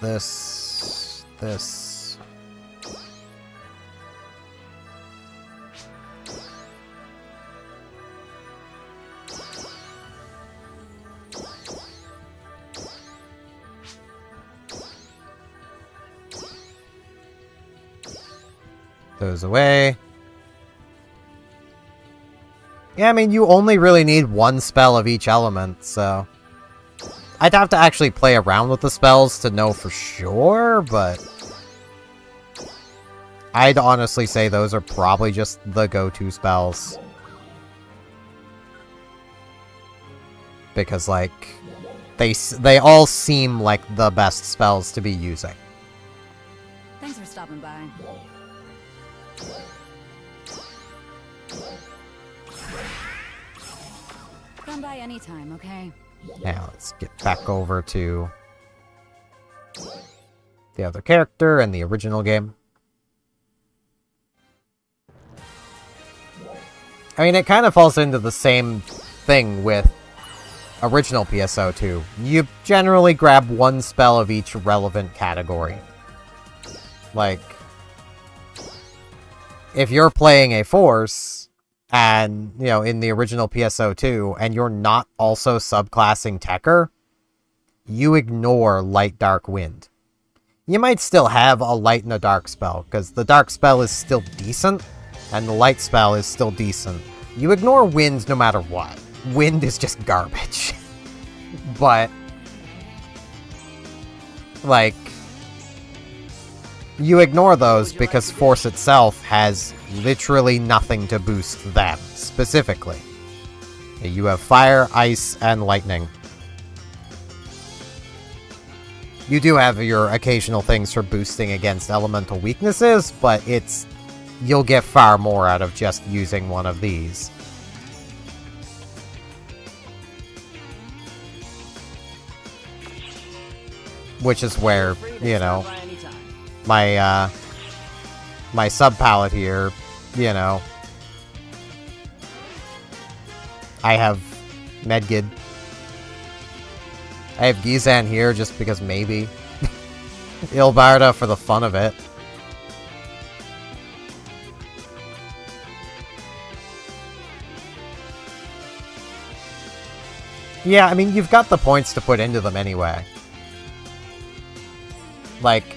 Those away. Yeah, I mean, you only really need one spell of each element, so... I'd have to actually play around with the spells to know for sure, but... I'd honestly say those are probably just the go-to spells. Because, like, they all seem like the best spells to be using. Thanks for stopping by. Come by anytime, okay? Now, let's get back over to the other character and the original game. I mean, it kind of falls into the same thing with original PSO2. You generally grab one spell of each relevant category. Like, if you're playing a force, and, you know, in the original PSO2, and you're not also subclassing Tekker, you ignore Light Dark Wind. You might still have a Light and a Dark spell, because the Dark spell is still decent, and the Light spell is still decent. You ignore Wind no matter what. Wind is just garbage. But, like, you ignore those because Force itself has literally nothing to boost them, specifically. You have Fire, Ice, and Lightning. You do have your occasional things for boosting against elemental weaknesses, but you'll get far more out of just using one of these. Which is where, you know, my sub-palette here, you know, I have Medgid. I have Gizan here just because maybe. Ilbarda for the fun of it. Yeah, I mean, you've got the points to put into them anyway. like,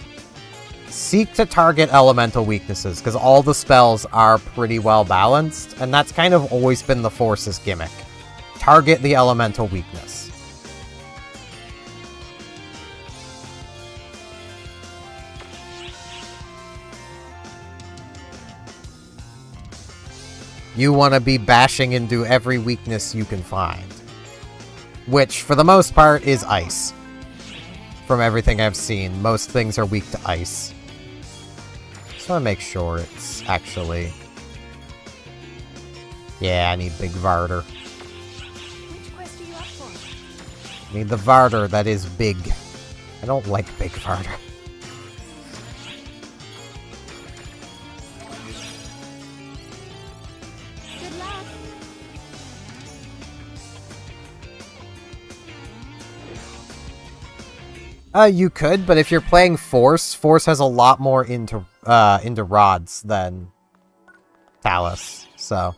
seek to target elemental weaknesses, because all the spells are pretty well balanced, and that's kind of always been the Force's gimmick. Target the elemental weakness. You want to be bashing into every weakness you can find. Which, for the most part, is ice. From everything I've seen, most things are weak to ice. Just want to make sure it's actually... Yeah, I need Big Varder. Which quest are you up for? Need the Varder that is big. I don't like Big Varder. Good luck. You could, but if you're playing Force, Force has a lot more into rods than Talus, so...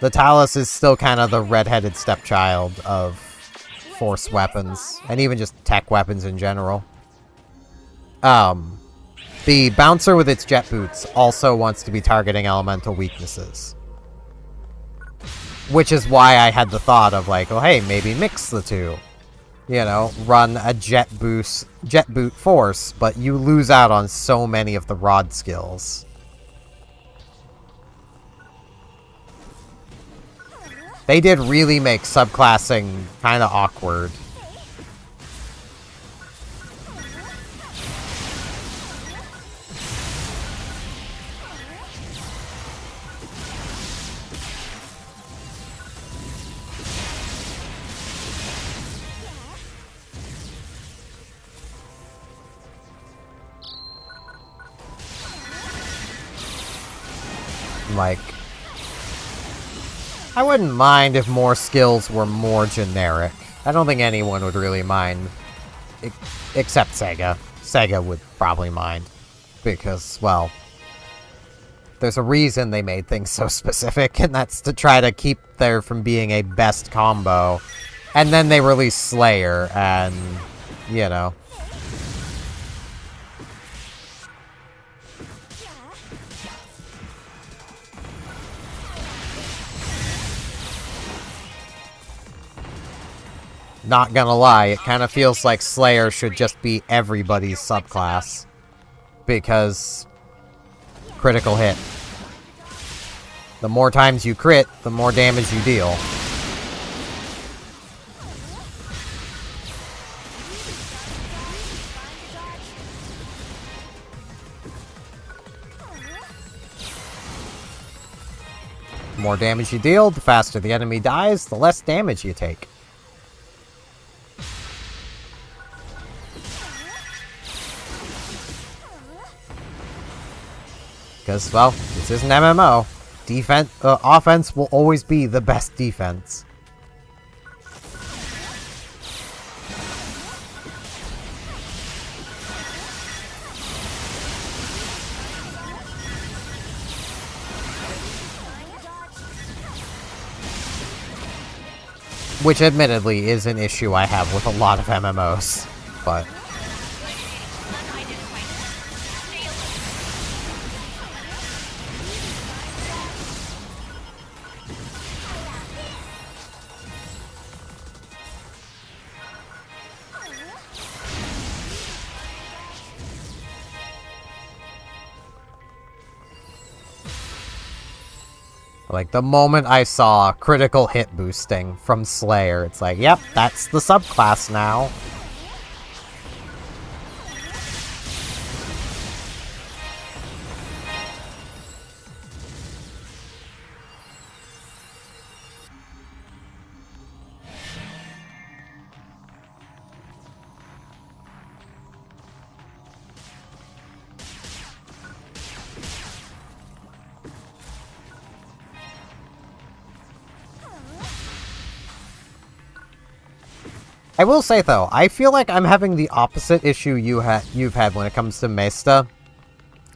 The Talus is still kind of the red-headed stepchild of Force weapons, and even just tech weapons in general. The Bouncer with its jet boots also wants to be targeting elemental weaknesses. Which is why I had the thought of like, oh hey, maybe mix the two. You know, run a jet boot Force, but you lose out on so many of the rod skills. They did really make subclassing kind of awkward. Like... I wouldn't mind if more skills were more generic. I don't think anyone would really mind. Except Sega. Sega would probably mind. Because, well... There's a reason they made things so specific, and that's to try to keep there from being a best combo. And then they release Slayer, and... You know... Not gonna lie, it kind of feels like Slayer should just be everybody's subclass. Because... critical hit. The more times you crit, the more damage you deal. The more damage you deal, the faster the enemy dies, the less damage you take. Because, well, this is an MMO. Offense will always be the best defense. Which, admittedly, is an issue I have with a lot of MMOs. But... Like, the moment I saw critical hit boosting from Slayer, it's like, yep, that's the subclass now. I will say, though, I feel like I'm having the opposite issue you've had when it comes to Mesta.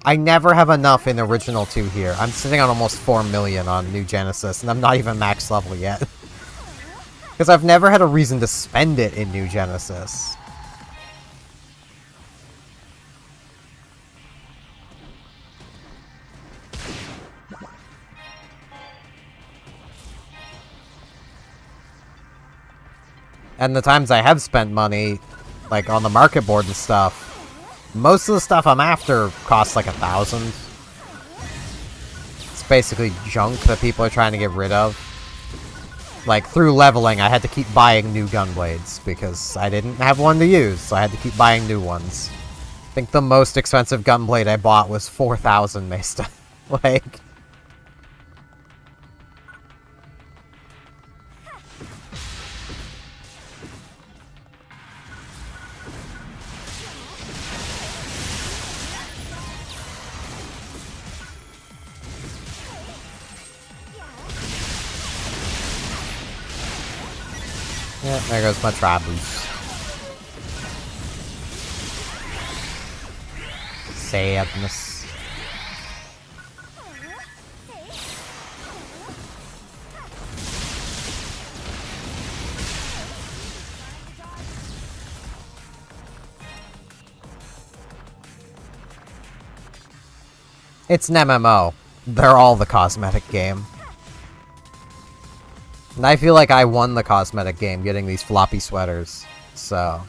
I never have enough in Original 2 here. I'm sitting on almost 4 million on New Genesis, and I'm not even max level yet. Because I've never had a reason to spend it in New Genesis. And the times I have spent money, like on the market board and stuff, most of the stuff I'm after costs like 1,000. It's basically junk that people are trying to get rid of. Like, through leveling, I had to keep buying new gunblades, because I didn't have one to use, so I had to keep buying new ones. I think the most expensive gunblade I bought was 4,000 Mesta. Like... Yeah, there goes my Tribus. Sadness. It's an MMO. They're all the cosmetic game. And I feel like I won the cosmetic game getting these floppy sweaters, so...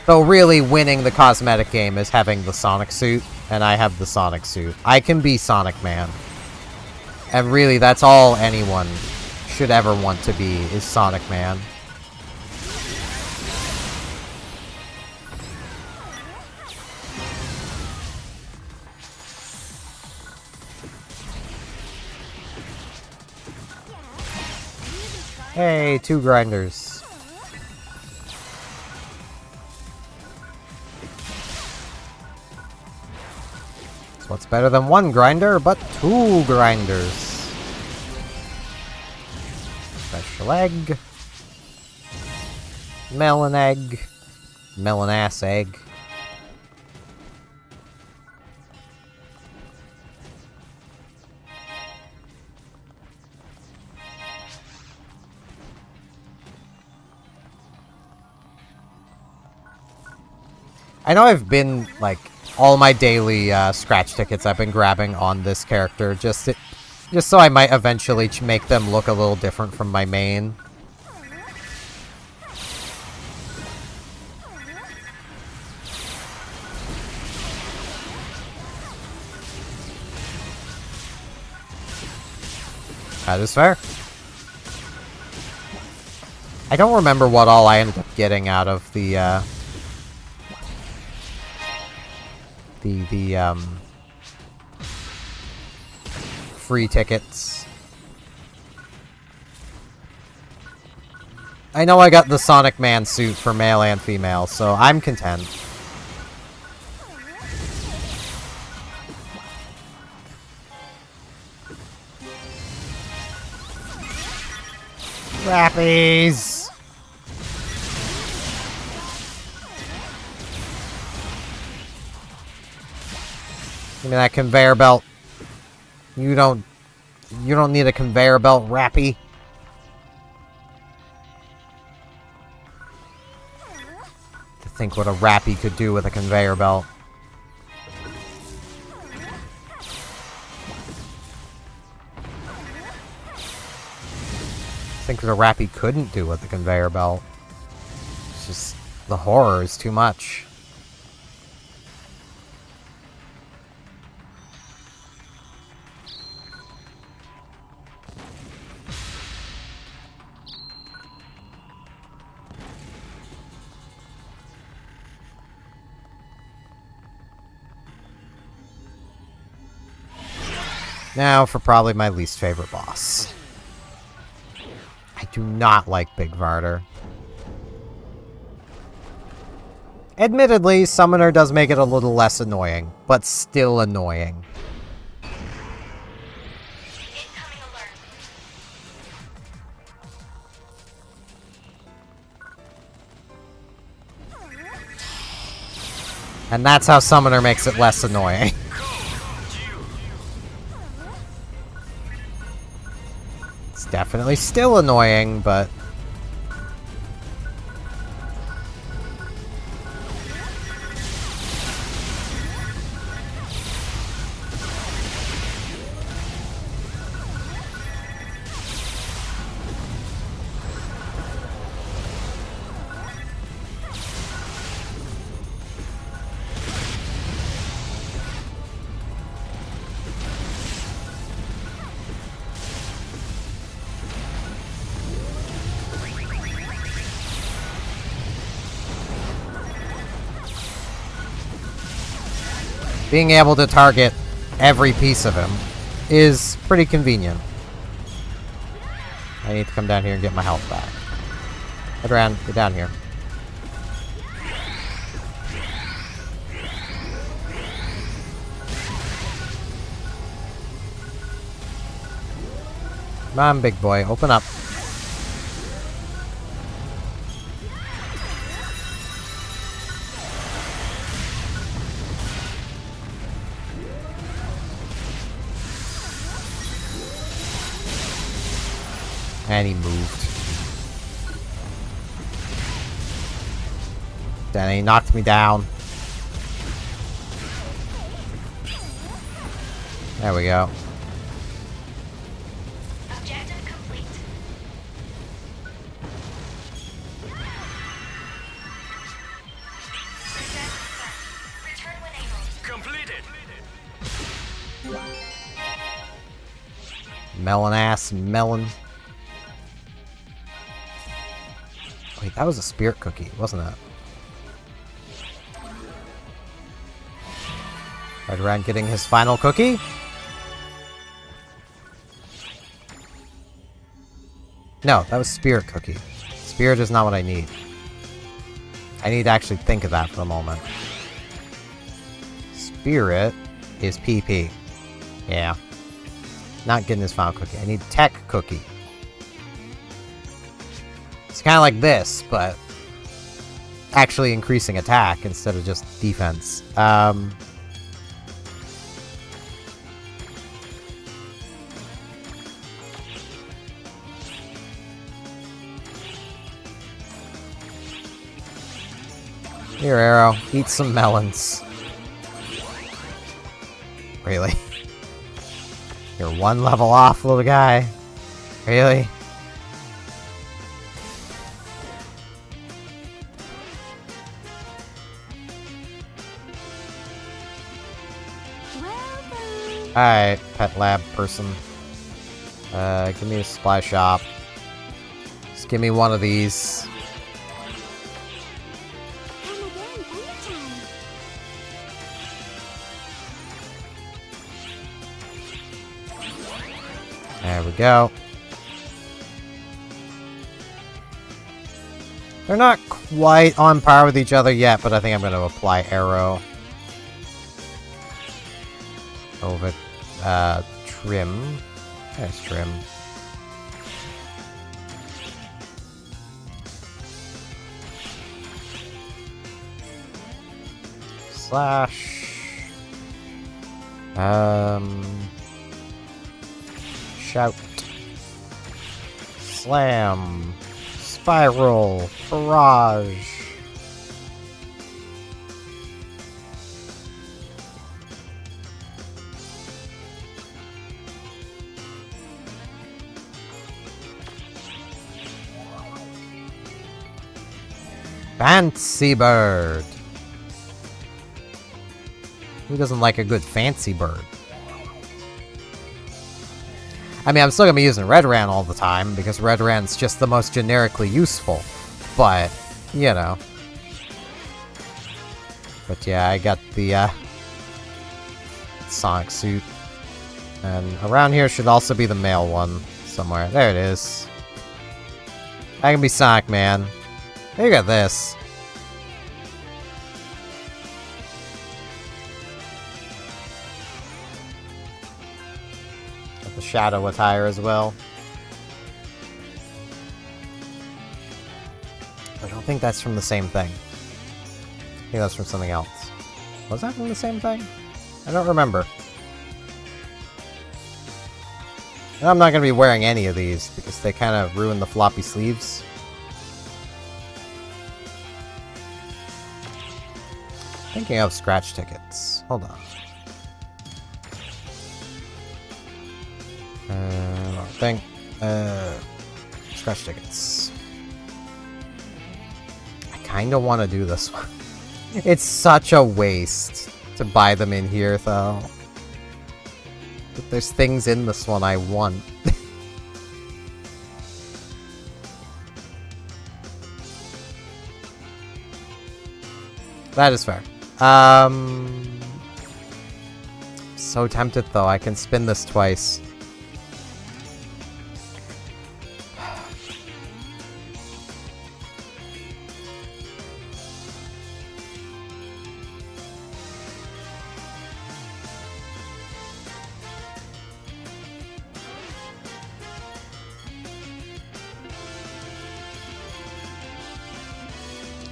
Though really winning the cosmetic game is having the Sonic suit, and I have the Sonic suit. I can be Sonic Man. And really, that's all anyone should ever want to be, is Sonic Man. Hey, 2 grinders. So what's better than 1 grinder, but 2 grinders? Special egg. Melon egg. Melon ass egg. I know I've been, like, all my daily scratch tickets I've been grabbing on this character, just so I might eventually make them look a little different from my main. That is fair. I don't remember what all I ended up getting out of the free tickets. I know I got the Sonic Man suit for male and female, so I'm content. Rappies! Give me that conveyor belt. You don't need a conveyor belt, Rappy. To think what a Rappy could do with a conveyor belt. Think what a Rappy couldn't do with the conveyor belt. It's just, the horror is too much. Now for probably my least favorite boss. I do not like Big Varder. Admittedly, Summoner does make it a little less annoying, but still annoying. Incoming alert. And that's how Summoner makes it less annoying. It's definitely still annoying, but... being able to target every piece of him is pretty convenient. I need to come down here and get my health back. Edran, get down here. Come on, big boy, open up. And he moved. Then he knocked me down. There we go. Objective complete. Success confirmed. Return when able. Completed. Melon ass, melon. Wait, that was a spirit cookie, wasn't it? Right around getting his final cookie. No, that was spirit cookie. Spirit is not what I need. I need to actually think of that for a moment. Spirit is PP. Yeah. Not getting his final cookie. I need tech cookie. It's kind of like this, but actually increasing attack instead of just defense. Here, Arrow. Eat some melons. Really? You're one level off, little guy. Really? Alright, pet lab person. Give me a supply shop. Just give me one of these. There we go. They're not quite on par with each other yet, but I think I'm going to apply arrow. Over, trim. There's trim. Slash. Shout. Slam. Spiral. Barrage. Fancy bird. Who doesn't like a good fancy bird? I mean, I'm still gonna be using Redran all the time because Redran's just the most generically useful. But, you know. But yeah, I got the Sonic suit. And around here should also be the male one somewhere. There it is. I can be Sonic Man. You got this. Got the shadow attire as well. I don't think that's from the same thing. I think that's from something else. Was that from the same thing? I don't remember. And I'm not going to be wearing any of these because they kind of ruin the floppy sleeves. Thinking of scratch tickets. Hold on. Scratch tickets. I kind of want to do this one. It's such a waste to buy them in here, though. But there's things in this one I want. That is fair. So tempted though, I can spin this twice.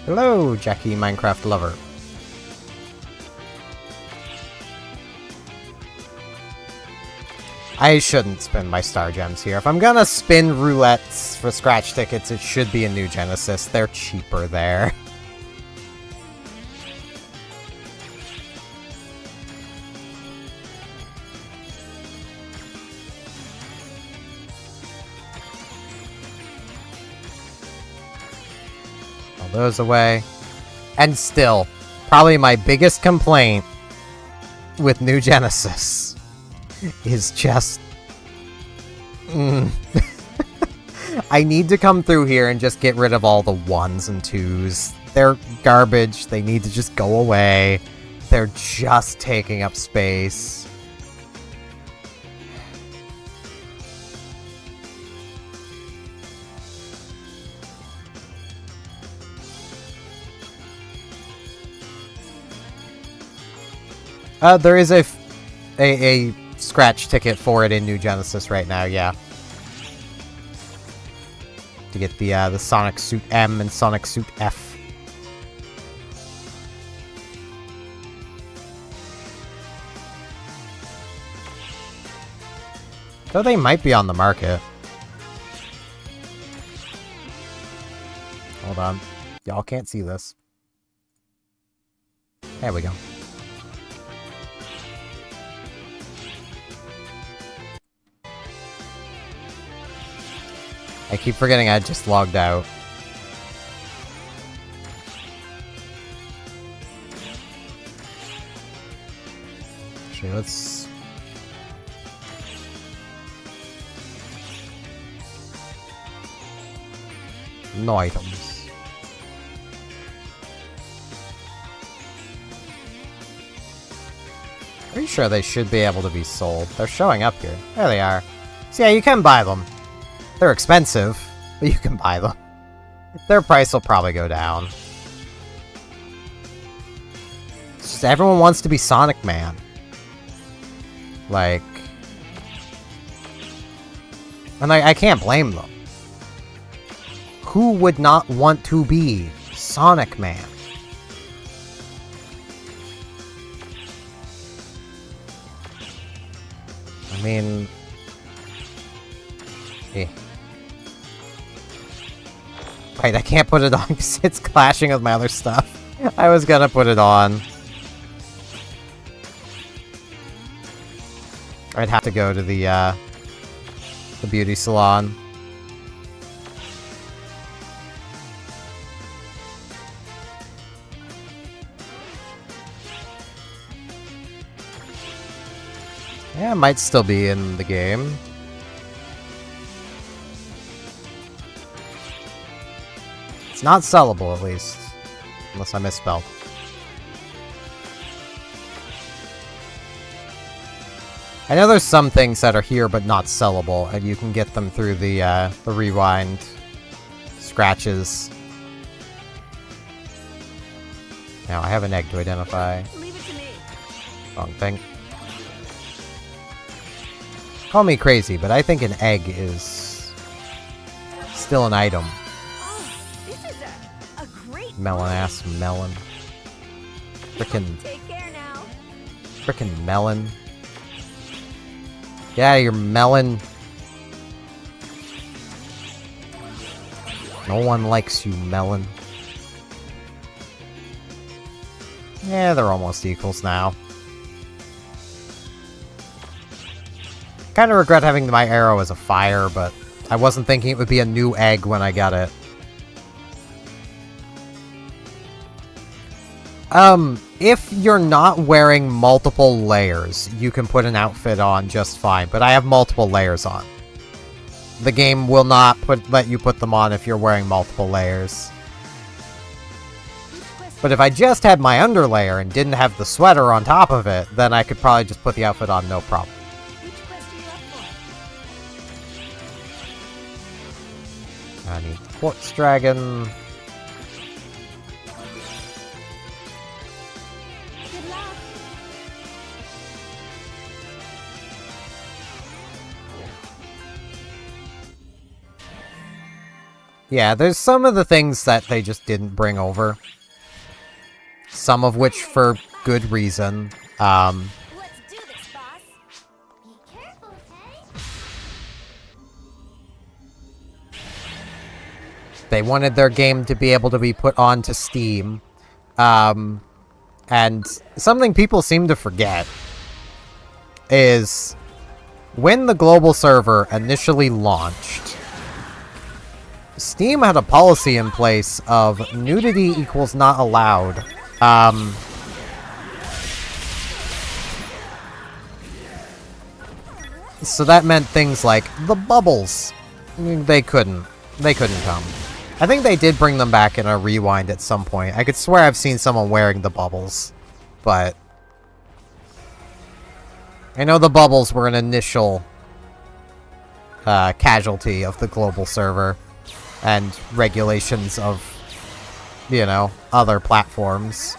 Hello, Jackie, Minecraft lover. I shouldn't spin my star gems here. If I'm gonna spin roulettes for scratch tickets, it should be a new Genesis. They're cheaper there. All those away. And still, probably my biggest complaint with new Genesis is just... I need to come through here and just get rid of all the 1s and 2s. They're garbage. They need to just go away. They're just taking up space. There is a scratch ticket for it in New Genesis right now, yeah. To get the Sonic Suit M and Sonic Suit F. Though they might be on the market. Hold on. Y'all can't see this. There we go. I keep forgetting I just logged out. Actually, let's... No items. Pretty sure they should be able to be sold. They're showing up here. There they are. So yeah, you can buy them. They're expensive, but you can buy them. Their price will probably go down. It's just everyone wants to be Sonic Man. Like... And I can't blame them. Who would not want to be Sonic Man? I mean... Wait, I can't put it on because it's clashing with my other stuff. I was gonna put it on. I'd have to go to the beauty salon. Yeah, it might still be in the game. It's not sellable, at least. Unless I misspelled. I know there's some things that are here but not sellable, and you can get them through the rewind scratches. Now, I have an egg to identify. Leave it to me. Wrong thing. Call me crazy, but I think an egg is still an item. Oh, this is a great Melon-ass melon. Frickin' Take care now. frickin' melon. Get out of your melon. No one likes you, melon. Yeah, they're almost equals now. Kind of regret having my arrow as a fire, but I wasn't thinking it would be a new egg when I got it. If you're not wearing multiple layers, you can put an outfit on just fine, but I have multiple layers on. The game will not let you put them on if you're wearing multiple layers. Each quest But if I just had my underlayer and didn't have the sweater on top of it, then I could probably just put the outfit on no problem. Which quest are you up for? I need Quartz Dragon. Good luck. Yeah, there's some of the things that they just didn't bring over. Some of which for good reason. Let's do this, boss. Be careful, okay? They wanted their game to be able to be put onto Steam. And something people seem to forget is when the global server initially launched, Steam had a policy in place of nudity equals not allowed. So that meant things like the bubbles. They couldn't come. I think they did bring them back in a rewind at some point. I could swear I've seen someone wearing the bubbles, but I know the bubbles were an initial casualty of the global server and regulations of, you know, other platforms.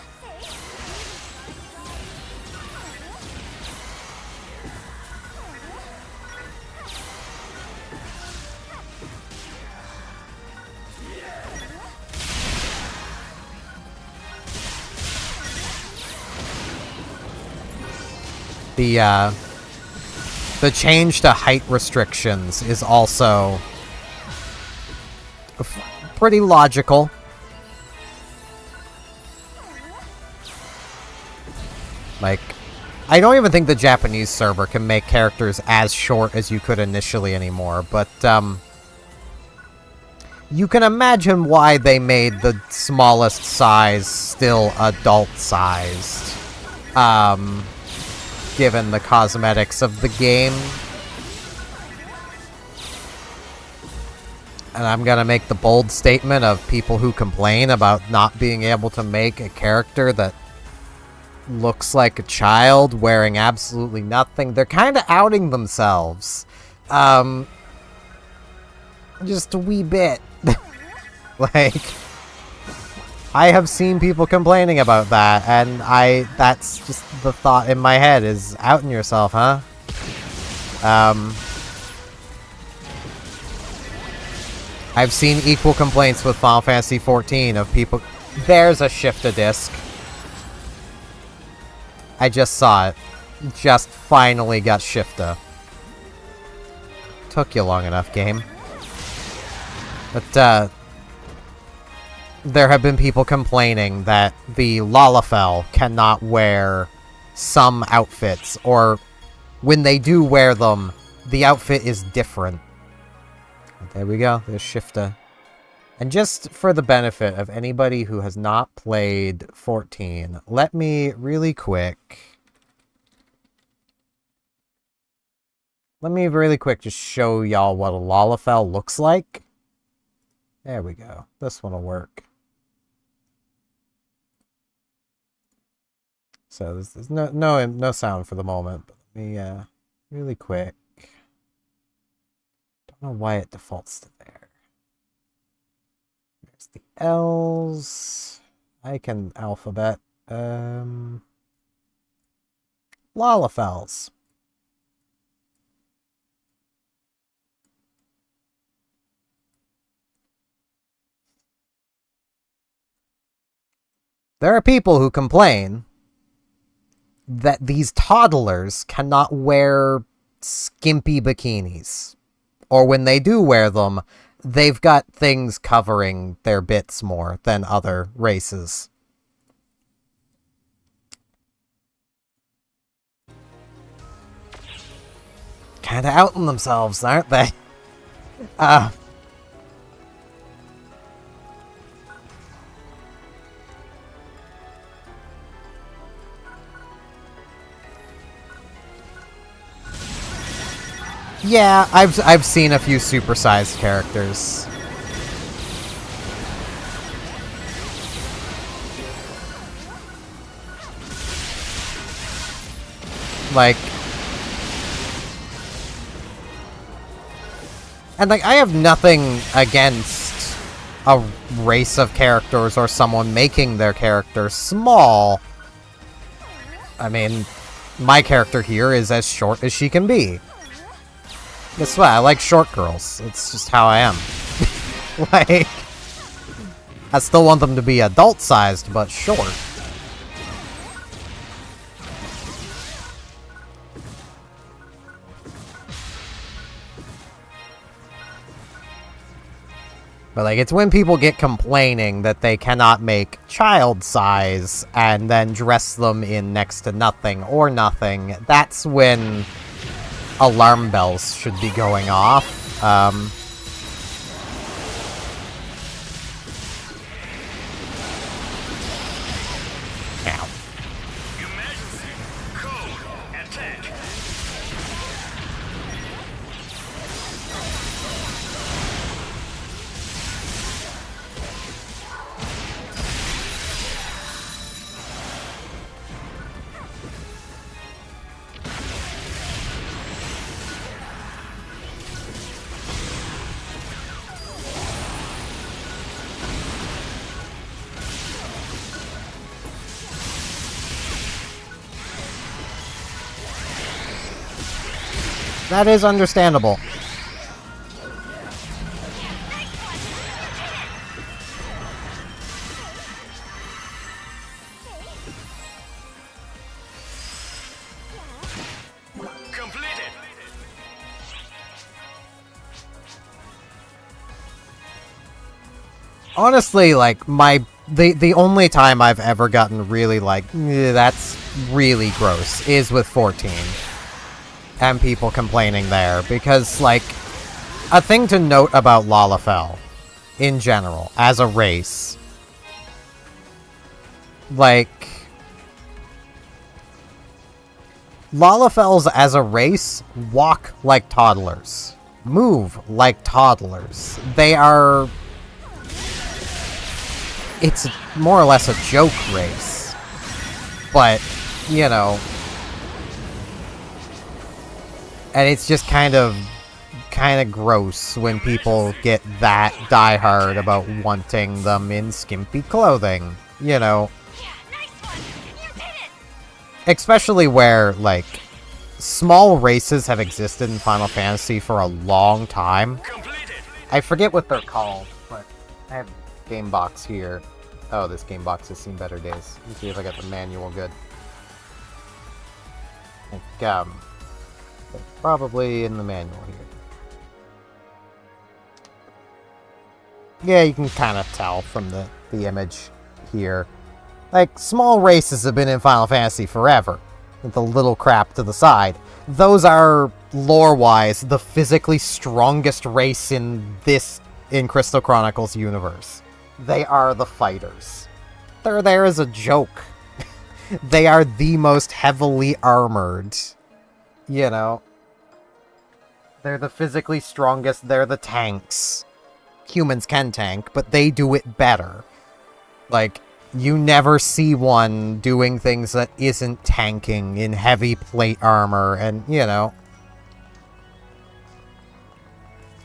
The change to height restrictions is also pretty logical. Like, I don't even think the Japanese server can make characters as short as you could initially anymore, but you can imagine why they made the smallest size still adult-sized. Given the cosmetics of the game. And I'm gonna make the bold statement of people who complain about not being able to make a character that looks like a child wearing absolutely nothing. They're kind of outing themselves. Just a wee bit. Like, I have seen people complaining about that, and that's just the thought in my head, is outing yourself, huh? I've seen equal complaints with Final Fantasy XIV of people... There's a shift-a-disc. I just saw it. Just finally got shifta. Took you long enough, game. But, there have been people complaining that the Lalafell cannot wear some outfits, or when they do wear them, the outfit is different. There we go, there's Shifta. And just for the benefit of anybody who has not played 14, let me really quick just show y'all what a Lalafell looks like. There we go, this one will work. So there's no sound for the moment, but let me really quick. Don't know why it defaults to there. There's the L's. I can alphabet. Lalafells. There are people who complain that these toddlers cannot wear skimpy bikinis. Or when they do wear them, they've got things covering their bits more than other races. Kinda outing themselves, aren't they? Yeah, I've seen a few supersized characters. Like... And, like, I have nothing against a race of characters or someone making their character small. I mean, my character here is as short as she can be. Guess what? I like short girls. It's just how I am. Like, I still want them to be adult-sized, but short. But, like, it's when people get complaining that they cannot make child size and then dress them in next to nothing or nothing. That's when alarm bells should be going off. Now. Your Majesty, code, attack. That is understandable. Completed. Honestly, like, the only time I've ever gotten really, like, that's really gross is with 14. And people complaining there, because, like, a thing to note about Lalafell, in general, as a race, like, Lalafells as a race walk like toddlers, move like toddlers. They are... It's more or less a joke race, but, you know... And it's just kind of gross when people get that diehard about wanting them in skimpy clothing, you know. Especially where, like, small races have existed in Final Fantasy for a long time. Completed. I forget what they're called, but I have game box here. Oh, this game box has seen better days. Let me see if I got the manual good. I think, probably in the manual here. Yeah, you can kind of tell from the image here. Like, small races have been in Final Fantasy forever. With the little crap to the side. Those are, lore-wise, the physically strongest race in Crystal Chronicles universe. They are the fighters. They're there as a joke. They are the most heavily armored. You know. They're the physically strongest, they're the tanks. Humans can tank, but they do it better. Like, you never see one doing things that isn't tanking in heavy plate armor, and, you know.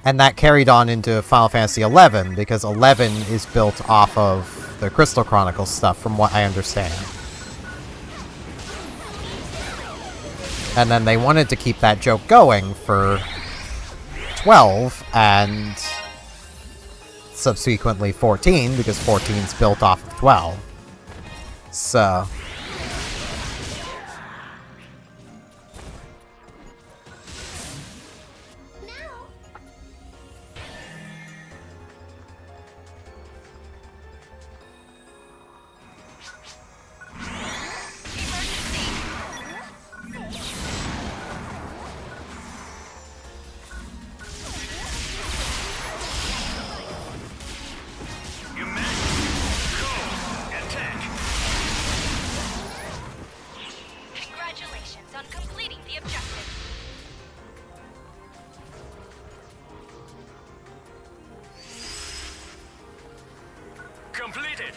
And that carried on into Final Fantasy XI, because 11 is built off of the Crystal Chronicles stuff, from what I understand. And then they wanted to keep that joke going for 12, and subsequently 14, because 14's built off of 12. So... Your Majesty, code, attack. Congratulations on completing the objective. Completed.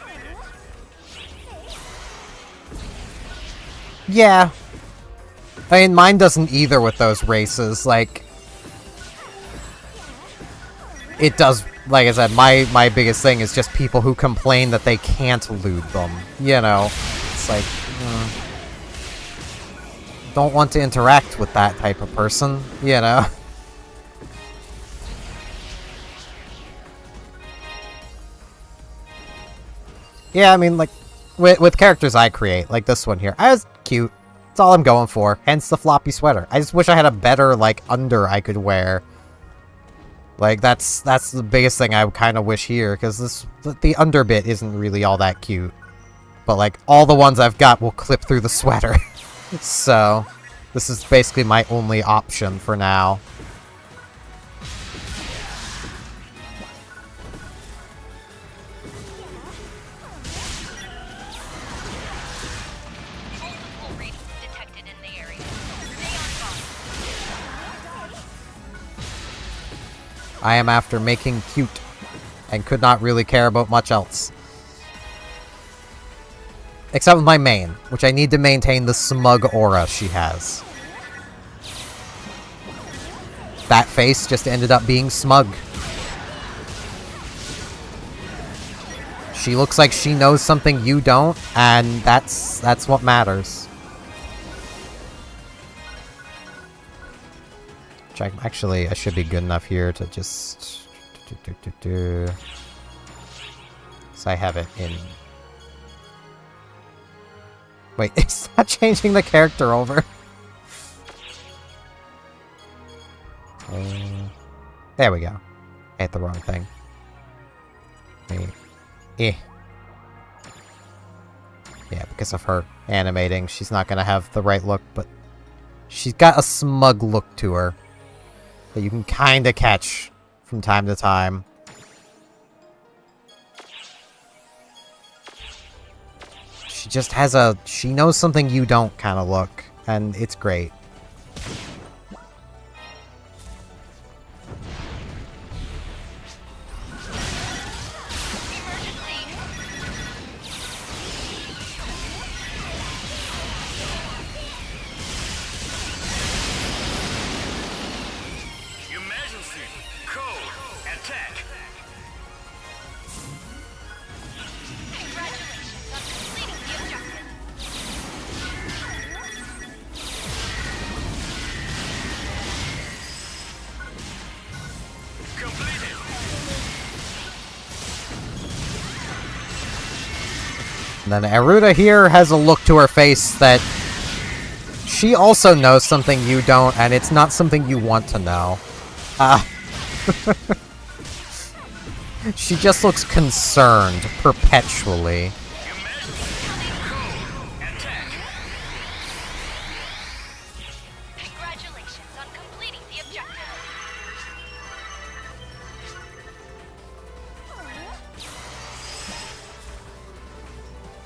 Yeah. I mean, mine doesn't either with those races. Like, it does, like I said, my biggest thing is just people who complain that they can't loot them. You know? It's like, don't want to interact with that type of person, you know? Yeah, I mean, like, with characters I create, like this one here, I was cute. That's all I'm going for, hence the floppy sweater. I just wish I had a better, like, under I could wear. Like, that's the biggest thing I kind of wish here, because the under bit isn't really all that cute. But, like, all the ones I've got will clip through the sweater. So, this is basically my only option for now. Multiple readings detected in the area. Stay on guard. I am after making cute, and could not really care about much else. Except with my main, which I need to maintain the smug aura she has. That face just ended up being smug. She looks like she knows something you don't, and that's what matters. Actually, I should be good enough here to just... So I have it in... Wait, it's not changing the character over. There we go. I hit the wrong thing. Yeah, because of her animating, she's not gonna have the right look, but she's got a smug look to her that you can kinda catch from time to time. She just has a she knows something you don't kind of look, and it's great. Emergency. Code. Attack. Congratulations on completing the objective. Completed. And then Aruta here has a look to her face that she also knows something you don't, and it's not something you want to know. She just looks concerned perpetually. Attack. Congratulations on completing the objective.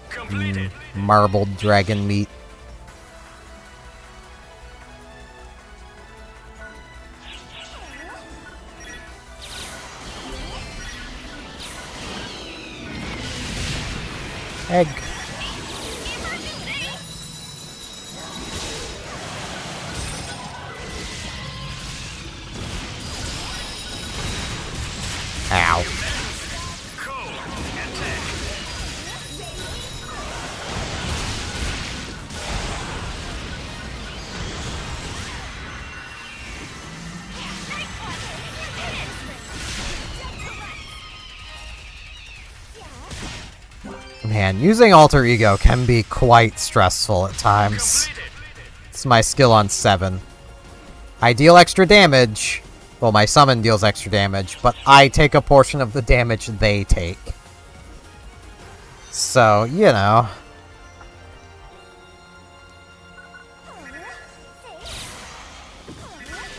Completed. Marbled dragon meat. Egg. Ow. Code. Attack. Man, using Alter Ego can be quite stressful at times. Completed. It's my skill on 7. I deal extra damage. Well, my summon deals extra damage, but I take a portion of the damage they take. So, you know.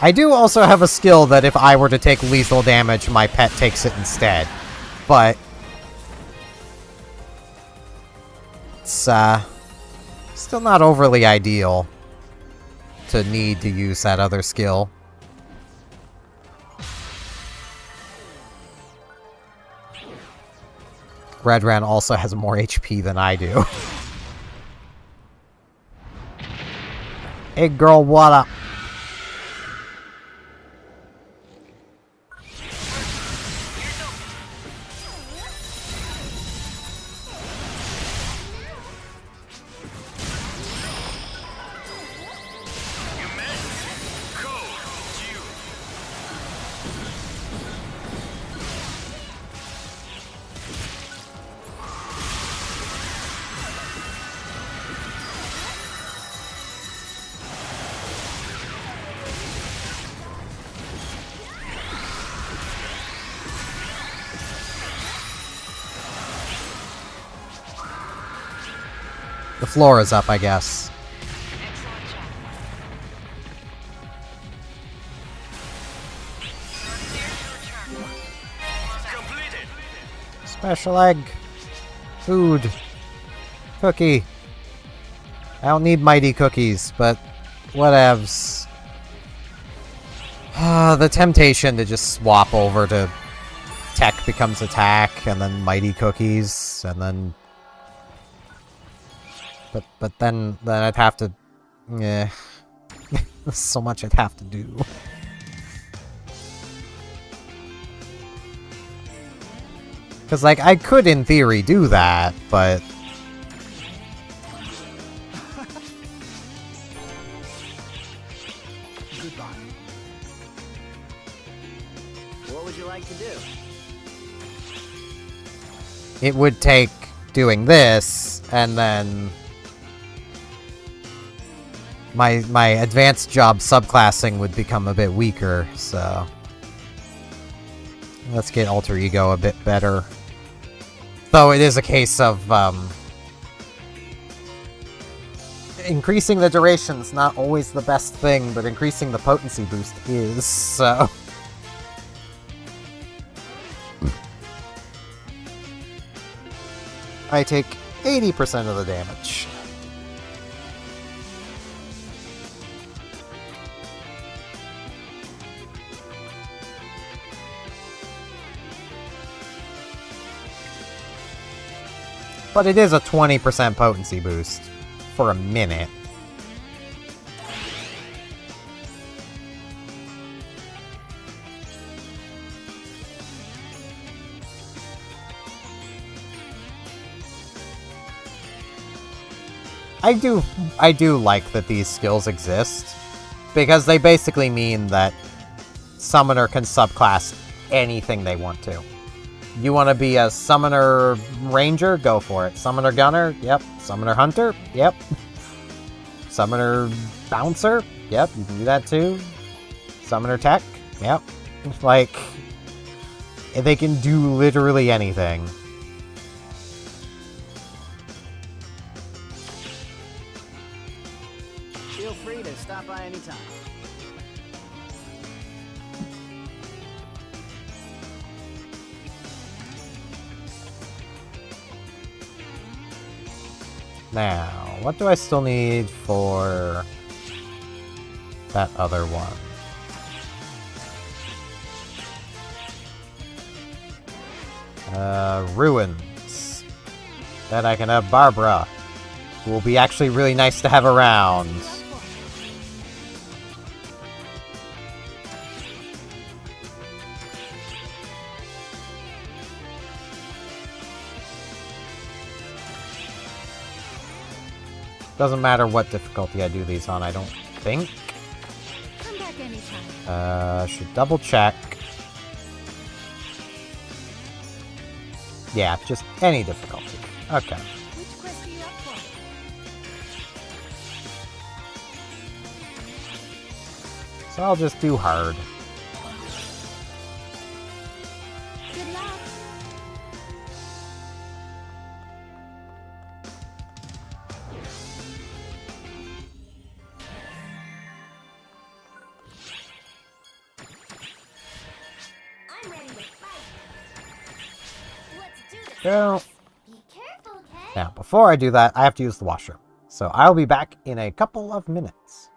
I do also have a skill that if I were to take lethal damage, my pet takes it instead. But it's still not overly ideal to need to use that other skill. Redran also has more HP than I do. Hey girl, what up? You missed. Code. You. The floor is up, I guess. Excellent job. You're clear to return. Completed. Special egg. Food. Cookie. I don't need mighty cookies, but whatevs. The temptation to just swap over to tech becomes attack, and then mighty cookies, and then... But then I'd have to... Yeah. There's so much I'd have to do. Because, like, I could, in theory, do that, but... Goodbye. What would you like to do? It would take doing this, and then... My advanced job subclassing would become a bit weaker, so... Let's get Alter Ego a bit better. Though it is a case of, increasing the duration's not always the best thing, but increasing the potency boost is, so... I take 80% of the damage. But it is a 20% potency boost for a minute. I do like that these skills exist, because they basically mean that Summoner can subclass anything they want to. You want to be a Summoner Ranger? Go for it. Summoner Gunner? Yep. Summoner Hunter? Yep. Summoner Bouncer? Yep, you can do that too. Summoner Tech? Yep. Like, they can do literally anything. Feel free to stop by anytime. Now, what do I still need for that other one? Ruins. Then I can have Barbara, who will be actually really nice to have around. Doesn't matter what difficulty I do these on, I don't think. Come back anytime. Should double check. Yeah, just any difficulty. Okay. Which quest are you up for? So I'll just do hard. Good luck. I'm ready to fight. Let's do this. Go. Be careful, okay? Now, before I do that, I have to use the washroom. So I'll be back in a couple of minutes.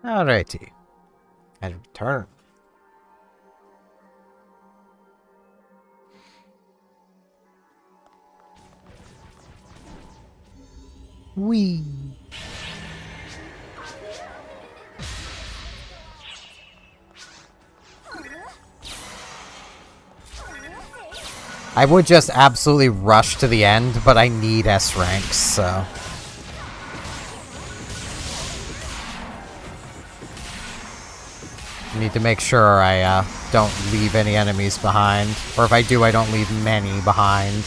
Alrighty. And return. Whee! I would just absolutely rush to the end, but I need S ranks, so... I need to make sure I don't leave any enemies behind. Or if I do, I don't leave many behind.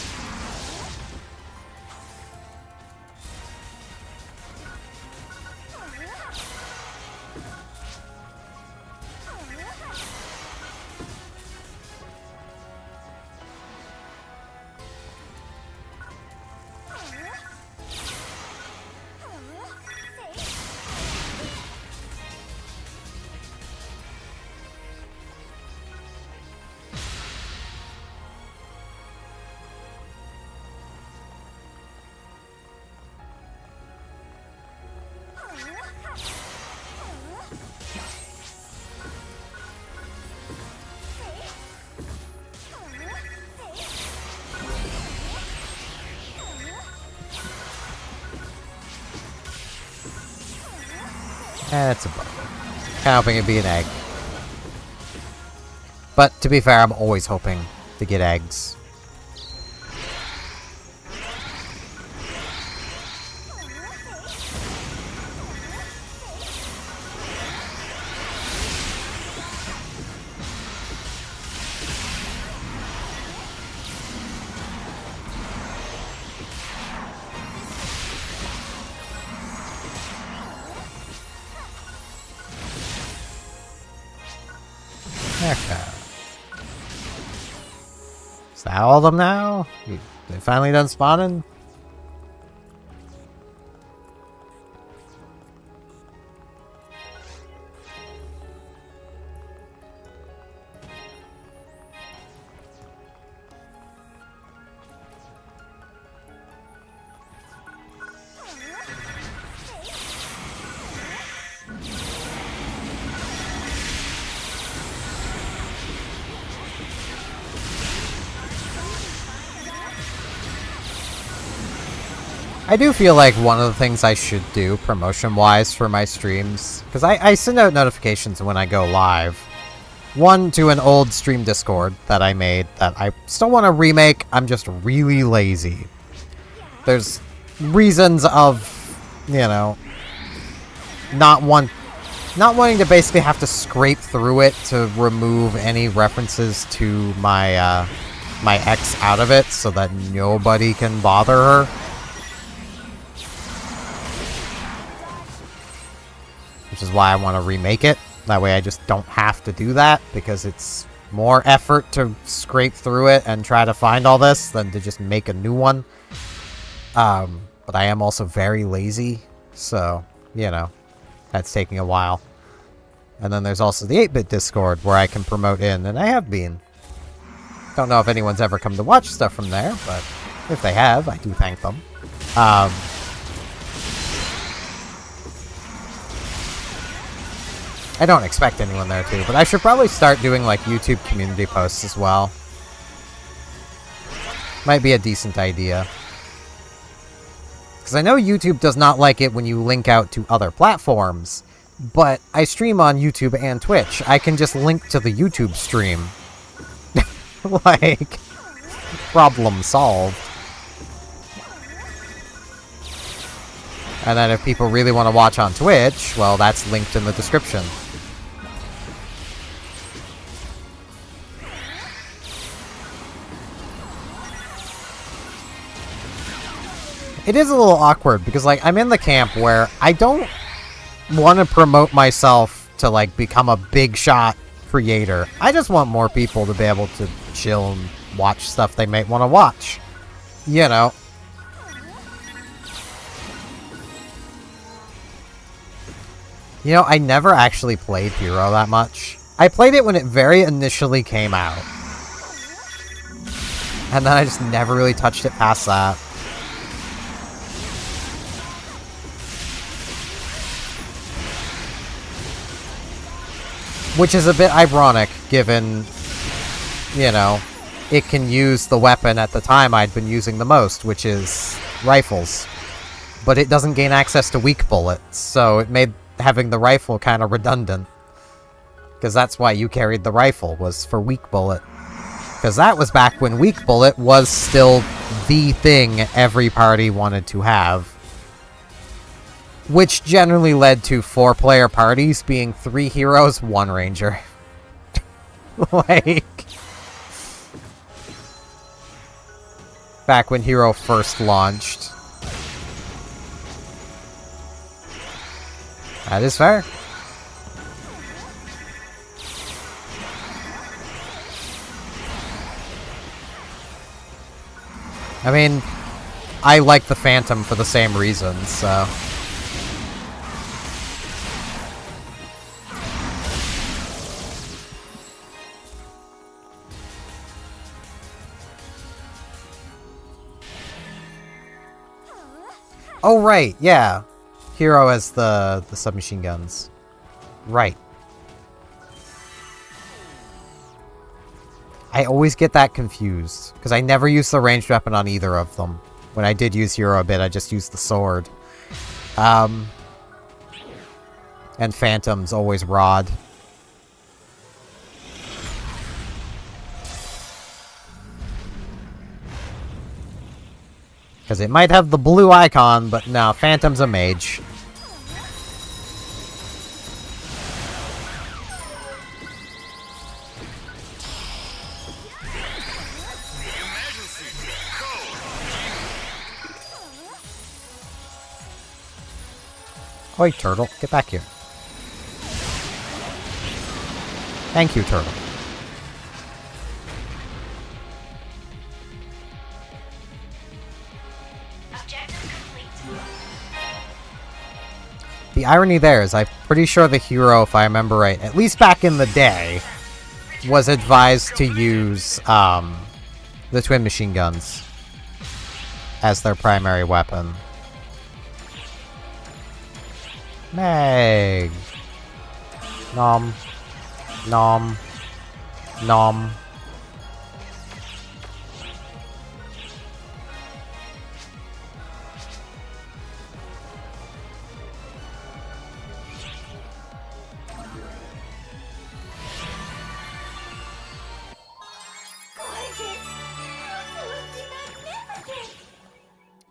That's a bug. Kinda hoping it'd be an egg. But to be fair, I'm always hoping to get eggs. Okay. Is that all of them now? They finally done spawning? I do feel like one of the things I should do promotion-wise for my streams, because I send out notifications when I go live. One, to an old stream Discord that I made that I still want to remake, I'm just really lazy. There's reasons of, you know, not wanting to basically have to scrape through it to remove any references to my, my ex out of it so that nobody can bother her. Which is why I want to remake it. That way I just don't have to do that, because it's more effort to scrape through it and try to find all this than to just make a new one. But I am also very lazy, so, you know, that's taking a while. And then there's also the 8-bit Discord where I can promote in, and I have been. Don't know if anyone's ever come to watch stuff from there, but if they have, I do thank them. I don't expect anyone there too, but I should probably start doing like YouTube community posts as well. Might be a decent idea. Because I know YouTube does not like it when you link out to other platforms, but I stream on YouTube and Twitch. I can just link to the YouTube stream. Like, problem solved. And then if people really want to watch on Twitch, well, that's linked in the description. It is a little awkward because, like, I'm in the camp where I don't want to promote myself to, like, become a big shot creator. I just want more people to be able to chill and watch stuff they might want to watch. You know. You know, I never actually played Hero that much. I played it when it very initially came out. And then I just never really touched it past that. Which is a bit ironic, given, you know, it can use the weapon at the time I'd been using the most, which is rifles. But it doesn't gain access to weak bullets, so it made having the rifle kind of redundant. Because that's why you carried the rifle, was for weak bullet. Because that was back when weak bullet was still the thing every party wanted to have. Which generally led to 4-player parties being 3 heroes, 1 ranger. Like... back when Hero first launched. That is fair. I mean, I like the Phantom for the same reasons, so... Oh, right, yeah. Hero has the submachine guns. Right. I always get that confused, because I never use the ranged weapon on either of them. When I did use Hero a bit, I just used the sword. And Phantom's always Rod. Because it might have the blue icon, but no, Phantom's a mage. Oi, Turtle, get back here. Thank you, Turtle. The irony there is I'm pretty sure the hero, if I remember right, at least back in the day, was advised to use the twin machine guns as their primary weapon. Meg! Nom. Nom. Nom.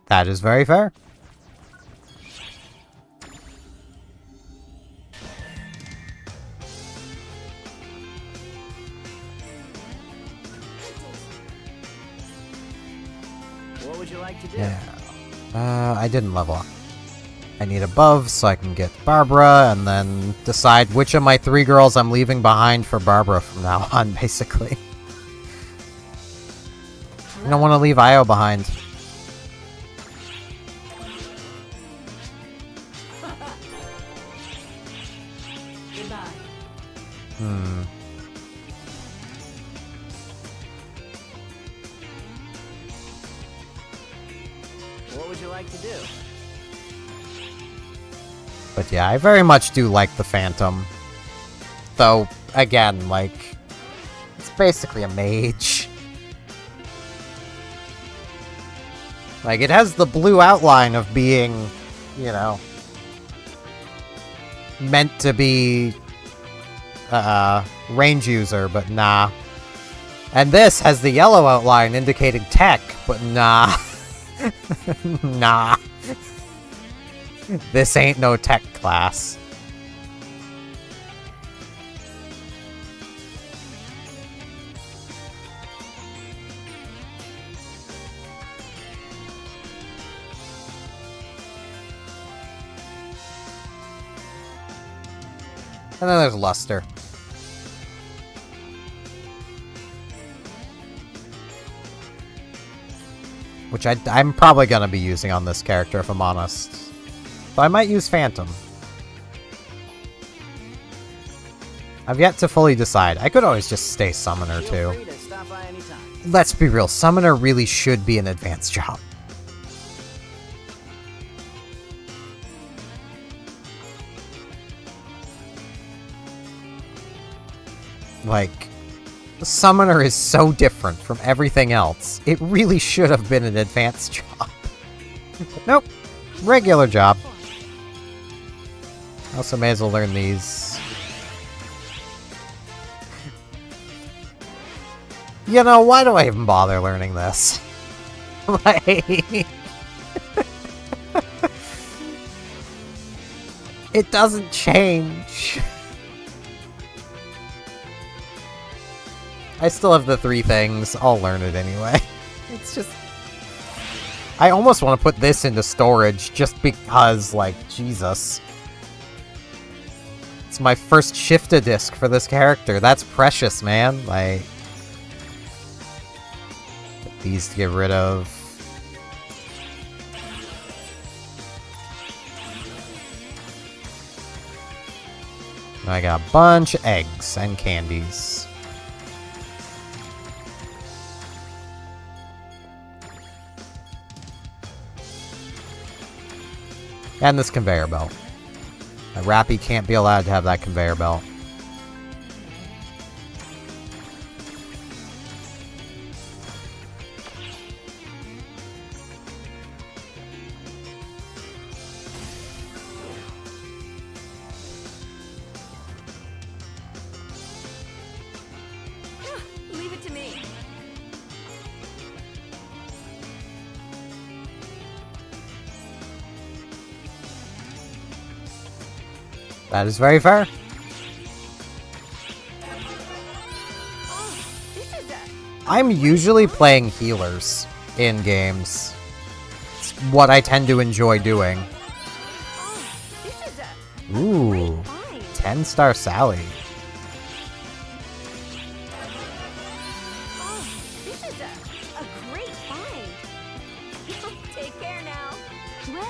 That is very fair. What would you like to do? Yeah. I didn't level up. I need above so I can get Barbara, and then decide which of my 3 girls I'm leaving behind for Barbara from now on, basically. I don't want to leave Io behind. What would you like to do? But yeah, I very much do like the Phantom. Though, again, like, it's basically a mage. Like, it has the blue outline of being, you know, meant to be range user, but nah. And this has the yellow outline indicating tech, but nah. Nah. This ain't no tech class. And then there's Luster. Which I'm probably going to be using on this character, if I'm honest. But I might use Phantom. I've yet to fully decide. I could always just stay Summoner, Feel too. free to stop by anytime. Let's be real, Summoner really should be an advanced job. Like, the summoner is so different from everything else. It really should have been an advanced job. But nope. Regular job. Also may as well learn these. You know, why do I even bother learning this? Like... It doesn't change. I still have the 3 things. I'll learn it anyway. It's just... I almost want to put this into storage just because, like, Jesus. It's my first shift-a-disc for this character. That's precious, man. Like... These to get rid of. I got a bunch of eggs and candies. And this conveyor belt. A Rappy can't be allowed to have that conveyor belt. Leave it to me. That is very fair. Oh, this is a I'm usually playing healers in games. It's what I tend to enjoy doing. oh, this is a Ooh, fine. 10-star Sally. Oh, this is a great find. Take care now. Welcome.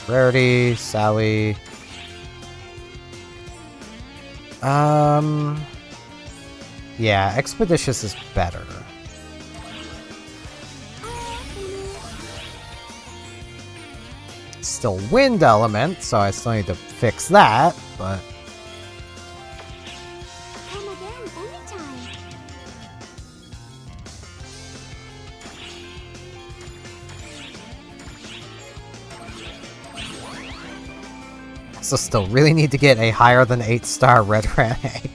Rarity, Sally. Yeah, Expeditious is better. Still wind element, so I still need to fix that, but... Come again anytime. So still really need to get a higher than 8-star red rat egg.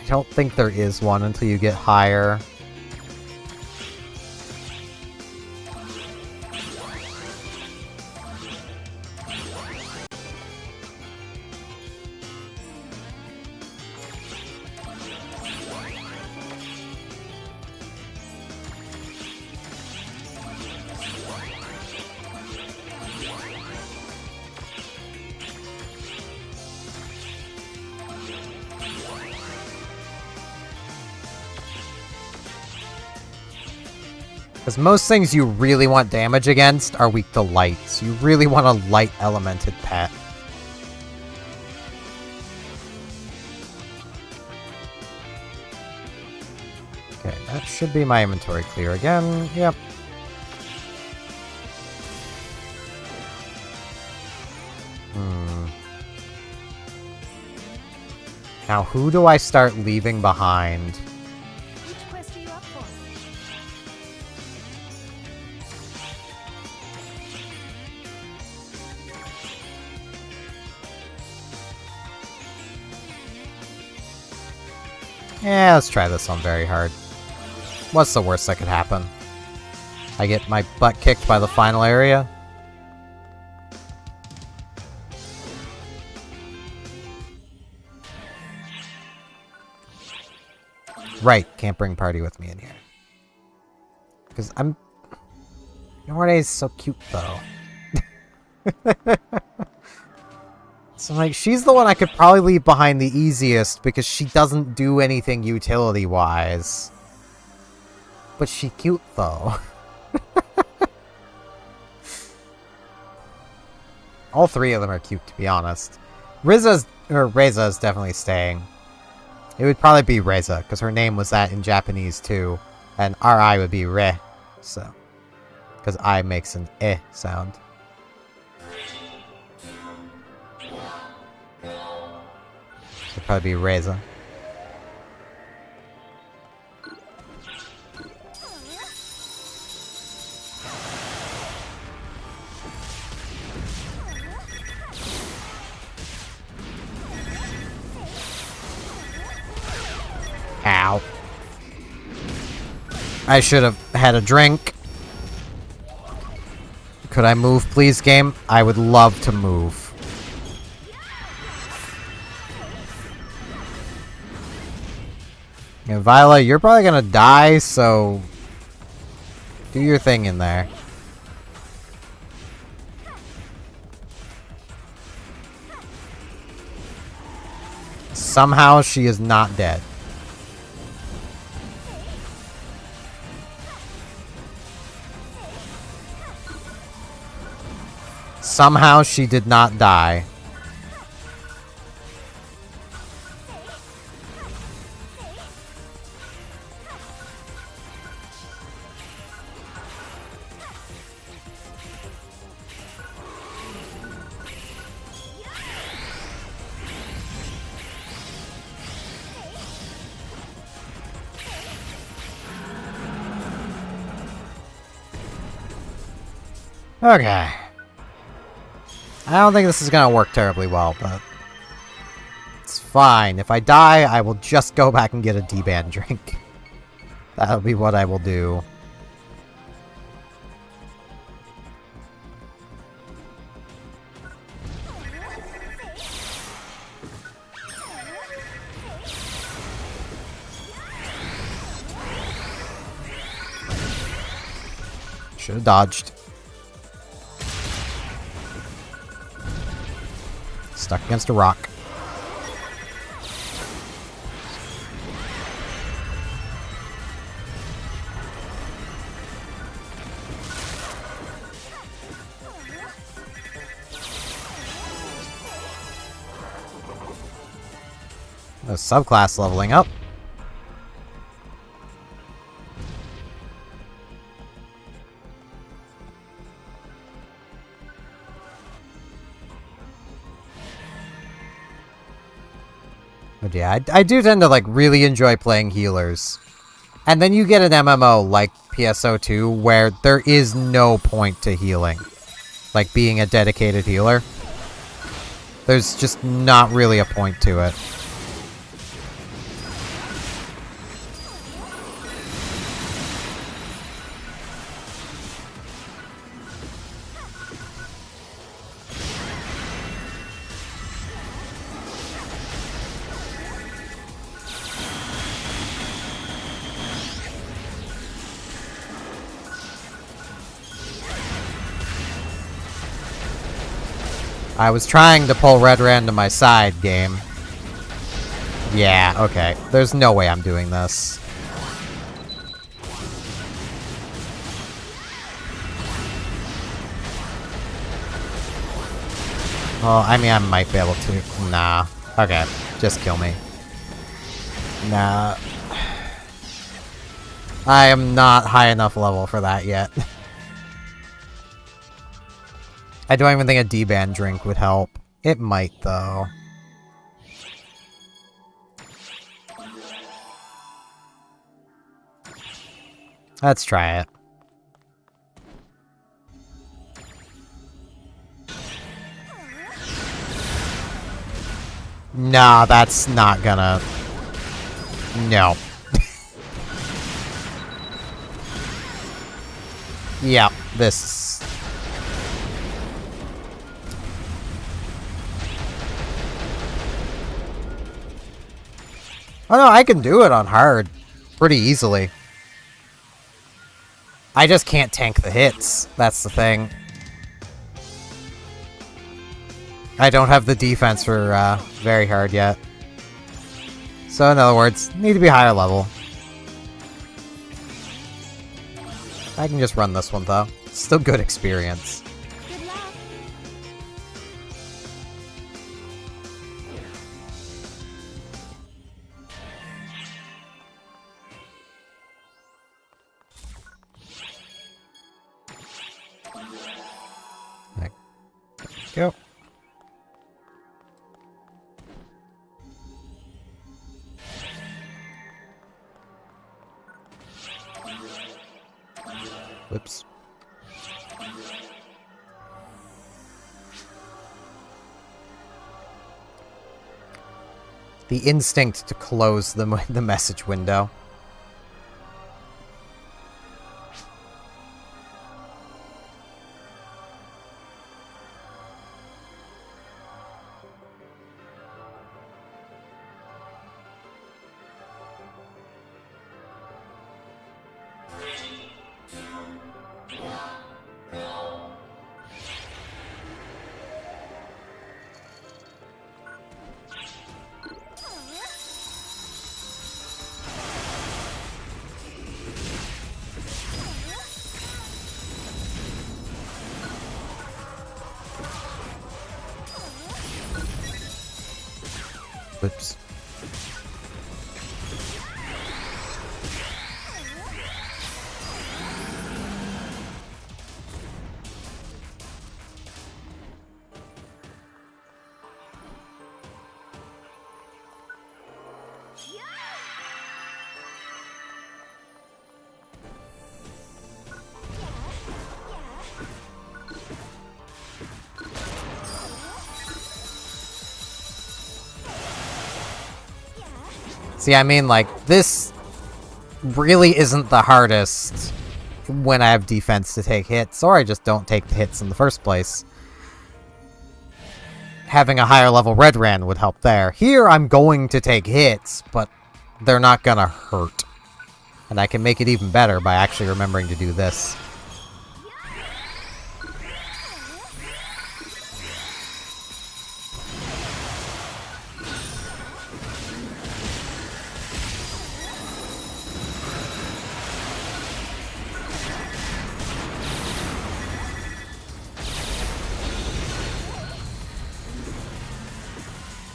I don't think there is one until you get higher. Because most things you really want damage against are weak to light, so you really want a light elemented pet. Okay, that should be my inventory clear again. Yep. Now, who do I start leaving behind? Which quest are you up for? Yeah, let's try this on very hard. What's the worst that could happen? I get my butt kicked by the final area? Right, can't bring party with me in here. Because I'm... Norde's so cute, though. So, like, she's the one I could probably leave behind the easiest because she doesn't do anything utility-wise. But she cute, though. All 3 of them are cute, to be honest. Reza is definitely staying. It would probably be Reza, because her name was that in Japanese, too. And R-I would be Re, so. Because I makes an eh sound. It'd probably be Reza. Ow. I should have had a drink. Could I move, please, game? I would love to move. And Viola, you're probably gonna die, so do your thing in there. Somehow she is not dead. Somehow she did not die. Okay. I don't think this is gonna work terribly well, but it's fine. If I die, I will just go back and get a D-band drink. That'll be what I will do. Should have dodged. Stuck against a rock. A subclass leveling up. But yeah, I do tend to, like, really enjoy playing healers. And then you get an MMO like PSO2 where there is no point to healing. Like, being a dedicated healer. There's just not really a point to it. I was trying to pull Red Ran to my side, game. Yeah, okay. There's no way I'm doing this. Well, I mean, I might be able to. Nah. Okay. Just kill me. Nah. I am not high enough level for that yet. I don't even think a D-band drink would help. It might, though. Let's try it. Nah, that's not gonna... No. Yeah, this... Oh no, I can do it on hard pretty easily. I just can't tank the hits. That's the thing. I don't have the defense for very hard yet. So in other words, need to be higher level. I can just run this one though. Still good experience. Good luck. Go. Oops. The instinct to close the message window. Oops. See, I mean, like, this really isn't the hardest when I have defense to take hits, or I just don't take the hits in the first place. Having a higher level Redran would help there. Here, I'm going to take hits, but they're not gonna hurt. And I can make it even better by actually remembering to do this.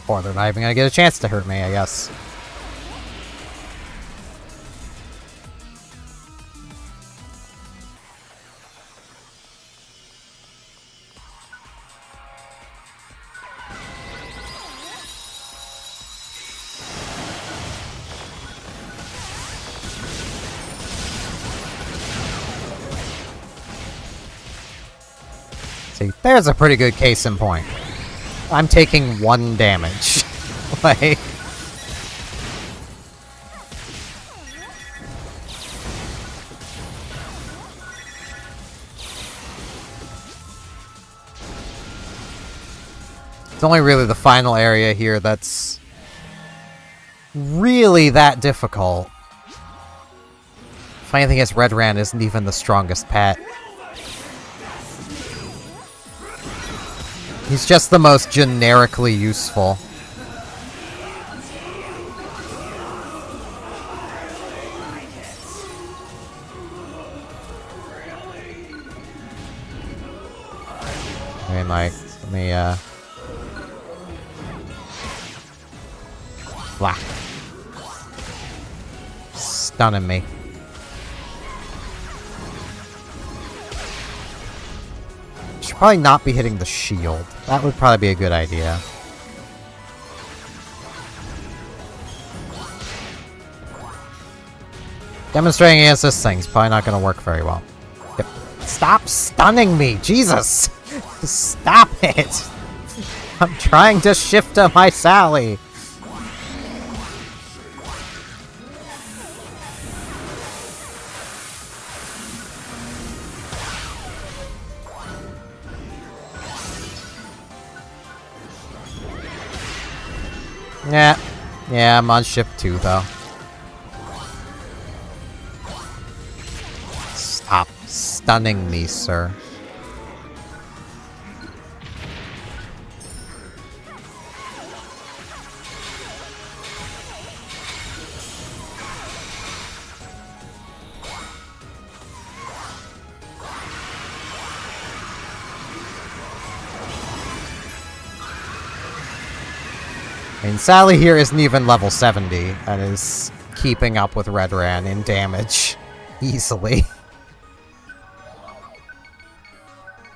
Or they're not even gonna get a chance to hurt me, I guess. See, there's a pretty good case in point. I'm taking 1 damage. Like... It's only really the final area here that's really that difficult. Funny thing is, Redran isn't even the strongest pet. He's just the most generically useful. I mean, like, let me, blah. Stunning me. Should probably not be hitting the shield. That would probably be a good idea. Demonstrating against this thing's probably not going to work very well. Yep. Stop stunning me! Jesus! Stop it! I'm trying to shift to my Sally! Yeah, I'm on ship 2, though. Stop stunning me, sir. I mean, Sally here isn't even level 70, and is keeping up with Redran in damage easily.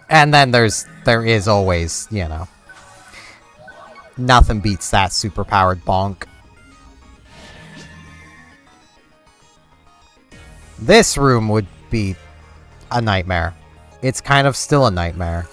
And then there is always, you know, nothing beats that superpowered bonk. This room would be a nightmare. It's kind of still a nightmare.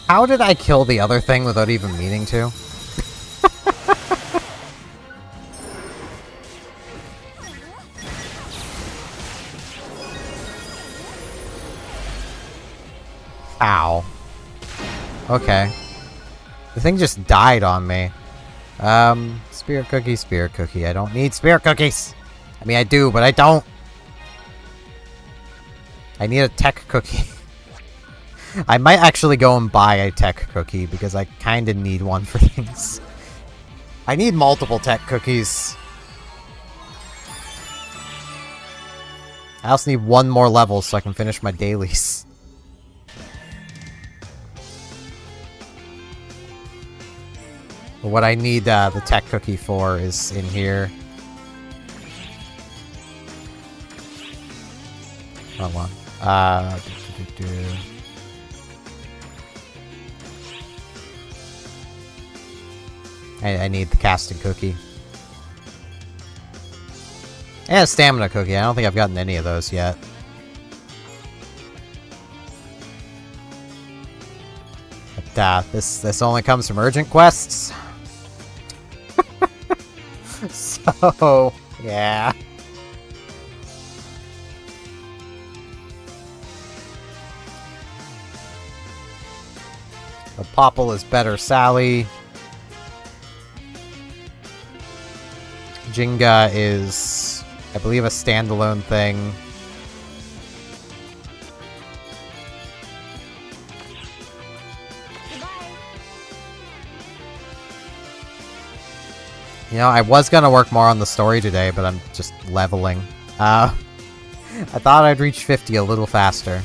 How did I kill the other thing without even meaning to? Ow. Okay. The thing just died on me. Spirit cookie, spirit cookie. I don't need spirit cookies! I mean, I do, but I don't! I need a tech cookie. I might actually go and buy a tech cookie, because I kinda need one for things. I need multiple tech cookies. I also need one more level so I can finish my dailies. But what I need the tech cookie for is in here. Hold on. I need the casting cookie. And a stamina cookie. I don't think I've gotten any of those yet. But this only comes from urgent quests. So, yeah. The Popple is better, Sally. Jinga is, I believe, a standalone thing. You know, I was gonna work more on the story today, but I'm just leveling. I thought I'd reach 50 a little faster.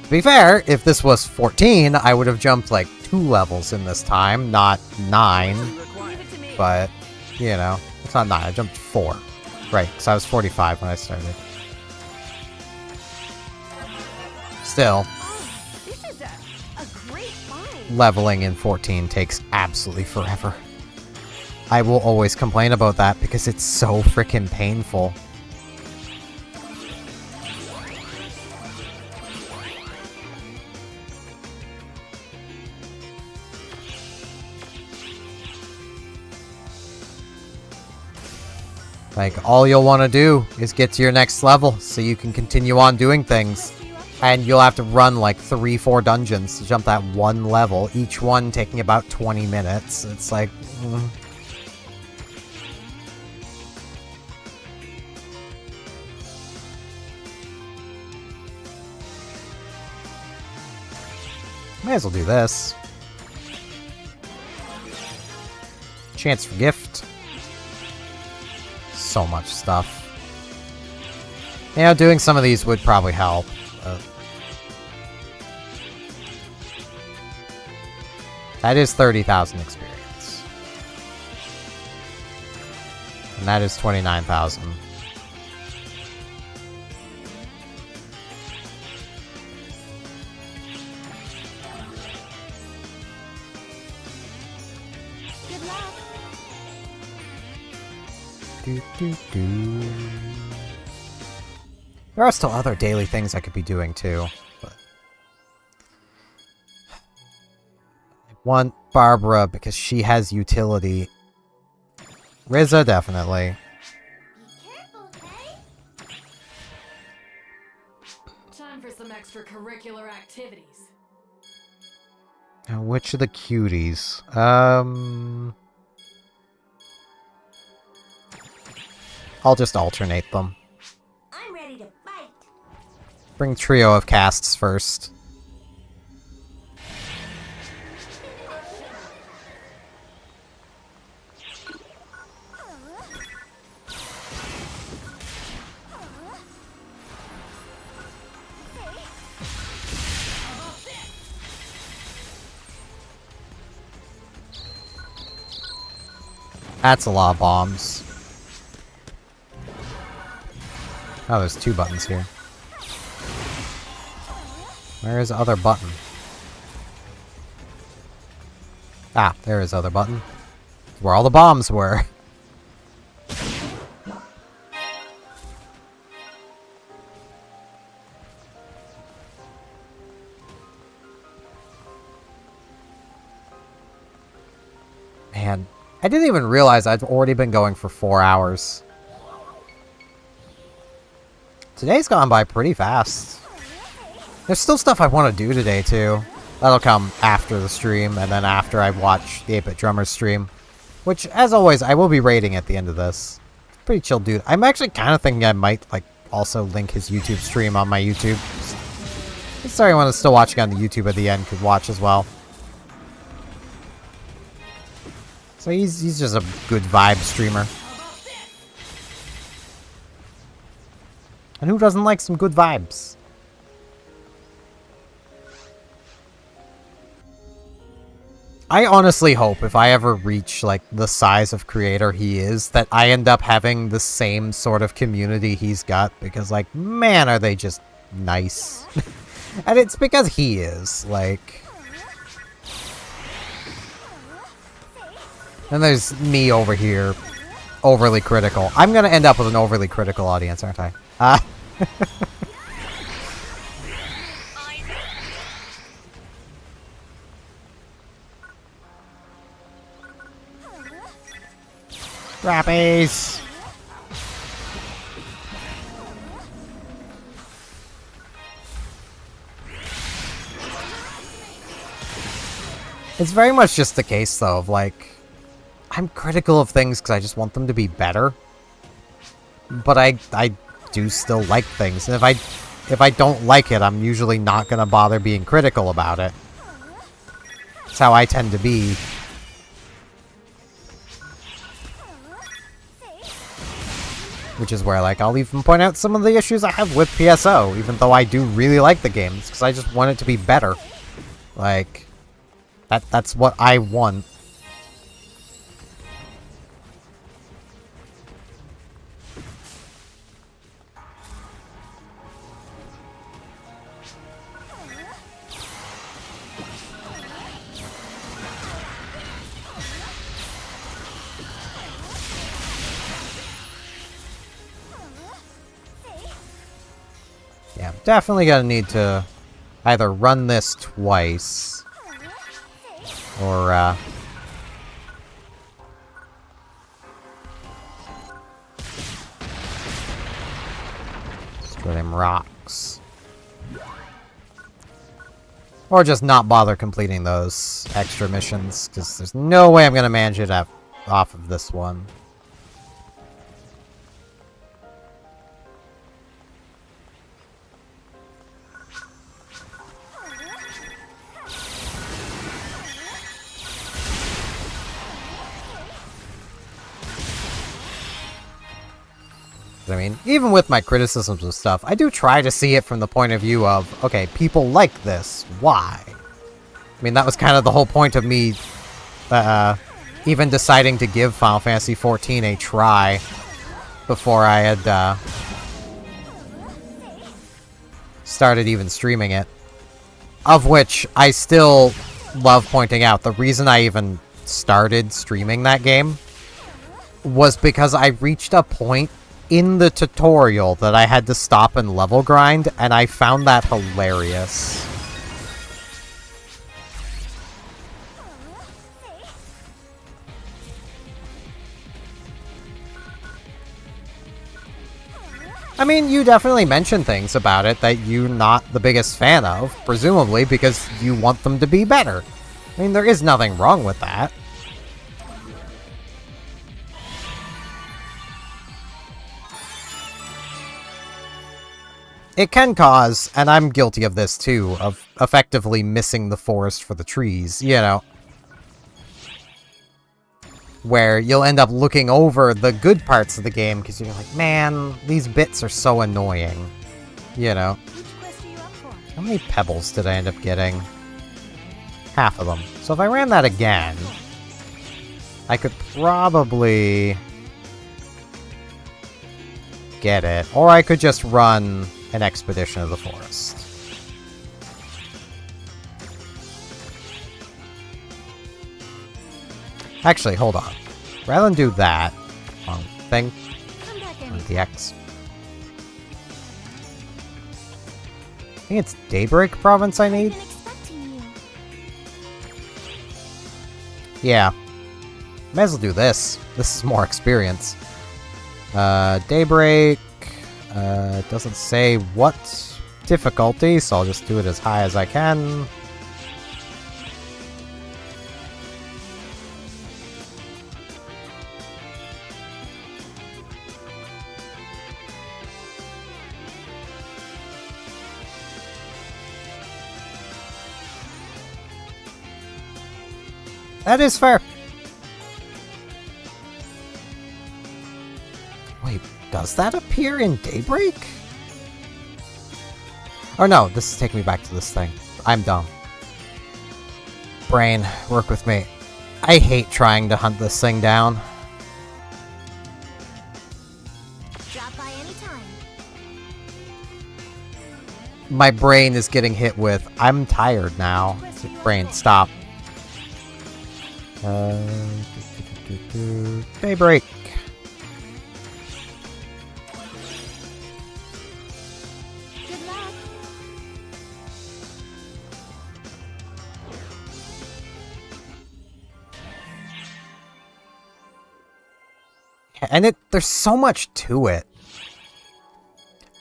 To be fair, if this was 14, I would have jumped like 2 levels in this time, not 9. But, you know, it's not 9, I jumped 4. Right, because I was 45 when I started. Still, This is a great find. leveling in 14 takes absolutely forever. I will always complain about that because it's so freaking painful. Like, all you'll want to do is get to your next level so you can continue on doing things. And you'll have to run like 3-4 dungeons to jump that one level, each one taking about 20 minutes. It's like... May as well do this. Chance for gift. So much stuff. You know, doing some of these would probably help. That is 30,000 experience. And that is 29,000. There are still other daily things I could be doing too, but I want Barbara because she has utility. Rizza, definitely. Time for some extracurricular activities. Now, which of the cuties? I'll just alternate them. I'm ready to fight. Bring trio of casts first. That's a lot of bombs. Oh, there's 2 buttons here. Where is the other button? Ah, there is other button. Where all the bombs were. Man, I didn't even realize I'd already been going for 4 hours. Today's gone by pretty fast. There's still stuff I want to do today, too. That'll come after the stream, and then after I watch the 8-Bit Drummer stream. Which, as always, I will be rating at the end of this. Pretty chill dude. I'm actually kind of thinking I might, like, also link his YouTube stream on my YouTube. Sorry, anyone that's still watching on the YouTube at the end could watch as well. So he's just a good vibe streamer. And who doesn't like some good vibes? I honestly hope if I ever reach, like, the size of creator he is, that I end up having the same sort of community he's got, because, like, man, are they just nice. And it's because he is, like... And there's me over here, overly critical. I'm gonna end up with an overly critical audience, aren't I? Rappies! It's very much just the case, though, of, like... I'm critical of things because I just want them to be better. But I do still like things. And if I don't like it, I'm usually not going to bother being critical about it. That's how I tend to be. Which is where, like, I'll even point out some of the issues I have with PSO, even though I do really like the games, because I just want it to be better. Like, that's what I want. Yeah, I'm definitely gonna need to either run this twice or destroy them rocks. Or just not bother completing those extra missions, because there's no way I'm gonna manage it off of this one. I mean, even with my criticisms of stuff, I do try to see it from the point of view of, okay, people like this, why? I mean, that was kind of the whole point of me even deciding to give Final Fantasy XIV a try before I had started even streaming it. Of which I still love pointing out, the reason I even started streaming that game was because I reached a point in the tutorial that I had to stop and level grind, and I found that hilarious. I mean, you definitely mention things about it that you're not the biggest fan of, presumably because you want them to be better. I mean, there is nothing wrong with that. It can cause, and I'm guilty of this too, of effectively missing the forest for the trees, you know. Where you'll end up looking over the good parts of the game because you're like, man, these bits are so annoying. You know. Which quest are you up for? How many pebbles did I end up getting? Half of them. So if I ran that again... I could probably get it. Or I could just run an expedition of the forest. Actually, hold on. Rather than do that, wrong thing, Come back on in. the X. I think it's Daybreak Province I need? Been expecting you. Yeah. May as well do this. This is more experience. Daybreak. Doesn't say what difficulty, so I'll just do it as high as I can. That is fair. Wait, does that appear in Daybreak? Or no, this is taking me back to this thing. I'm dumb. Brain, work with me. I hate trying to hunt this thing down. Drop by anytime. My brain is getting hit with, I'm tired now. Brain, stop. Daybreak. Good luck. And there's so much to it.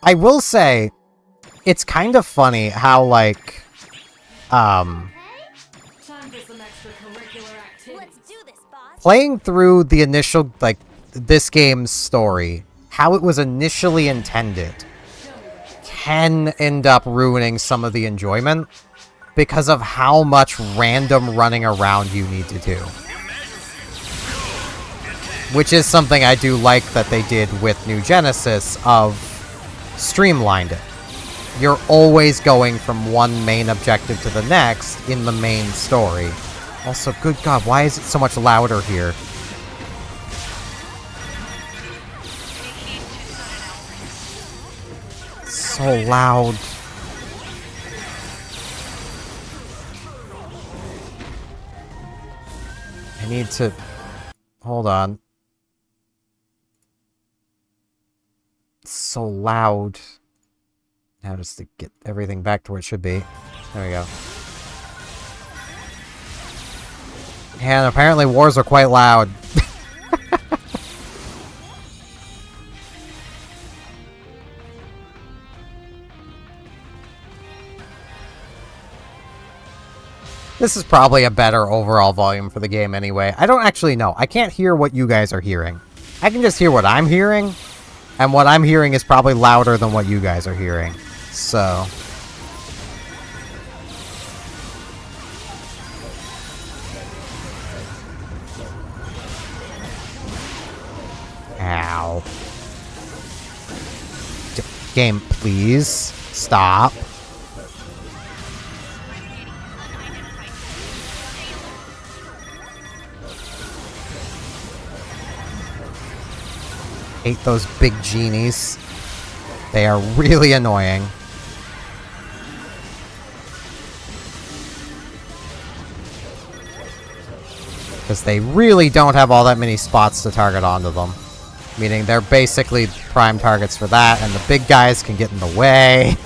I will say, it's kind of funny how, like, Time for some extracurricular activity. Let's do this, boss. playing through the initial, like, this game's story, how it was initially intended, can end up ruining some of the enjoyment because of how much random running around you need to do. Which is something I do like that they did with New Genesis, of streamlined it. You're always going from one main objective to the next in the main story. Also, good God, why is it so much louder here? So loud. I need to... Hold on. It's so loud. Now just to get everything back to where it should be. There we go. And apparently wars are quite loud. This is probably a better overall volume for the game anyway. I don't actually know. I can't hear what you guys are hearing. I can just hear what I'm hearing. And what I'm hearing is probably louder than what you guys are hearing. So... Ow. Game, please. Stop. Hate those big genies. They are really annoying. Because they really don't have all that many spots to target onto them. Meaning they're basically prime targets for that, and the big guys can get in the way.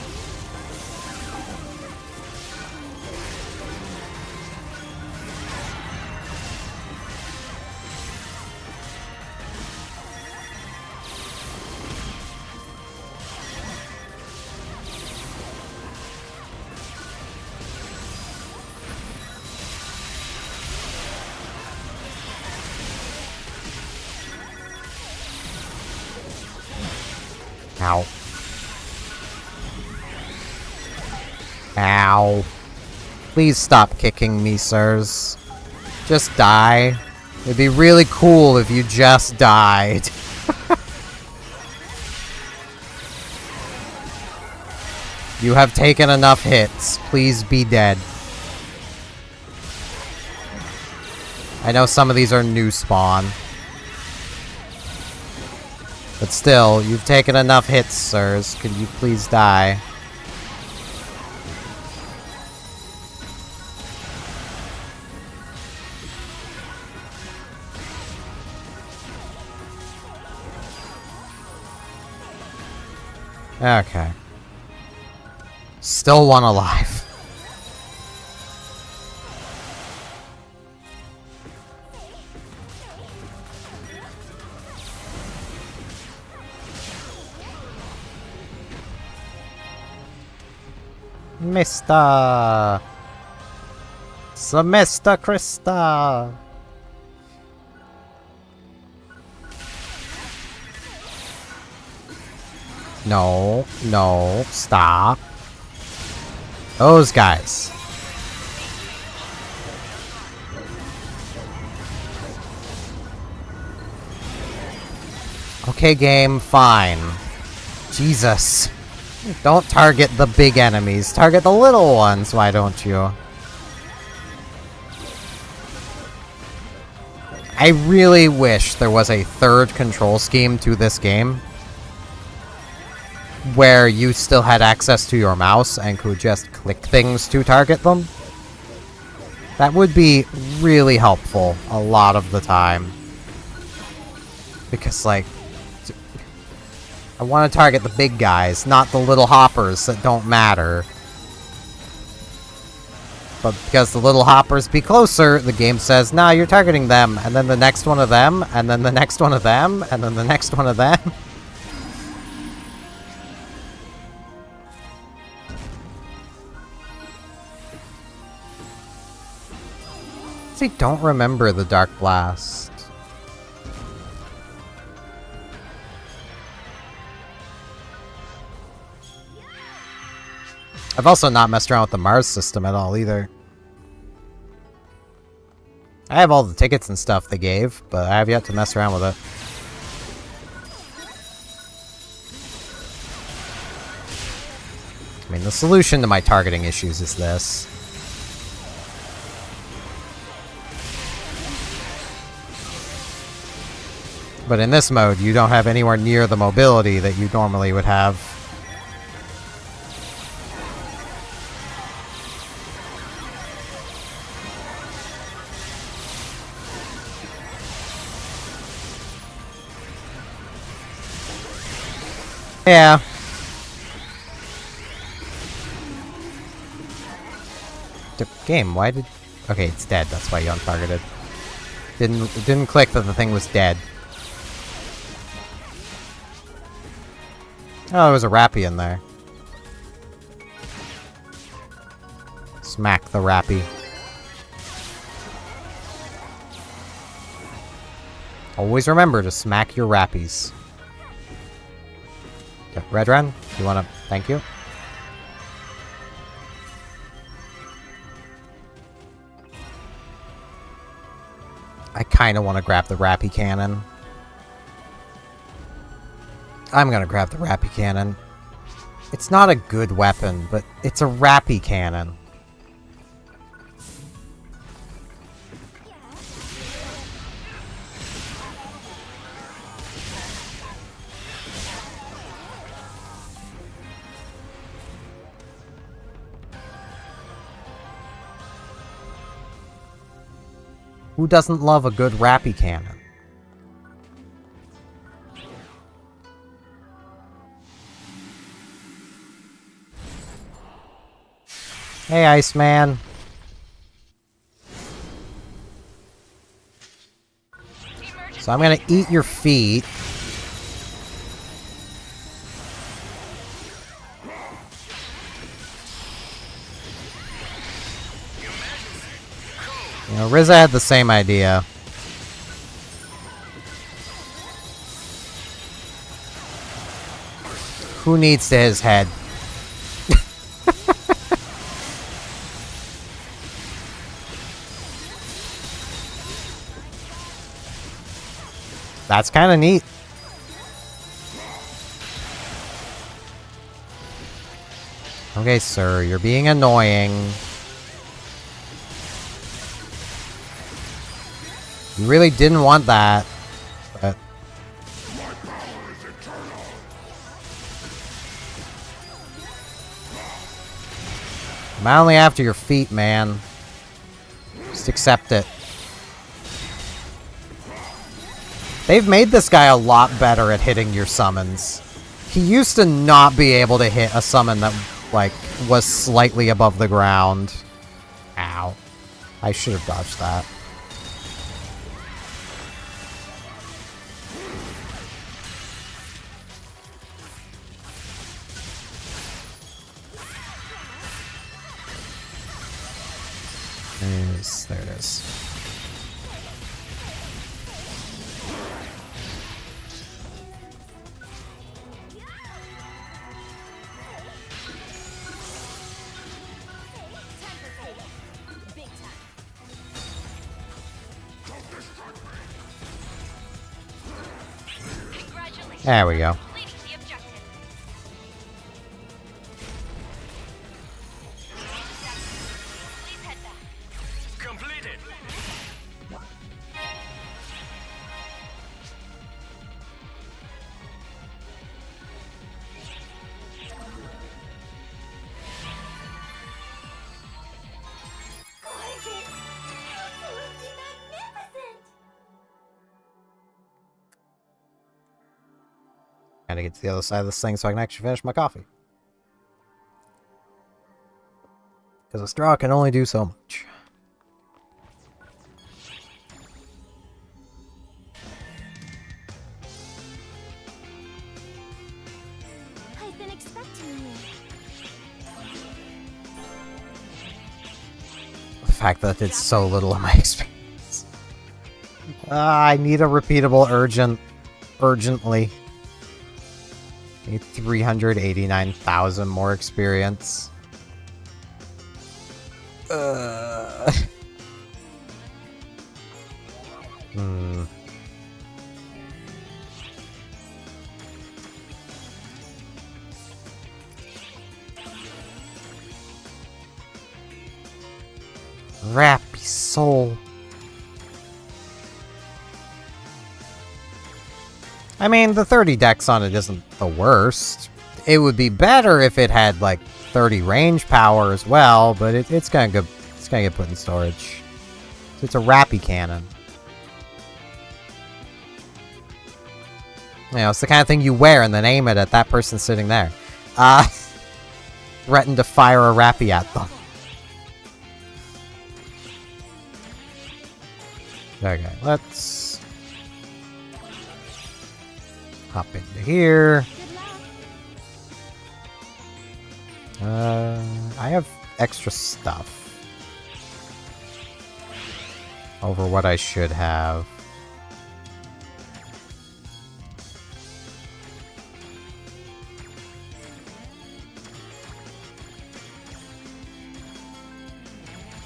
Ow. Ow. Please stop kicking me, sirs. Just die. It'd be really cool if you just died. You have taken enough hits. Please be dead. I know some of these are new spawn. But still, you've taken enough hits, sirs. Could you please die? Okay. Still one alive. Mr. Mr. Krista. No, no, stop. Those guys. Okay, game, fine. Jesus. Don't target the big enemies. Target the little ones, why don't you? I really wish there was a third control scheme to this game, where you still had access to your mouse and could just click things to target them. That would be really helpful a lot of the time. Because, like, I want to target the big guys, not the little hoppers that don't matter. But because the little hoppers be closer, the game says, nah, you're targeting them, and then the next one of them, and then the next one of them, and then the next one of them. I don't remember the Dark Blast. I've also not messed around with the Mars system at all either. I have all the tickets and stuff they gave, but I have yet to mess around with it. I mean, the solution to my targeting issues is this. But in this mode, you don't have anywhere near the mobility that you normally would have. Yeah. Game, why did... Okay, it's dead, that's why you untargeted. It didn't click that the thing was dead. Oh, there was a Rappy in there. Smack the Rappy. Always remember to smack your Rappies. Yeah, Redran, you wanna... Thank you. I kinda wanna grab the Rappy Cannon. I'm gonna grab the Rappy Cannon. It's not a good weapon, but it's a Rappy Cannon. Who doesn't love a good Rappy Cannon? Hey, Iceman. So I'm gonna eat your feet. You know, Rizza had the same idea. Who needs to his head? That's kind of neat. Okay, sir, you're being annoying. You really didn't want that. But... I'm only after your feet, man. Just accept it. They've made this guy a lot better at hitting your summons. He used to not be able to hit a summon that, like, was slightly above the ground. Ow. I should have dodged that. There it is. There we go. Completed. Gotta get to the other side of this thing so I can actually finish my coffee. Because a straw can only do so much. I've been expecting you. The fact that it's so little of my experience. I need a repeatable urgently. Need 389,000 more experience. Rappy soul. I mean, the 30 dex on it isn't the worst. It would be better if it had, like, 30 range power as well, but it's gonna get put in storage. So it's a rappy cannon. You know, it's the kind of thing you wear and then aim it at that person sitting there. Threaten to fire a rappy at them. Okay, let's hop into here. I have extra stuff over what I should have.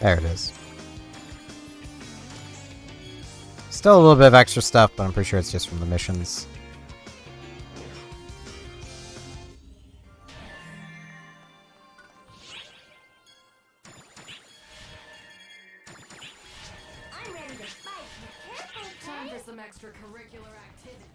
There it is. Still a little bit of extra stuff, but I'm pretty sure it's just from the missions. Time for some extracurricular activities.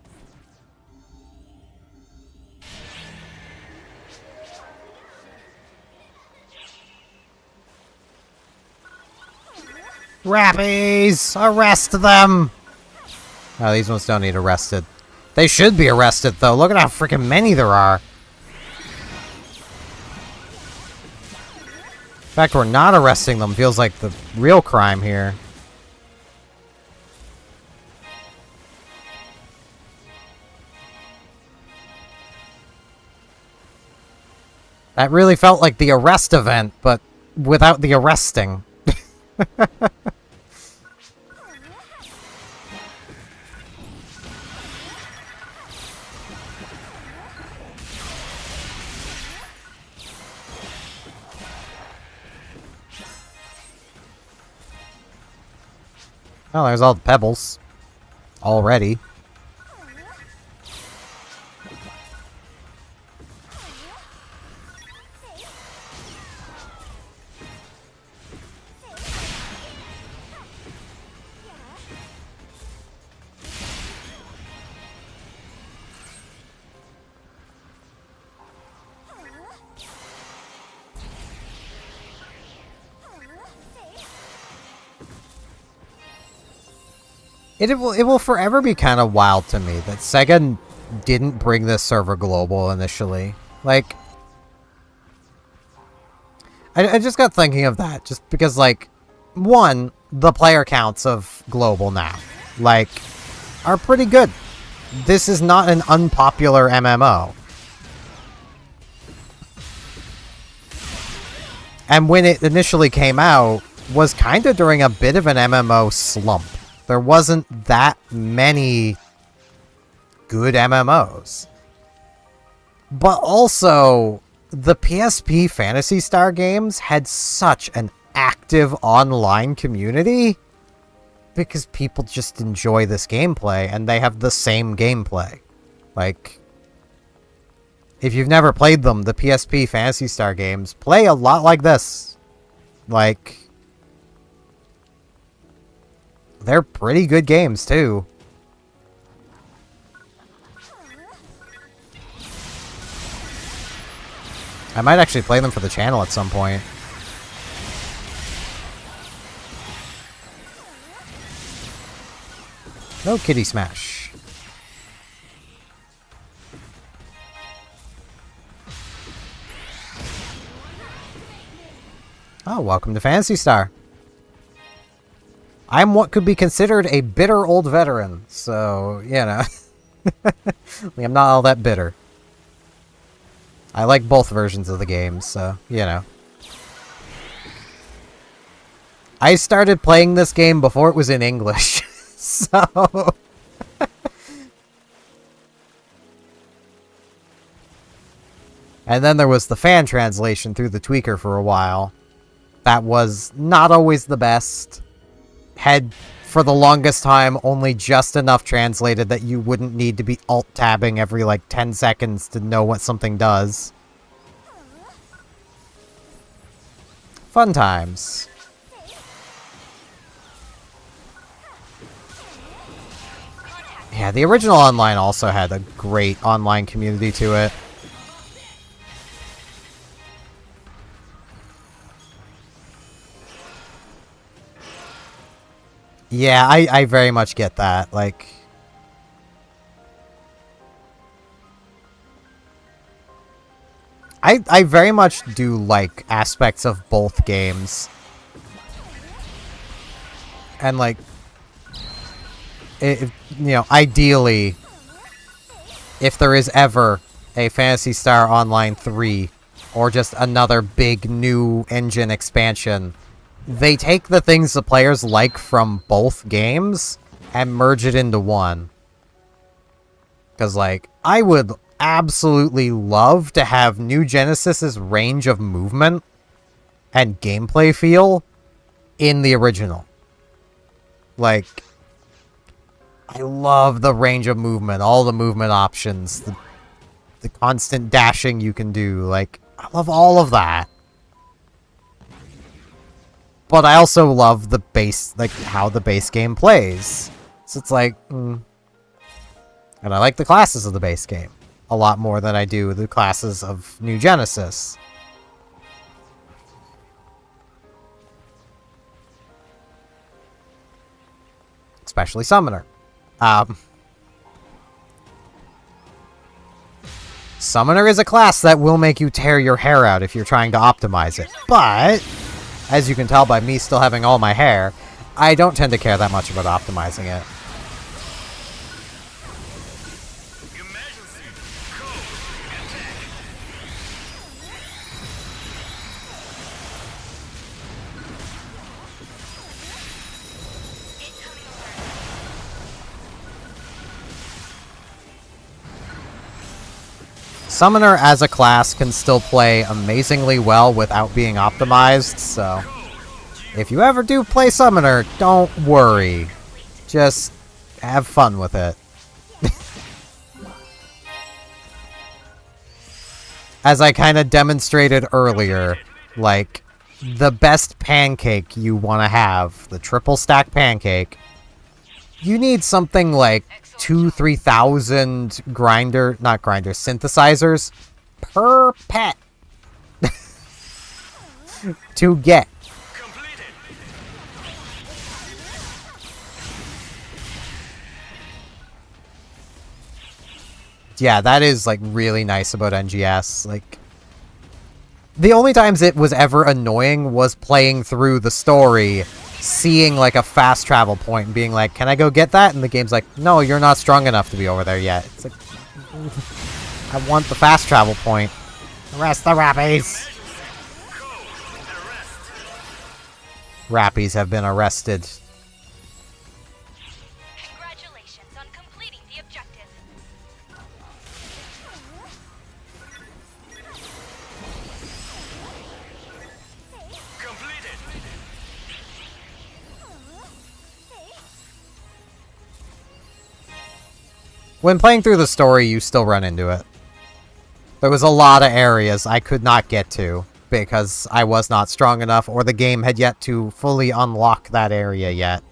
Rappies! Arrest them! Oh, these ones don't need arrested. They should be arrested, though. Look at how freaking many there are. The fact we're not arresting them feels like the real crime here. That really felt like the arrest event, but without the arresting. Oh, there's all the pebbles. Already. It will forever be kind of wild to me that Sega didn't bring this server global initially. Like, I just got thinking of that, just because, like, one, the player counts of global now, like, are pretty good. This is not an unpopular MMO. And when it initially came out, was kind of during a bit of an MMO slump. There wasn't that many good MMOs. But also, the PSP Phantasy Star games had such an active online community because people just enjoy this gameplay and they have the same gameplay. Like, if you've never played them, the PSP Phantasy Star games play a lot like this. Like, they're pretty good games, too. I might actually play them for the channel at some point. No kitty smash. Oh, welcome to Phantasy Star. I'm what could be considered a bitter old veteran, so, you know. I'm not all that bitter. I like both versions of the game, so, you know. I started playing this game before it was in English, so... And then there was the fan translation through the tweaker for a while. That was not always the best. Had, for the longest time, only just enough translated that you wouldn't need to be alt-tabbing every, like, 10 seconds to know what something does. Fun times. Yeah, the original online also had a great online community to it. Yeah, I very much get that. Like, I very much do like aspects of both games. And, like, you know, ideally, if there is ever a Phantasy Star Online 3, or just another big new engine expansion, they take the things the players like from both games and merge it into one. Because, like, I would absolutely love to have New Genesis's range of movement and gameplay feel in the original. Like, I love the range of movement, all the movement options, the constant dashing you can do. Like, I love all of that. But I also love the base, like, how the base game plays. So it's like, And I like the classes of the base game a lot more than I do the classes of New Genesis. Especially Summoner. Summoner is a class that will make you tear your hair out if you're trying to optimize it. But, as you can tell by me still having all my hair, I don't tend to care that much about optimizing it. Summoner as a class can still play amazingly well without being optimized, so if you ever do play Summoner, don't worry. Just have fun with it. As I kind of demonstrated earlier, like, the best pancake you want to have, the triple stack pancake, you need something like 2,000-3,000 synthesizers per pet to get. Yeah, that is, like, really nice about NGS. Like, the only times it was ever annoying was playing through the story, seeing, like, a fast travel point and being like, can I go get that? And the game's like, no, you're not strong enough to be over there yet. It's like, I want the fast travel point. Arrest the Rappies! Rappies have been arrested. Congratulations on completing the objective. Completed. When playing through the story, you still run into it. There was a lot of areas I could not get to because I was not strong enough or the game had yet to fully unlock that area yet.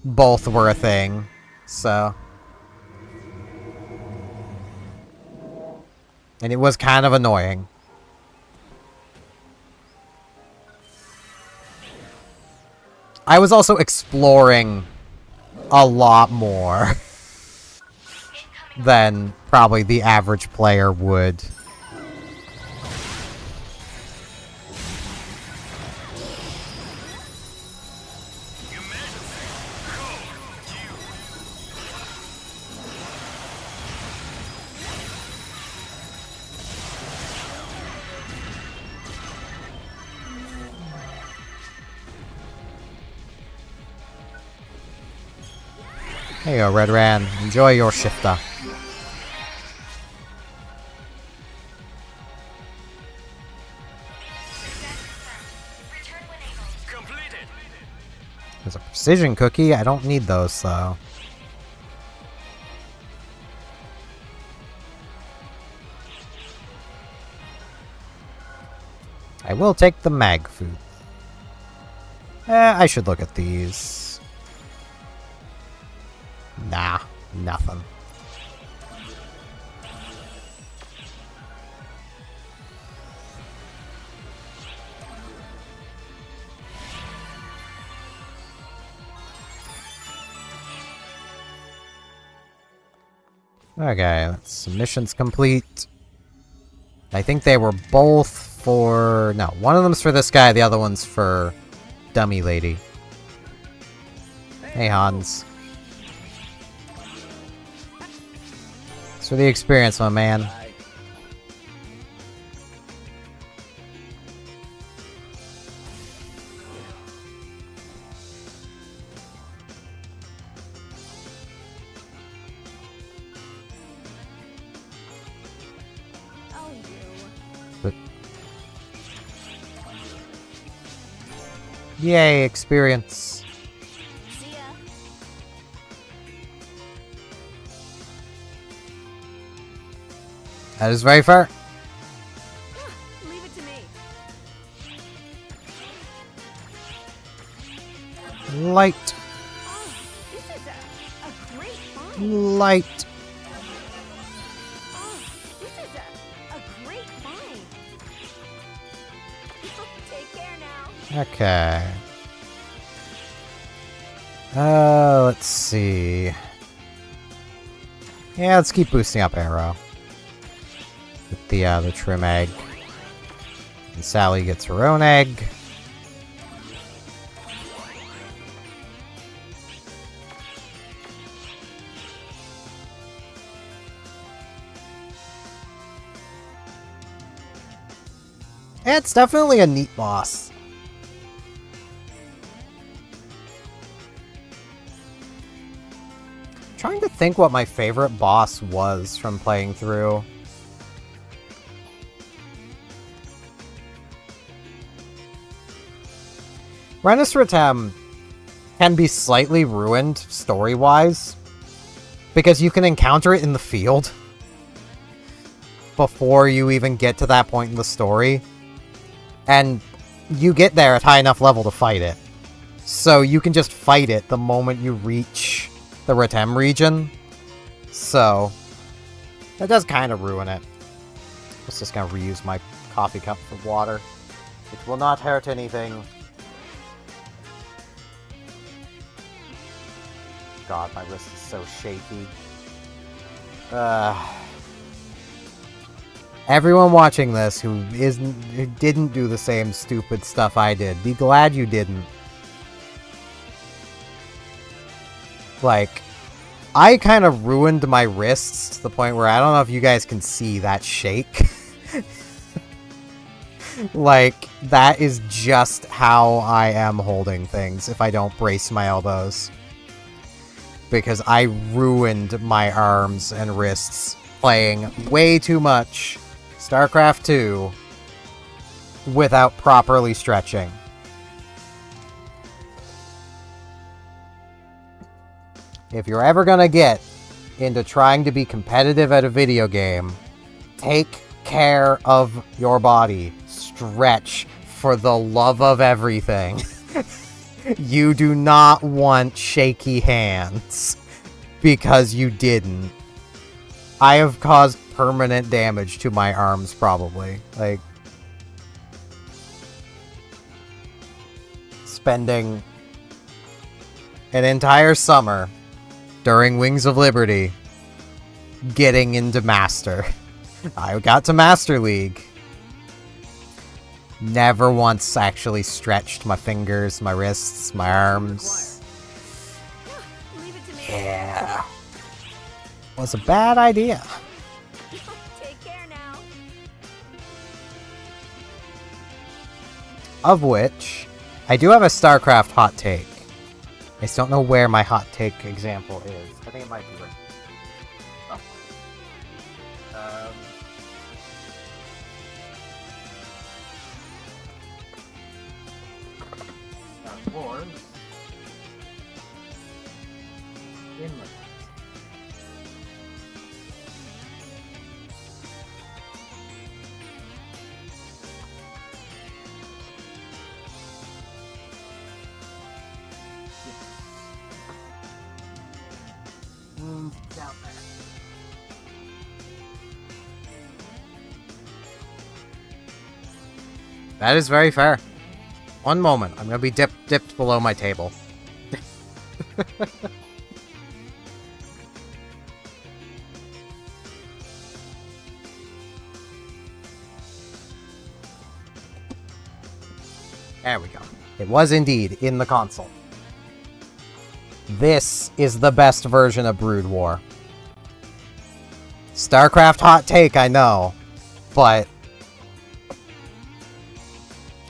Both were a thing, so... And it was kind of annoying. I was also exploring a lot more than probably the average player would. There you go, Red Ran. Enjoy your shifter. Return when able. Completed. There's a precision cookie. I don't need those, though. I will take the mag food. I should look at these. Nah, nothing. Okay, that's missions complete. I think they were both for... No, one of them's for this guy, the other one's for Dummy Lady. Hey, Hans. It's for the experience, my man. Oh, you. But... Yay, experience. See ya. That is very fair. Leave it to me. Light. Oh, this is a great find. Light. Oh, this is a great find. Take care now. Okay. Let's see. Yeah, let's keep boosting up Arrow. With the trim egg. And Sally gets her own egg. Yeah, it's definitely a neat boss. Trying to think what my favorite boss was from playing through. Renisratem can be slightly ruined story-wise because you can encounter it in the field before you even get to that point in the story, and you get there at high enough level to fight it. So you can just fight it the moment you reach the Ratem region. So that does kind of ruin it. I was just gonna reuse my coffee cup for water. It will not hurt anything. God, my wrist is so shaky. Everyone watching this who didn't do the same stupid stuff I did, be glad you didn't. Like, I kind of ruined my wrists to the point where I don't know if you guys can see that shake. Like, that is just how I am holding things if I don't brace my elbows. Because I ruined my arms and wrists playing way too much StarCraft 2 without properly stretching. If you're ever gonna get into trying to be competitive at a video game, take care of your body. Stretch for the love of everything. You do not want shaky hands because you didn't. I have caused permanent damage to my arms, probably. Like, spending an entire summer during Wings of Liberty getting into Master. I got to Master League. Never once actually stretched my fingers, my wrists, my arms. Leave it to me. Yeah. Was a bad idea. Take care now. Of which, I do have a StarCraft hot take. I just don't know where my hot take example is. I think it might be right. Wars. Inland. Down there. That is very fair. One moment, I'm gonna be dipped below my table. There we go. It was indeed in the console. This is the best version of Brood War. StarCraft hot take, I know, but...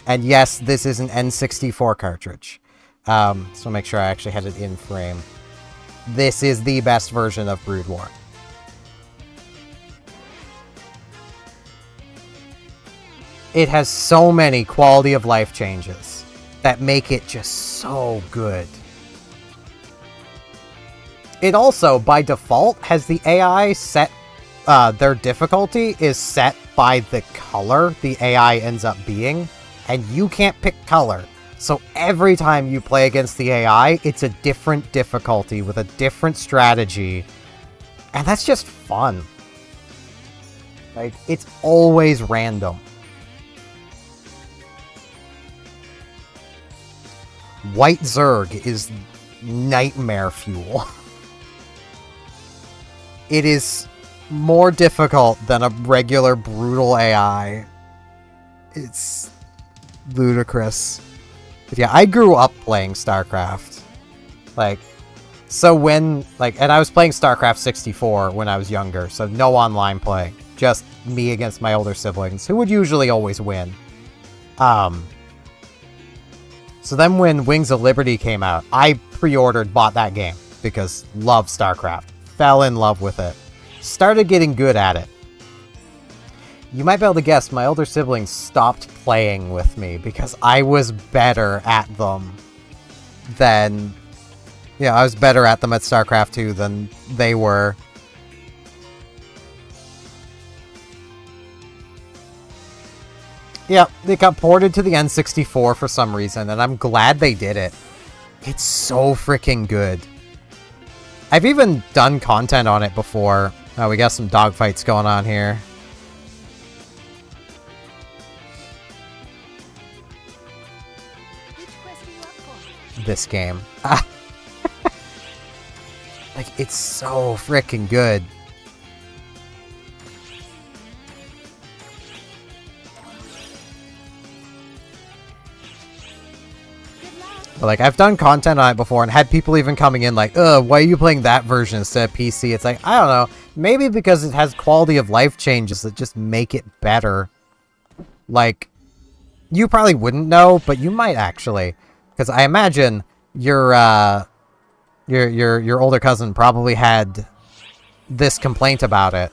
And yes, this is an N64 cartridge. So make sure I actually had it in frame. This is the best version of Brood War. It has so many quality of life changes that make it just so good. It also, by default, has the AI set, their difficulty is set by the color the AI ends up being, and you can't pick color. So every time you play against the AI, it's a different difficulty with a different strategy, and that's just fun. Like, it's always random. White Zerg is nightmare fuel. It is more difficult than a regular brutal AI. It's ludicrous. But yeah, I grew up playing StarCraft. Like, so when, like, and I was playing StarCraft 64 when I was younger, so no online play. Just me against my older siblings, who would usually always win. So then when Wings of Liberty came out, I pre-ordered, bought that game, because love StarCraft. Fell in love with it. Started getting good at it. You might be able to guess, my older siblings stopped playing with me because I was better at them than... Yeah, I was better at them at StarCraft 2 than they were. Yeah, it got ported to the N64 for some reason, and I'm glad they did it. It's so freaking good. I've even done content on it before. Oh, we got some dogfights going on here. Which quest are you up for? This game. Like, it's so freaking good. But, like, I've done content on it before and had people even coming in like, ugh, why are you playing that version instead of PC? It's like, I don't know. Maybe because it has quality of life changes that just make it better. Like, you probably wouldn't know, but you might actually. Because I imagine your older cousin probably had this complaint about it.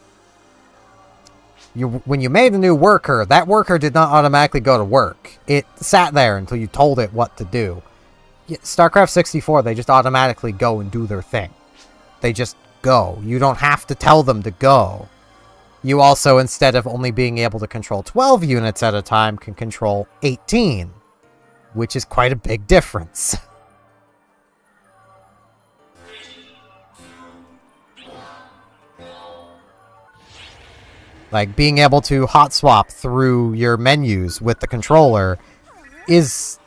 When you made a new worker, that worker did not automatically go to work. It sat there until you told it what to do. StarCraft 64, they just automatically go and do their thing. They just go. You don't have to tell them to go. You also, instead of only being able to control 12 units at a time, can control 18. Which is quite a big difference. Like, being able to hot swap through your menus with the controller is,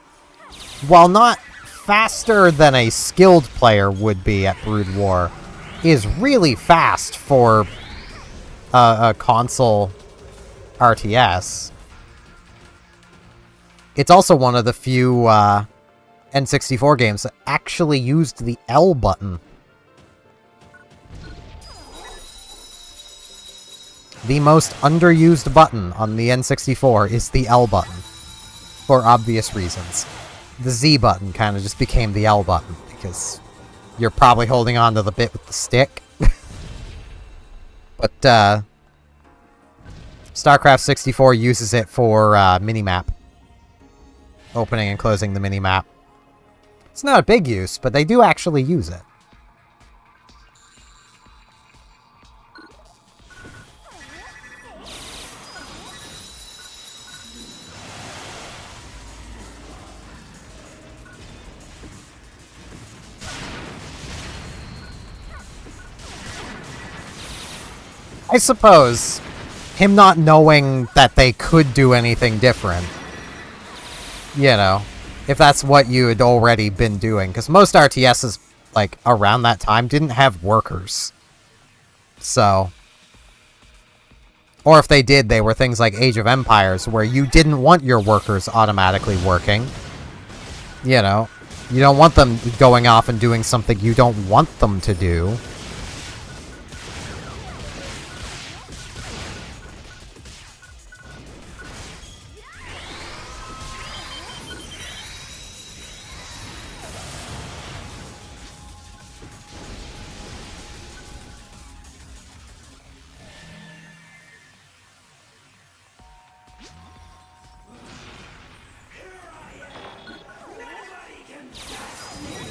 while not faster than a skilled player would be at Brood War, is really fast for a console RTS. It's also one of the few N64 games that actually used the L button. The most underused button on the N64 is the L button, for obvious reasons. The Z button kind of just became the L button, because you're probably holding on to the bit with the stick. But, StarCraft 64 uses it for, minimap. Opening and closing the minimap. It's not a big use, but they do actually use it. I suppose him not knowing that they could do anything different, you know, if that's what you had already been doing, because most RTSs, like, around that time didn't have workers. So, or if they did, they were things like Age of Empires, where you didn't want your workers automatically working. You know, you don't want them going off and doing something you don't want them to do.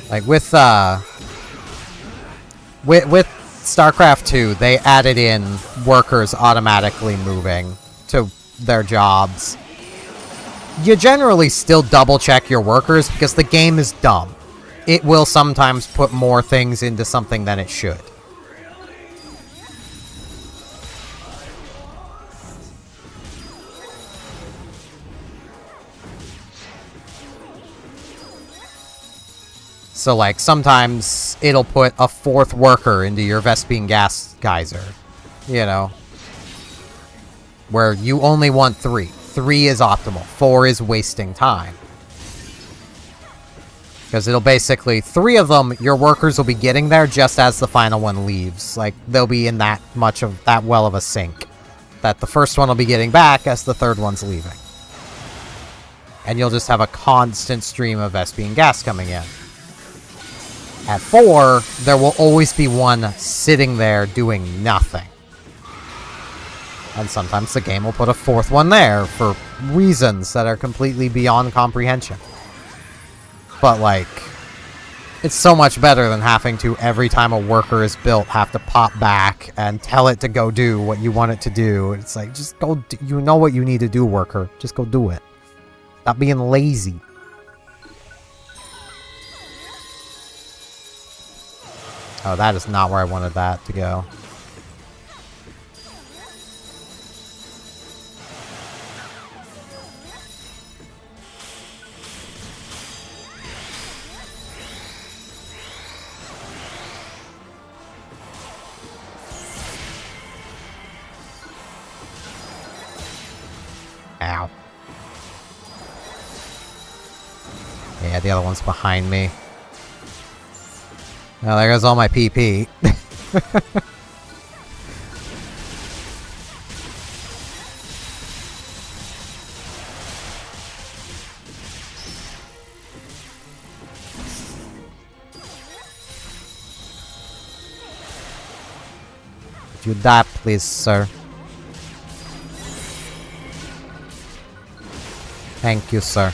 Like, with StarCraft 2, they added in workers automatically moving to their jobs. You generally still double-check your workers, because the game is dumb. It will sometimes put more things into something than it should. So, like, sometimes it'll put a 4th worker into your Vespene gas geyser, you know, where you only want 3. 3 is optimal. 4 is wasting time. Because it'll basically, 3 of them, your workers will be getting there just as the final one leaves. Like, they'll be in that well of a sync, that the first one will be getting back as the 3rd one's leaving. And you'll just have a constant stream of Vespene gas coming in. At 4, there will always be one sitting there doing nothing. And sometimes the game will put a 4th one there for reasons that are completely beyond comprehension. But, like, it's so much better than having to, every time a worker is built, have to pop back and tell it to go do what you want it to do. It's like, just go, you know what you need to do, worker. Just go do it. Stop being lazy. Oh, that is not where I wanted that to go. Ow. Yeah, the other one's behind me. Well, there goes all my PP. Could you die, please, sir? Thank you, sir.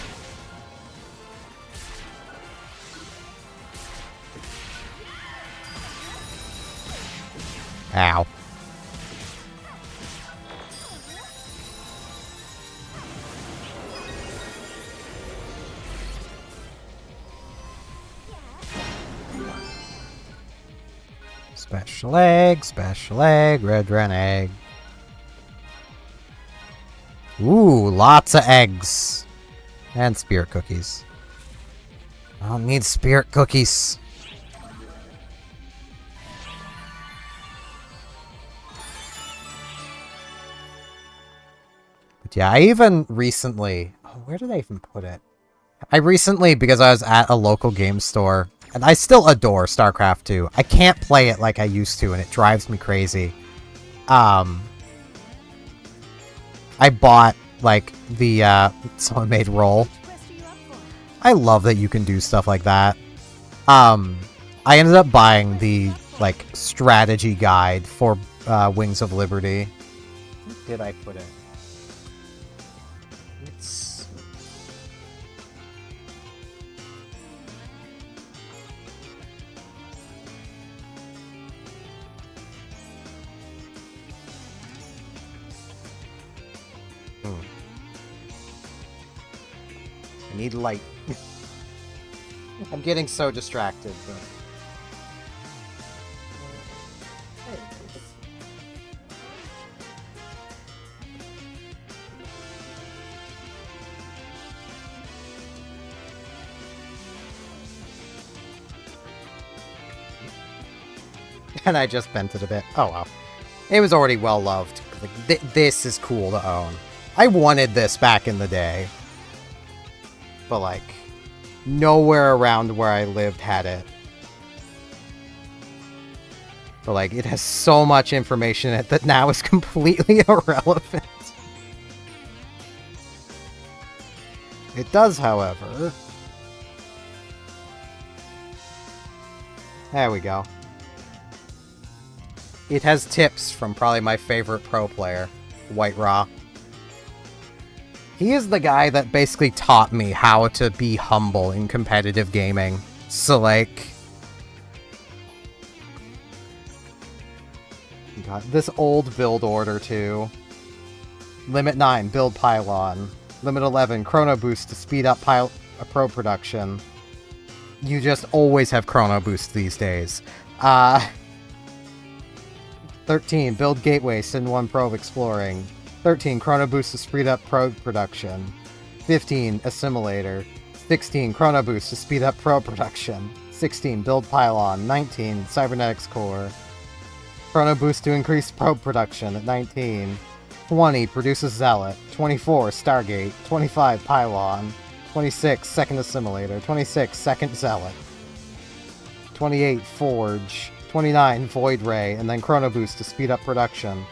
Ow. Special egg, red egg. Ooh, lots of eggs. And spirit cookies. I don't need spirit cookies. But yeah, I even recently... Oh, where did I even put it? I recently, because I was at a local game store, and I still adore StarCraft 2. I can't play it like I used to, and it drives me crazy. I bought, like, the, someone made roll. I love that you can do stuff like that. I ended up buying the, like, strategy guide for, Wings of Liberty. Where did I put it? It's... I need light. I'm getting so distracted, but... And I just bent it a bit. Oh well. It was already well loved. Like, this is cool to own. I wanted this back in the day. But like, nowhere around where I lived had it. But like, it has so much information in it that now is completely irrelevant. It does, however. There we go. It has tips from probably my favorite pro player, White Raw. He is the guy that basically taught me how to be humble in competitive gaming. So, like... You got this old build order, too. Limit 9, build pylon. Limit 11, chrono boost to speed up pro production. You just always have chrono boost these days. 13, build gateway, send 1 probe exploring. 13, chrono boost to speed up probe production. 15, assimilator. 16, chrono boost to speed up probe production. 16, build pylon. 19, cybernetics core. Chrono boost to increase probe production at 19. 20, produces zealot. 24, stargate. 25, pylon. 26, second assimilator. 26, second zealot. 28, forge. 29, Void Ray, and then Chrono Boost to speed up production.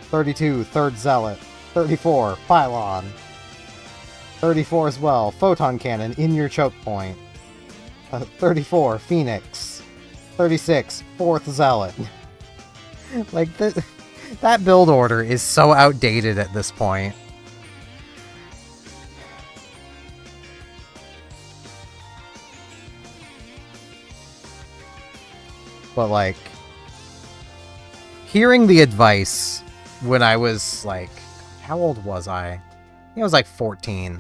32, Third Zealot. 34, Pylon. 34 as well, Photon Cannon in your choke point. 34, Phoenix. 36, Fourth Zealot. Like, that build order is so outdated at this point. But, like, hearing the advice when I was, like, how old was I? I think I was, like, 14.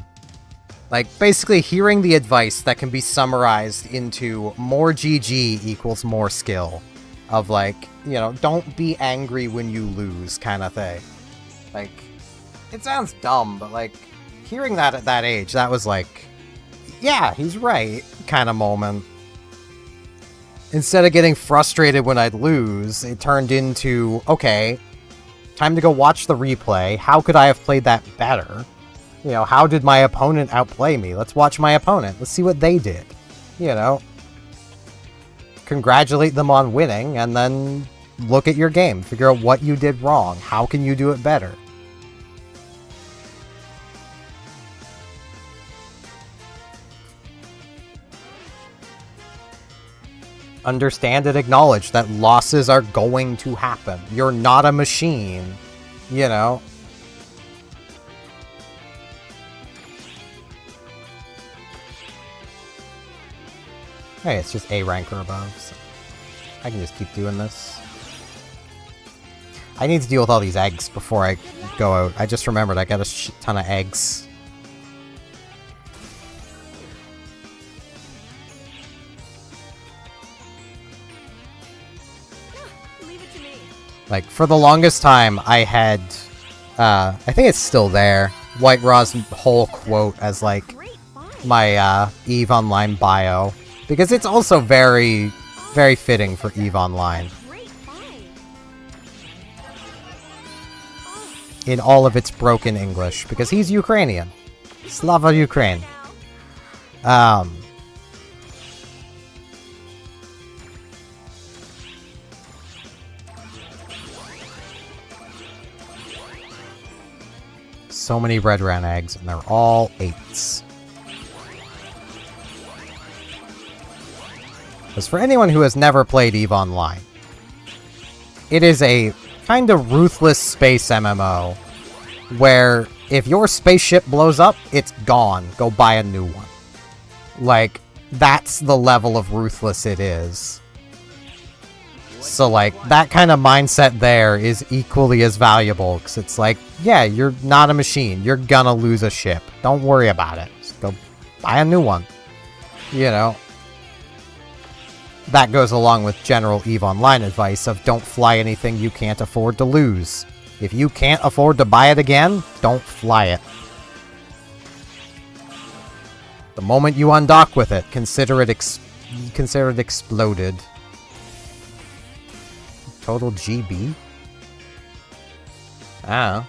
Like, basically hearing the advice that can be summarized into more GG equals more skill. Of, like, you know, don't be angry when you lose kind of thing. Like, it sounds dumb, but, like, hearing that at that age, that was, like, yeah, he's right kind of moment. Instead of getting frustrated when I'd lose, it turned into, okay, time to go watch the replay. How could I have played that better? You know, how did my opponent outplay me? Let's watch my opponent. Let's see what they did. You know, congratulate them on winning, and then look at your game. Figure out what you did wrong. How can you do it better? Understand and acknowledge that losses are going to happen. You're not a machine, you know? Hey, it's just A rank or above, so I can just keep doing this. I need to deal with all these eggs before I go out. I just remembered I got a shit ton of eggs. Leave it to me. Like, for the longest time, I had, I think it's still there, White Raw's whole quote as, like, Great find. my, EVE Online bio. Because it's also very, very fitting for EVE Online. Great find. In all of its broken English. Because he's Ukrainian. Slava Ukraine. So many red ran eggs, and they're all 8s. As for anyone who has never played EVE Online, it is a kind of ruthless space MMO, where if your spaceship blows up, it's gone. Go buy a new one. Like, that's the level of ruthless it is. So, like, that kind of mindset there is equally as valuable, because it's like, yeah, you're not a machine. You're gonna lose a ship. Don't worry about it. Just go buy a new one. You know? That goes along with general EVE Online advice of don't fly anything you can't afford to lose. If you can't afford to buy it again, don't fly it. The moment you undock with it, consider it exploded. Total GB? I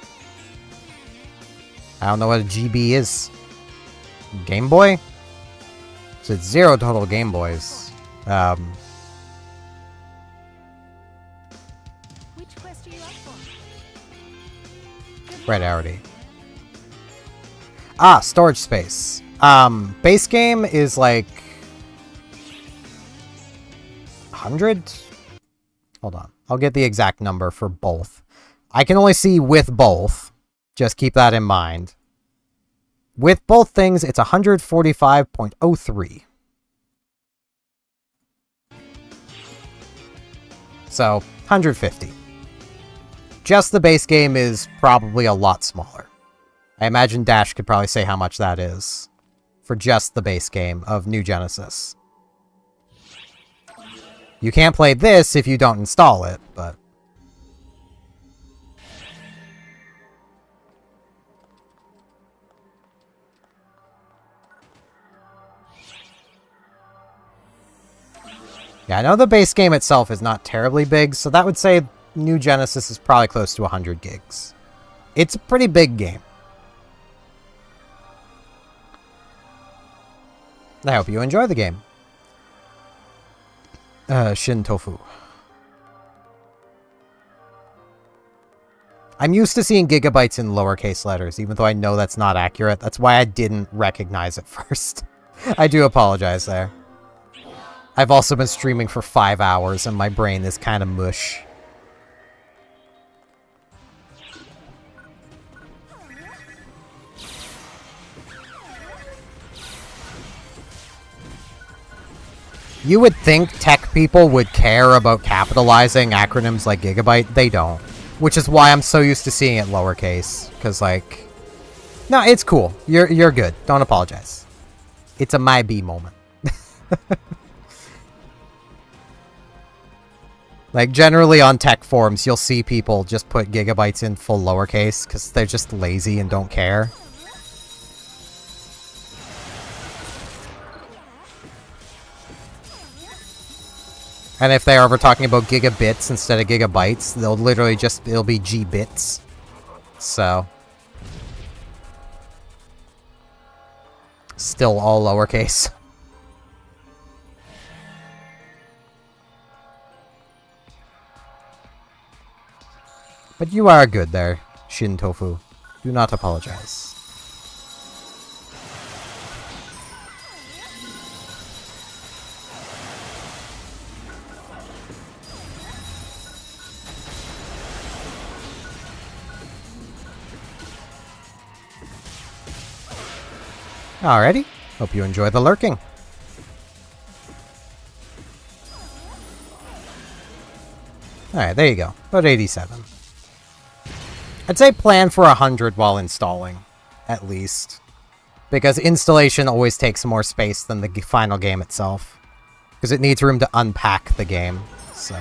don't know what a GB is. Game Boy? So it's 0 total Game Boys. Which quest are you up for? Right, already. Storage space. Base game is like 100? Hold on. I'll get the exact number for both. I can only see with both. Just keep that in mind. With both things, it's 145.03. So, 150. Just the base game is probably a lot smaller. I imagine Dash could probably say how much that is for just the base game of New Genesis. You can't play this if you don't install it, but... Yeah, I know the base game itself is not terribly big, so that would say New Genesis is probably close to 100 gigs. It's a pretty big game. I hope you enjoy the game. Shin Tofu. I'm used to seeing gigabytes in lowercase letters, even though I know that's not accurate. That's why I didn't recognize it first. I do apologize there. I've also been streaming for 5 hours, and my brain is kind of mush. You would think tech people would care about capitalizing acronyms like gigabyte. They don't. Which is why I'm so used to seeing it lowercase. Because, like... No, it's cool. You're good. Don't apologize. It's a my B moment. Like, generally on tech forums, you'll see people just put gigabytes in full lowercase because they're just lazy and don't care. And if they're ever talking about gigabits instead of gigabytes, they'll literally just, it'll be G-bits. So. Still all lowercase. But you are good there, Shin Tofu. Do not apologize. Alrighty. Hope you enjoy the lurking. Alright, there you go. About 87. I'd say plan for 100 while installing, at least. Because installation always takes more space than the final game itself. Because it needs room to unpack the game, so...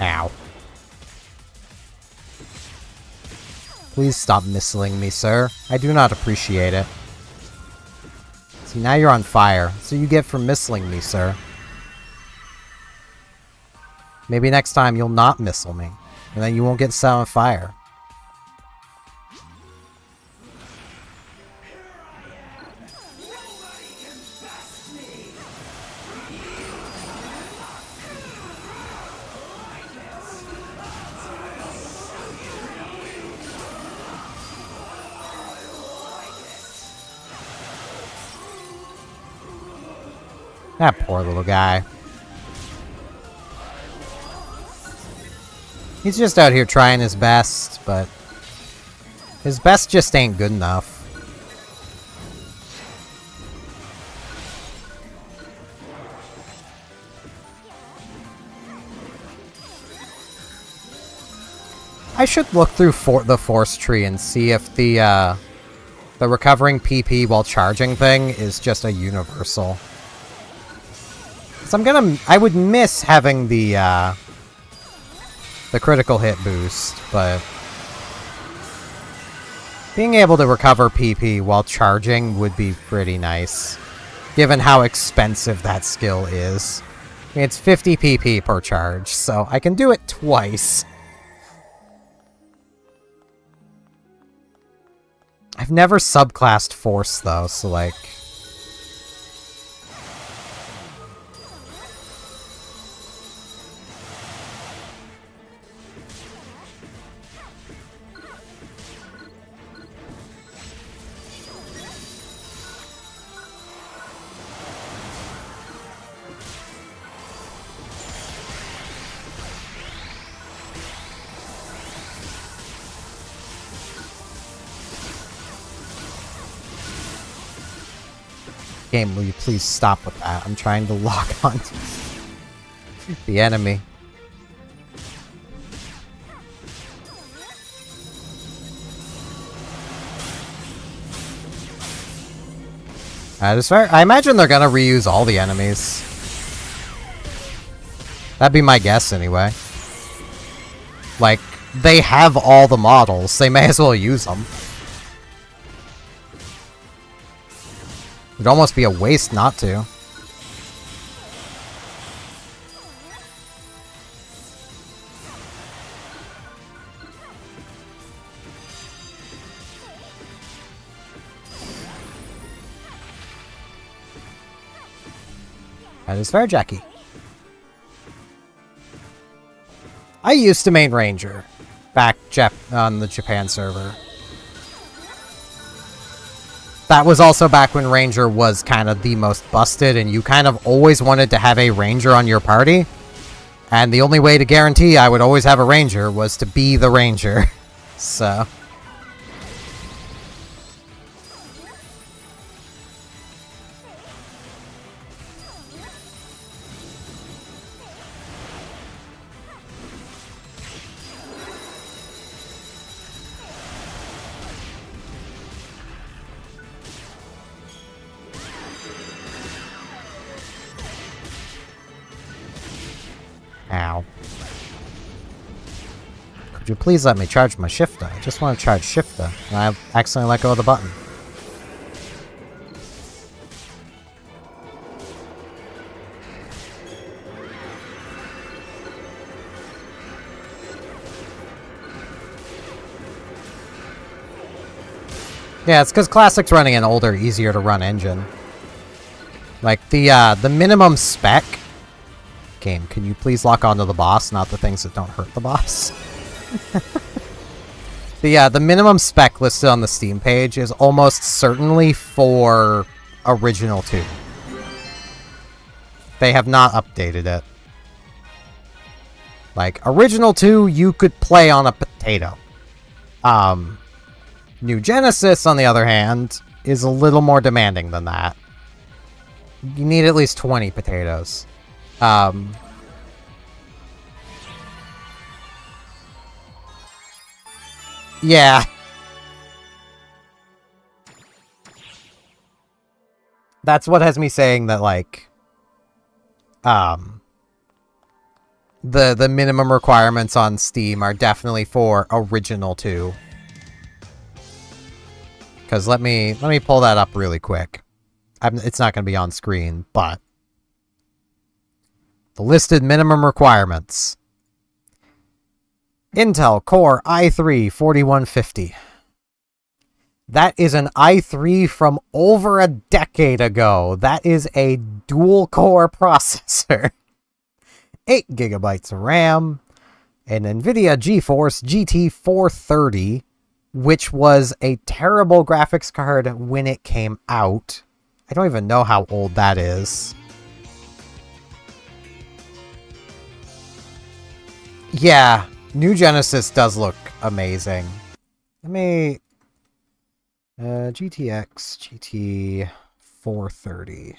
Ow. Please stop missiling me, sir. I do not appreciate it. See, now you're on fire. So you get for missiling me, sir. Maybe next time you'll not missile me. And then you won't get set on fire. That poor little guy. He's just out here trying his best, but his best just ain't good enough. I should look through the force tree and see if the recovering PP while charging thing is just a universal. So I would miss having the critical hit boost, but being able to recover PP while charging would be pretty nice, given how expensive that skill is. I mean, it's 50 PP per charge, so I can do it twice. I've never subclassed Force, though, so like... Game, will you please stop with that? I'm trying to lock on to the enemy. I imagine they're gonna reuse all the enemies. That'd be my guess, anyway. Like, they have all the models. They may as well use them. It'd almost be a waste not to. That is fair, Jackie. I used to main Ranger back on the Japan server. That was also back when Ranger was kind of the most busted, and you kind of always wanted to have a Ranger on your party. And the only way to guarantee I would always have a Ranger was to be the Ranger. So... Ow. Could you please let me charge my shifter? I just want to charge shifter, and I accidentally let go of the button. Yeah, it's because Classic's running an older, easier to run engine. Like, the minimum spec... Game, can you please lock onto the boss, not the things that don't hurt the boss? The minimum spec listed on the Steam page is almost certainly for Original 2. They have not updated it. Like, Original 2, you could play on a potato. New Genesis, on the other hand, is a little more demanding than that. You need at least 20 potatoes. Yeah. That's what has me saying that, like, the minimum requirements on Steam are definitely for Original 2. Because let me pull that up really quick. It's not going to be on screen, but the listed minimum requirements. Intel Core i3-4150. That is an i3 from over a decade ago. That is a dual-core processor. 8 gigabytes of RAM. An NVIDIA GeForce GT 430, which was a terrible graphics card when it came out. I don't even know how old that is. Yeah, New Genesis does look amazing. Let me... GTX GT 430.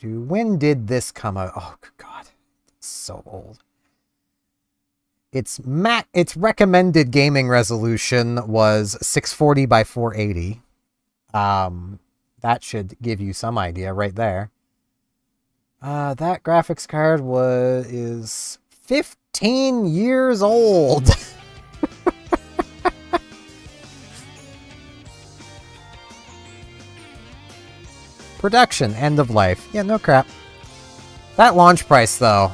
When did this come out? Oh, good God. It's so old. Its recommended gaming resolution was 640 by 480. That should give you some idea right there. That graphics card is 15 years old. Production, end of life. Yeah, no crap. That launch price, though,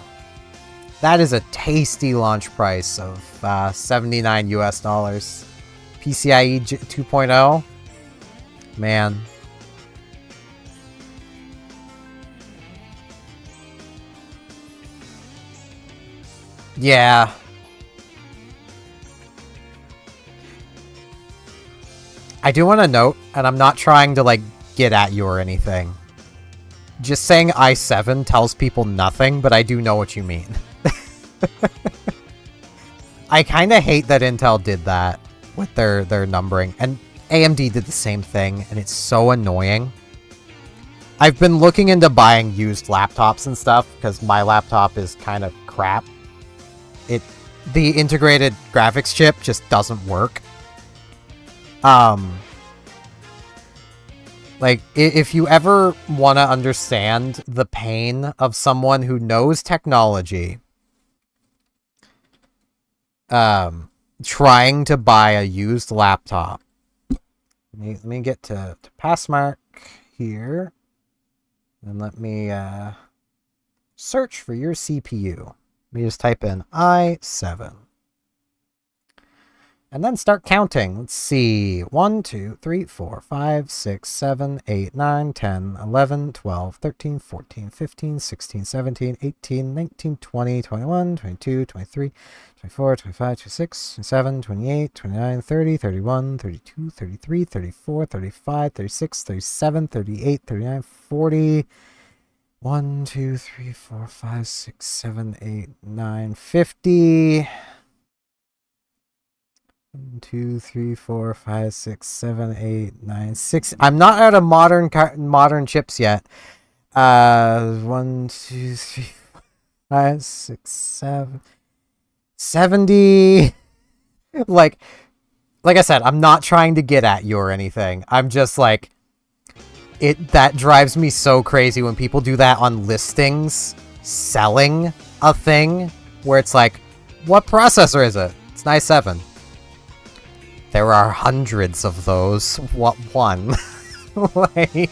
that is a tasty launch price of $79 US. PCIe 2.0. Man. Yeah. I do want to note, and I'm not trying to, like, get at you or anything. Just saying i7 tells people nothing, but I do know what you mean. I kind of hate that Intel did that with their numbering, and AMD did the same thing, and it's so annoying. I've been looking into buying used laptops and stuff, because my laptop is kind of crap. The integrated graphics chip just doesn't work. Like, if you ever want to understand the pain of someone who knows technology, trying to buy a used laptop. Let me get to Passmark here. And let me search for your CPU. Let me just type in i7. And then start counting. Let's see. 1, 2, 3, 4, 5, 6, 7, 8, 9, 10, 11, 12, 13, 14, 15, 16, 17, 18, 19, 20, 21, 22, 23, 24, 25, 26, 27, 28, 29, 30, 31, 32, 33, 34, 35, 36, 37, 38, 39, 40. 1, 2, 3, 4, 5, 6, 7, 8, 9, 50. 1, 2, 3, 4, 5, 6, 7, 8, 9, 6. I'm not out of modern chips yet. 1, 2, 3, 4, 5, 6, 7, 70. Like I said, I'm not trying to get at you or anything. I'm just like, that drives me so crazy when people do that on listings, selling a thing where it's like, what processor is it? It's an i7. There are hundreds of those. What one? Like...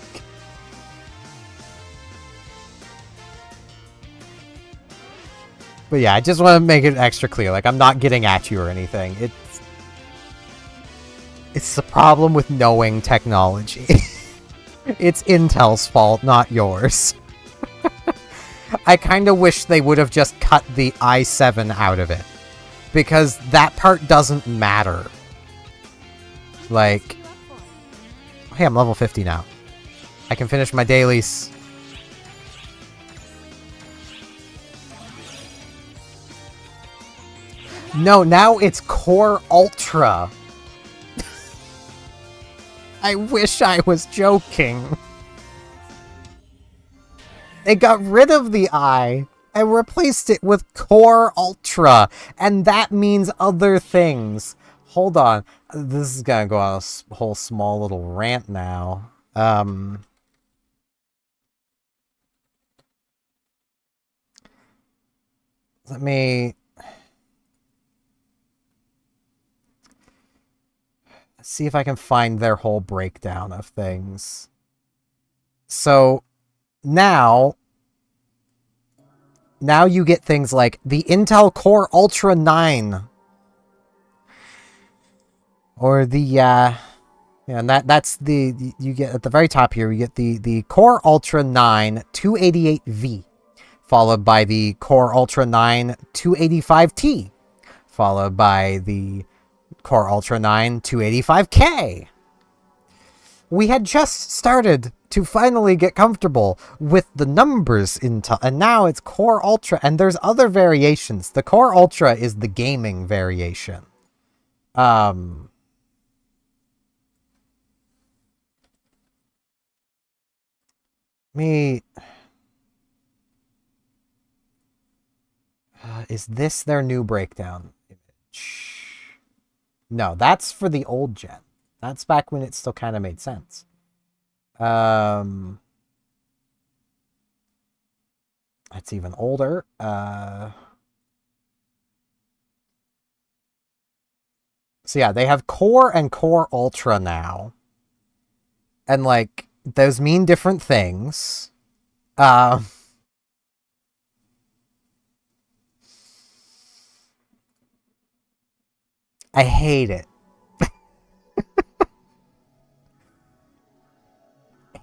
But yeah, I just want to make it extra clear. Like, I'm not getting at you or anything. It's the problem with knowing technology. It's Intel's fault, not yours. I kind of wish they would have just cut the i7 out of it. Because that part doesn't matter. Like... Hey, I'm level 50 now. I can finish my dailies. No, now it's Core Ultra. I wish I was joking. They got rid of the I and replaced it with Core Ultra, and that means other things. Hold on. This is gonna go on a whole small little rant now. Let me... see if I can find their whole breakdown of things. So, now you get things like the Intel Core Ultra 9. Or the, yeah, and that's the, you get at the very top here, you get the Core Ultra 9 288V, followed by the Core Ultra 9 285T, followed by the Core Ultra 9 285K. We had just started to finally get comfortable with the numbers Intel, and now it's Core Ultra, and there's other variations. The Core Ultra is the gaming variation. Is this their new breakdown image? No, that's for the old gen. That's back when it still kind of made sense. That's even older. So yeah, they have Core and Core Ultra now. And like, those mean different things. I hate it.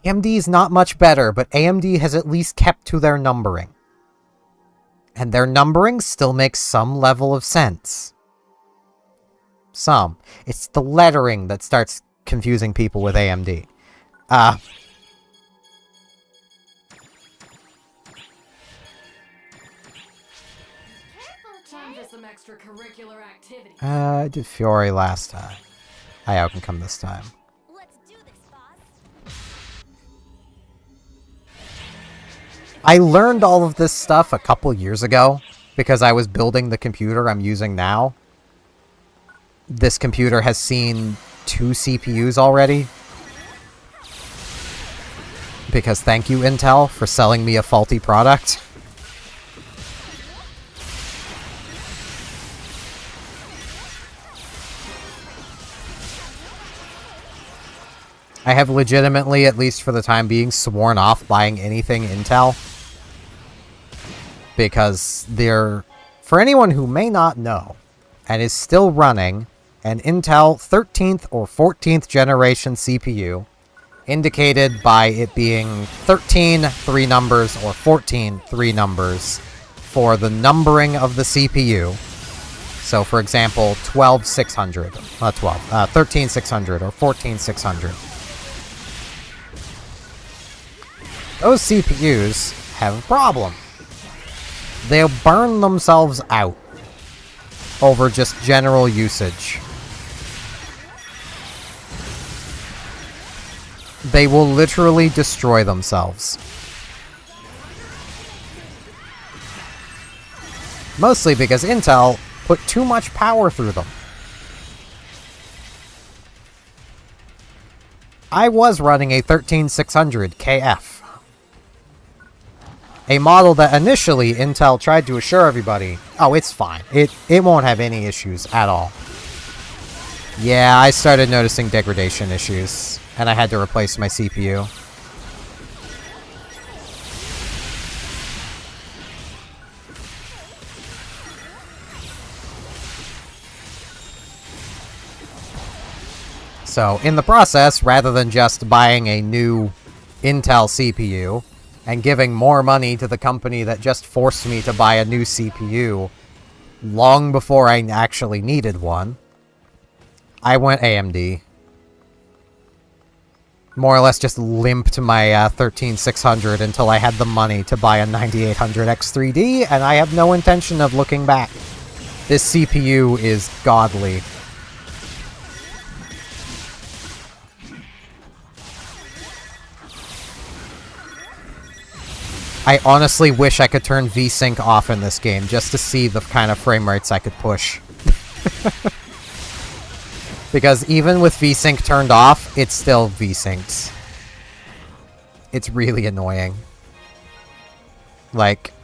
AMD is not much better, but AMD has at least kept to their numbering. And their numbering still makes some level of sense. Some. It's the lettering that starts confusing people with AMD. Time for some extracurricular activity. I did Fiore last time. I can come this time. Let's do this, boss. I learned all of this stuff a couple years ago because I was building the computer I'm using now. This computer has seen 2 CPUs already. Because thank you, Intel, for selling me a faulty product. I have legitimately, at least for the time being, sworn off buying anything Intel. Because they're, for anyone who may not know, and is still running an Intel 13th or 14th generation CPU, indicated by it being 13 3 numbers or 14 3 numbers for the numbering of the CPU. So, for example, 12600, not 12, 13600 or 14600. Those CPUs have a problem. They'll burn themselves out over just general usage. They will literally destroy themselves. Mostly because Intel put too much power through them. I was running a 13600 KF. A model that initially Intel tried to assure everybody, oh, it's fine. It won't have any issues at all. Yeah, I started noticing degradation issues, and I had to replace my CPU. So, in the process, rather than just buying a new Intel CPU and giving more money to the company that just forced me to buy a new CPU long before I actually needed one, I went AMD. More or less just limped my 13600 until I had the money to buy a 9800 X3D, and I have no intention of looking back. This CPU is godly. I honestly wish I could turn VSync off in this game just to see the kind of frame rates I could push. Because even with VSync turned off, it still VSyncs. It's really annoying. Like,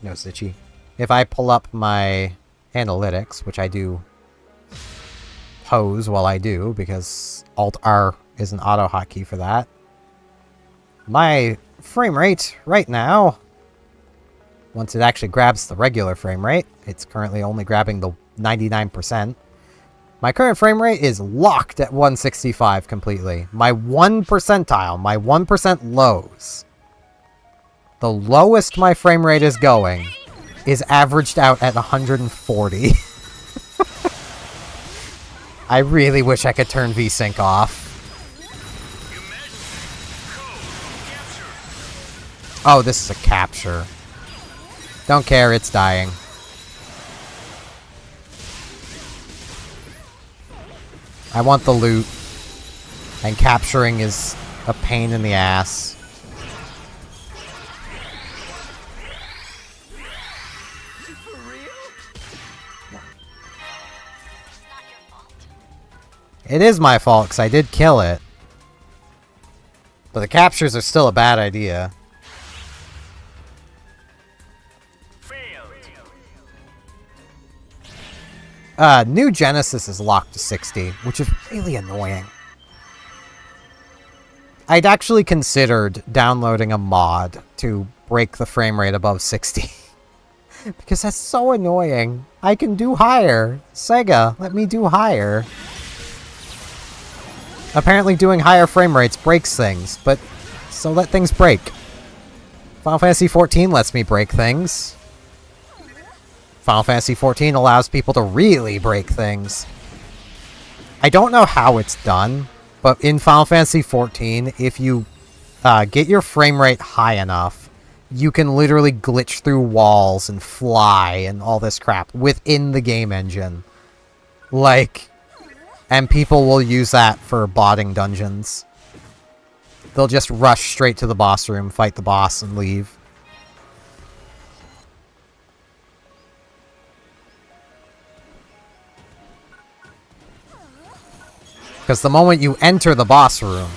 no Stitchy. If I pull up my analytics, which I do pose while I do, because Alt-R is an auto hotkey for that, my frame rate right now, once it actually grabs the regular frame rate, it's currently only grabbing the 99%. My current frame rate is locked at 165 completely. My 1 percentile, my 1% lows, the lowest my frame rate is going, is averaged out at 140. I really wish I could turn VSync off. Oh, this is a capture. Don't care, it's dying. I want the loot. And capturing is a pain in the ass. It is my fault, because I did kill it. But the captures are still a bad idea. New Genesis is locked to 60, which is really annoying. I'd actually considered downloading a mod to break the frame rate above 60. Because that's so annoying. I can do higher. Sega, let me do higher. Apparently doing higher frame rates breaks things, but so let things break. Final Fantasy XIV lets me break things. Final Fantasy XIV allows people to really break things. I don't know how it's done, but in Final Fantasy XIV, if you get your frame rate high enough, you can literally glitch through walls and fly and all this crap within the game engine. Like, and people will use that for botting dungeons. They'll just rush straight to the boss room, fight the boss, and leave. Because the moment you enter the boss room,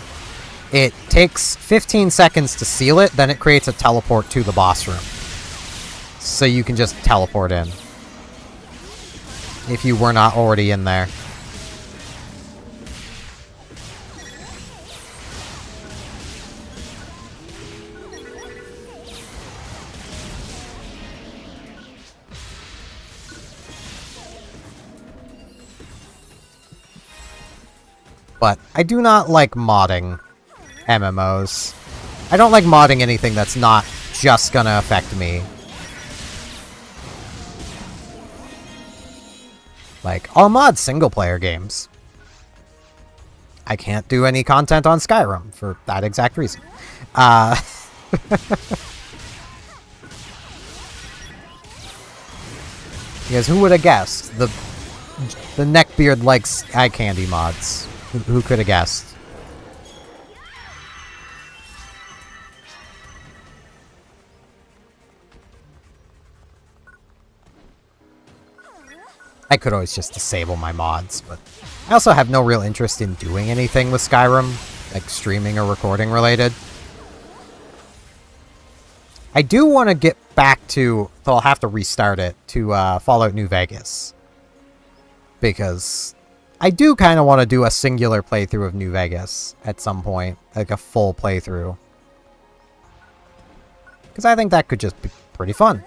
it takes 15 seconds to seal it, then it creates a teleport to the boss room. So you can just teleport in. If you were not already in there. But I do not like modding MMOs. I don't like modding anything that's not just gonna affect me. Like, I'll mod single-player games. I can't do any content on Skyrim for that exact reason. Because who would have guessed? The neckbeard likes eye candy mods. Who could have guessed? I could always just disable my mods, but I also have no real interest in doing anything with Skyrim, like streaming or recording related. I do want to get back to, so I'll have to restart it, to Fallout New Vegas. Because I do kind of want to do a singular playthrough of New Vegas at some point. Like a full playthrough. Because I think that could just be pretty fun.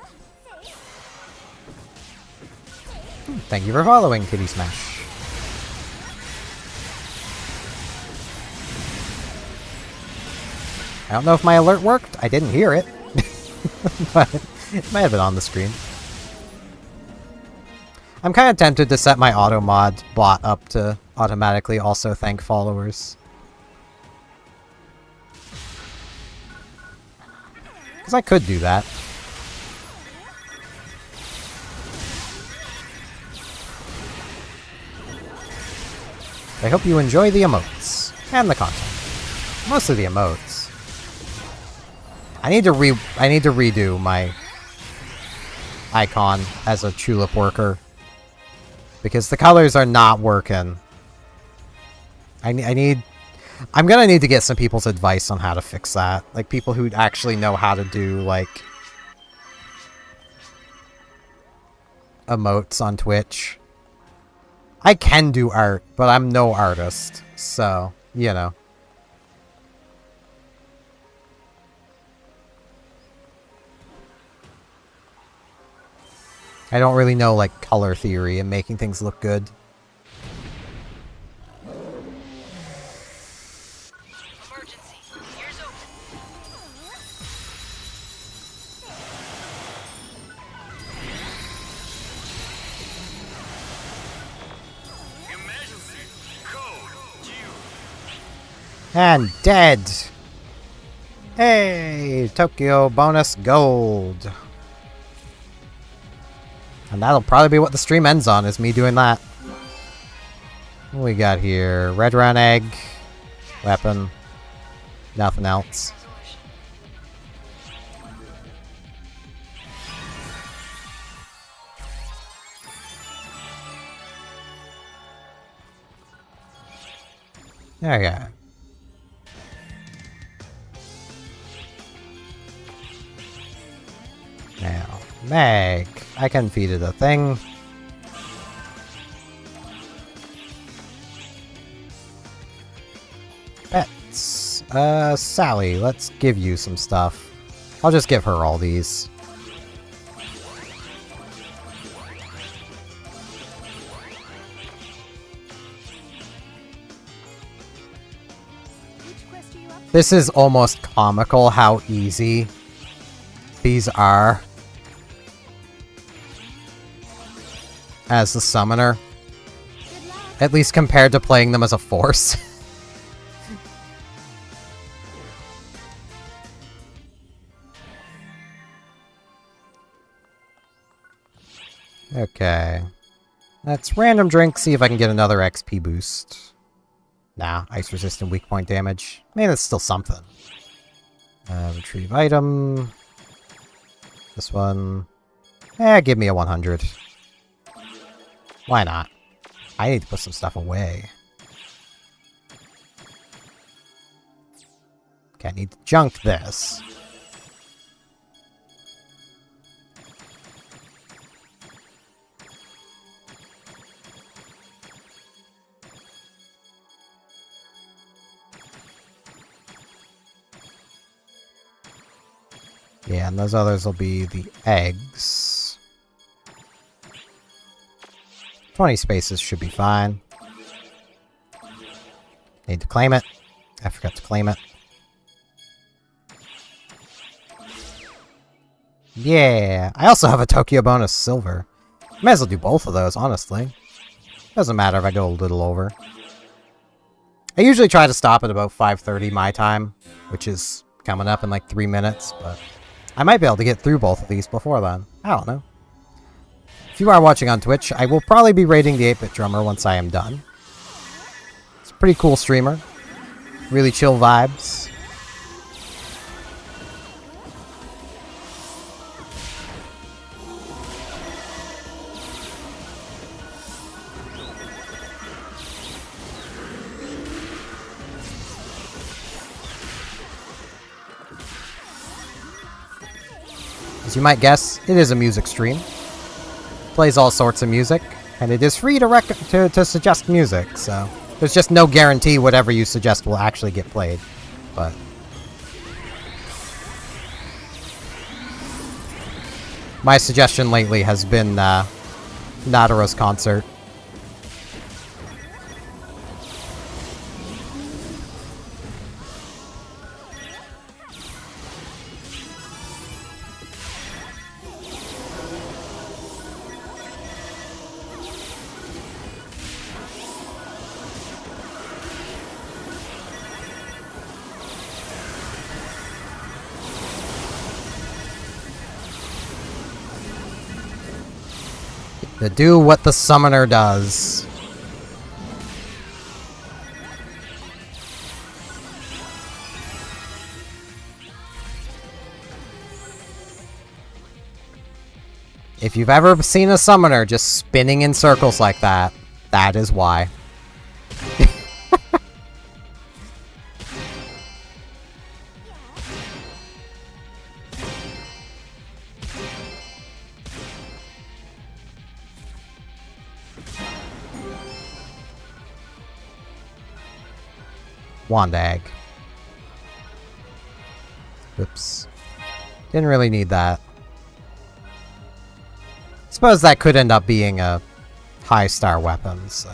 Thank you for following, Kitty Smash. I don't know if my alert worked. I didn't hear it. But it might have been on the screen. I'm kind of tempted to set my auto mod bot up to automatically also thank followers. Because I could do that. I hope you enjoy the emotes and the content. Mostly the emotes. I need to redo my icon as a tulip worker because the colors are not working. I'm gonna need to get some people's advice on how to fix that. Like people who actually know how to do like emotes on Twitch. I can do art, but I'm no artist, so, you know. I don't really know, like, color theory and making things look good. Emergency. Ears open. Emergency. Code due. And dead! Hey! Tokyo bonus gold! And that'll probably be what the stream ends on, is me doing that. What we got here? Red round egg. Weapon. Nothing else. Okay. Now, Meg. I can feed it a thing. Pets. Sally, let's give you some stuff. I'll just give her all these. This is almost comical how easy these are. As the summoner. At least compared to playing them as a force. Okay. Let's random drink, see if I can get another XP boost. Nah, ice resistant weak point damage. Maybe that's still something. Retrieve item. This one. Give me a 100. Why not? I need to put some stuff away. Okay, I need to junk this. Yeah, and those others will be the eggs. 20 spaces should be fine. Need to claim it. I forgot to claim it. Yeah, I also have a Tokyo bonus silver. Might as well do both of those, honestly. Doesn't matter if I go a little over. I usually try to stop at about 5:30 my time, which is coming up in like 3 minutes, but I might be able to get through both of these before then. I don't know. If you are watching on Twitch, I will probably be raiding the 8-Bit Drummer once I am done. It's a pretty cool streamer. Really chill vibes. As you might guess, it is a music stream. Plays all sorts of music, and it is free to suggest music, so there's just no guarantee whatever you suggest will actually get played. But my suggestion lately has been Nadaro's concert. To do what the summoner does. If you've ever seen a summoner just spinning in circles like that, that is why. Wand egg. Oops. Didn't really need that. Suppose that could end up being a high star weapon, so.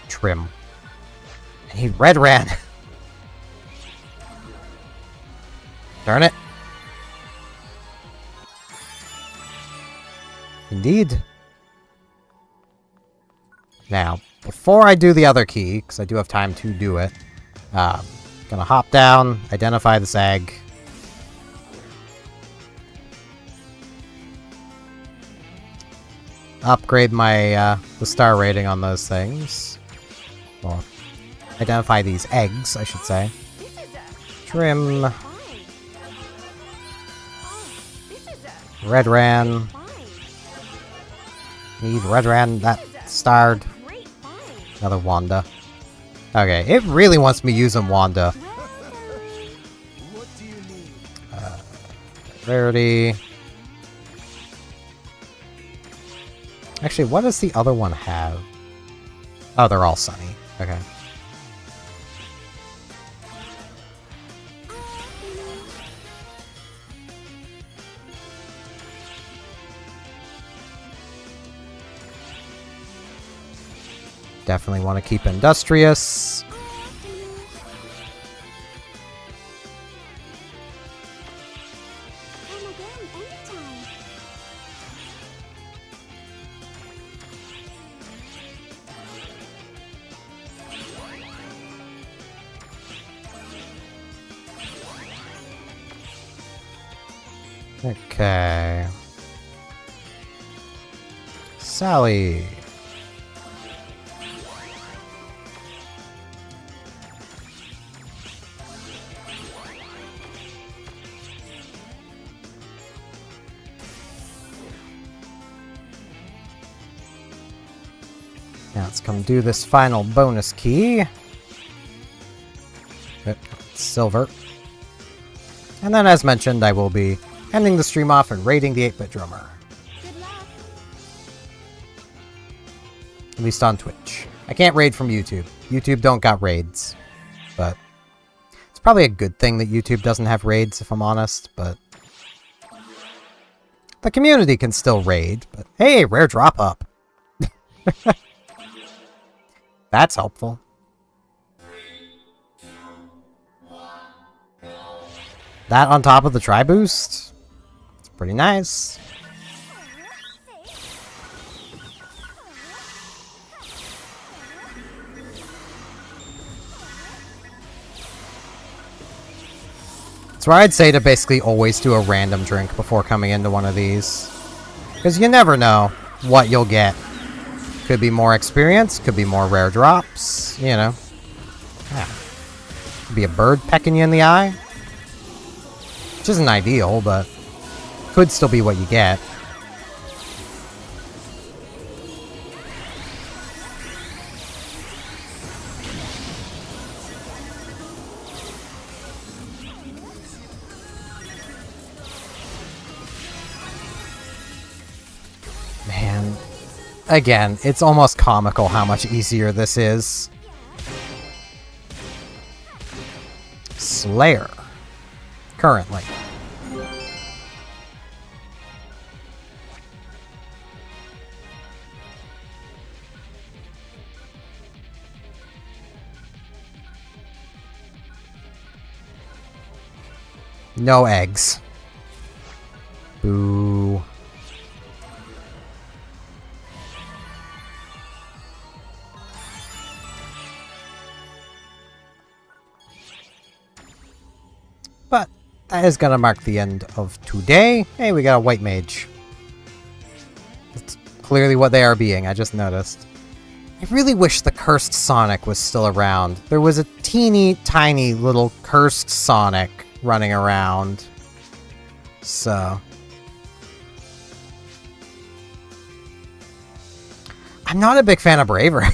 Trim. He red ran. Darn it. Indeed. Now, before I do the other key, because I do have time to do it, gonna hop down, identify this egg. Upgrade my the star rating on those things. Or identify these eggs, I should say. Trim. Red ran. Need red ran that starred. Another Wanda. Okay, it really wants me using Wanda. What do you need? Rarity. Actually, what does the other one have? Oh, they're all sunny. Okay. Definitely want to keep industrious. Okay. Sally. Now let's come do this final bonus key. Silver. And then, as mentioned, I will be ending the stream off and raiding the 8-bit drummer. At least on Twitch. I can't raid from YouTube. YouTube don't got raids. But it's probably a good thing that YouTube doesn't have raids, if I'm honest, but the community can still raid, but hey, rare drop up. That's helpful. That on top of the tri boost? It's pretty nice. That's why I'd say to basically always do a random drink before coming into one of these. Because you never know what you'll get. Could be more experience, could be more rare drops, you know. Yeah. Could be a bird pecking you in the eye. Which isn't ideal, but could still be what you get. Man, again, it's almost comical how much easier this is. Slayer. Currently. No eggs. Boo. that is going to mark the end of today. Hey, we got a white mage. That's clearly what they are being, I just noticed. I really wish the cursed Sonic was still around. There was a teeny tiny little cursed Sonic running around. So... I'm not a big fan of Braver.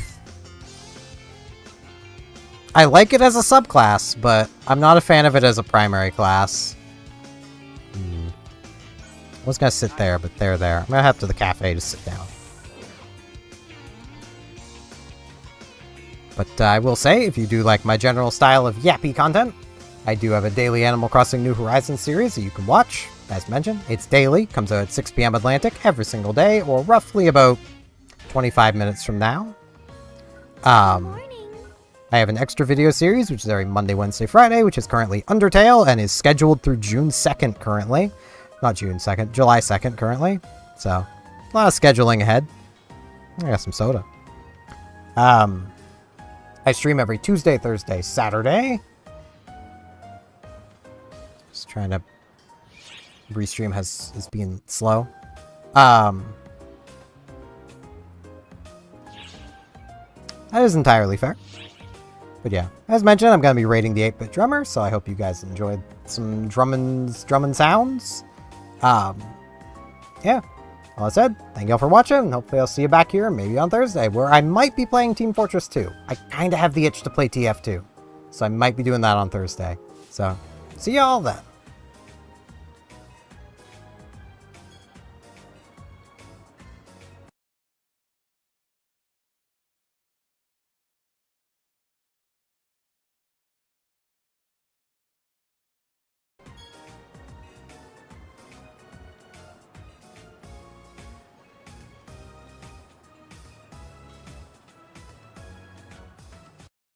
I like it as a subclass, but I'm not a fan of it as a primary class. I was gonna sit there, but they're there. I'm gonna head to the cafe to sit down. But I will say, if you do like my general style of yappy content, I do have a daily Animal Crossing New Horizons series that you can watch. As mentioned, it's daily, comes out at 6 p.m. Atlantic every single day, or roughly about 25 minutes from now. I have an extra video series, which is every Monday, Wednesday, Friday, which is currently Undertale, and is scheduled through June 2nd currently. Not June 2nd, July 2nd currently. So, a lot of scheduling ahead. I got some soda. I stream every Tuesday, Thursday, Saturday. Just trying to... Restream is being slow. That is entirely fair. But yeah, as mentioned, I'm going to be rating the 8-Bit Drummer, so I hope you guys enjoyed some drumming sounds. Yeah, all that said, thank y'all for watching, and hopefully I'll see you back here, maybe on Thursday, where I might be playing Team Fortress 2. I kind of have the itch to play TF2, so I might be doing that on Thursday. So, see y'all then.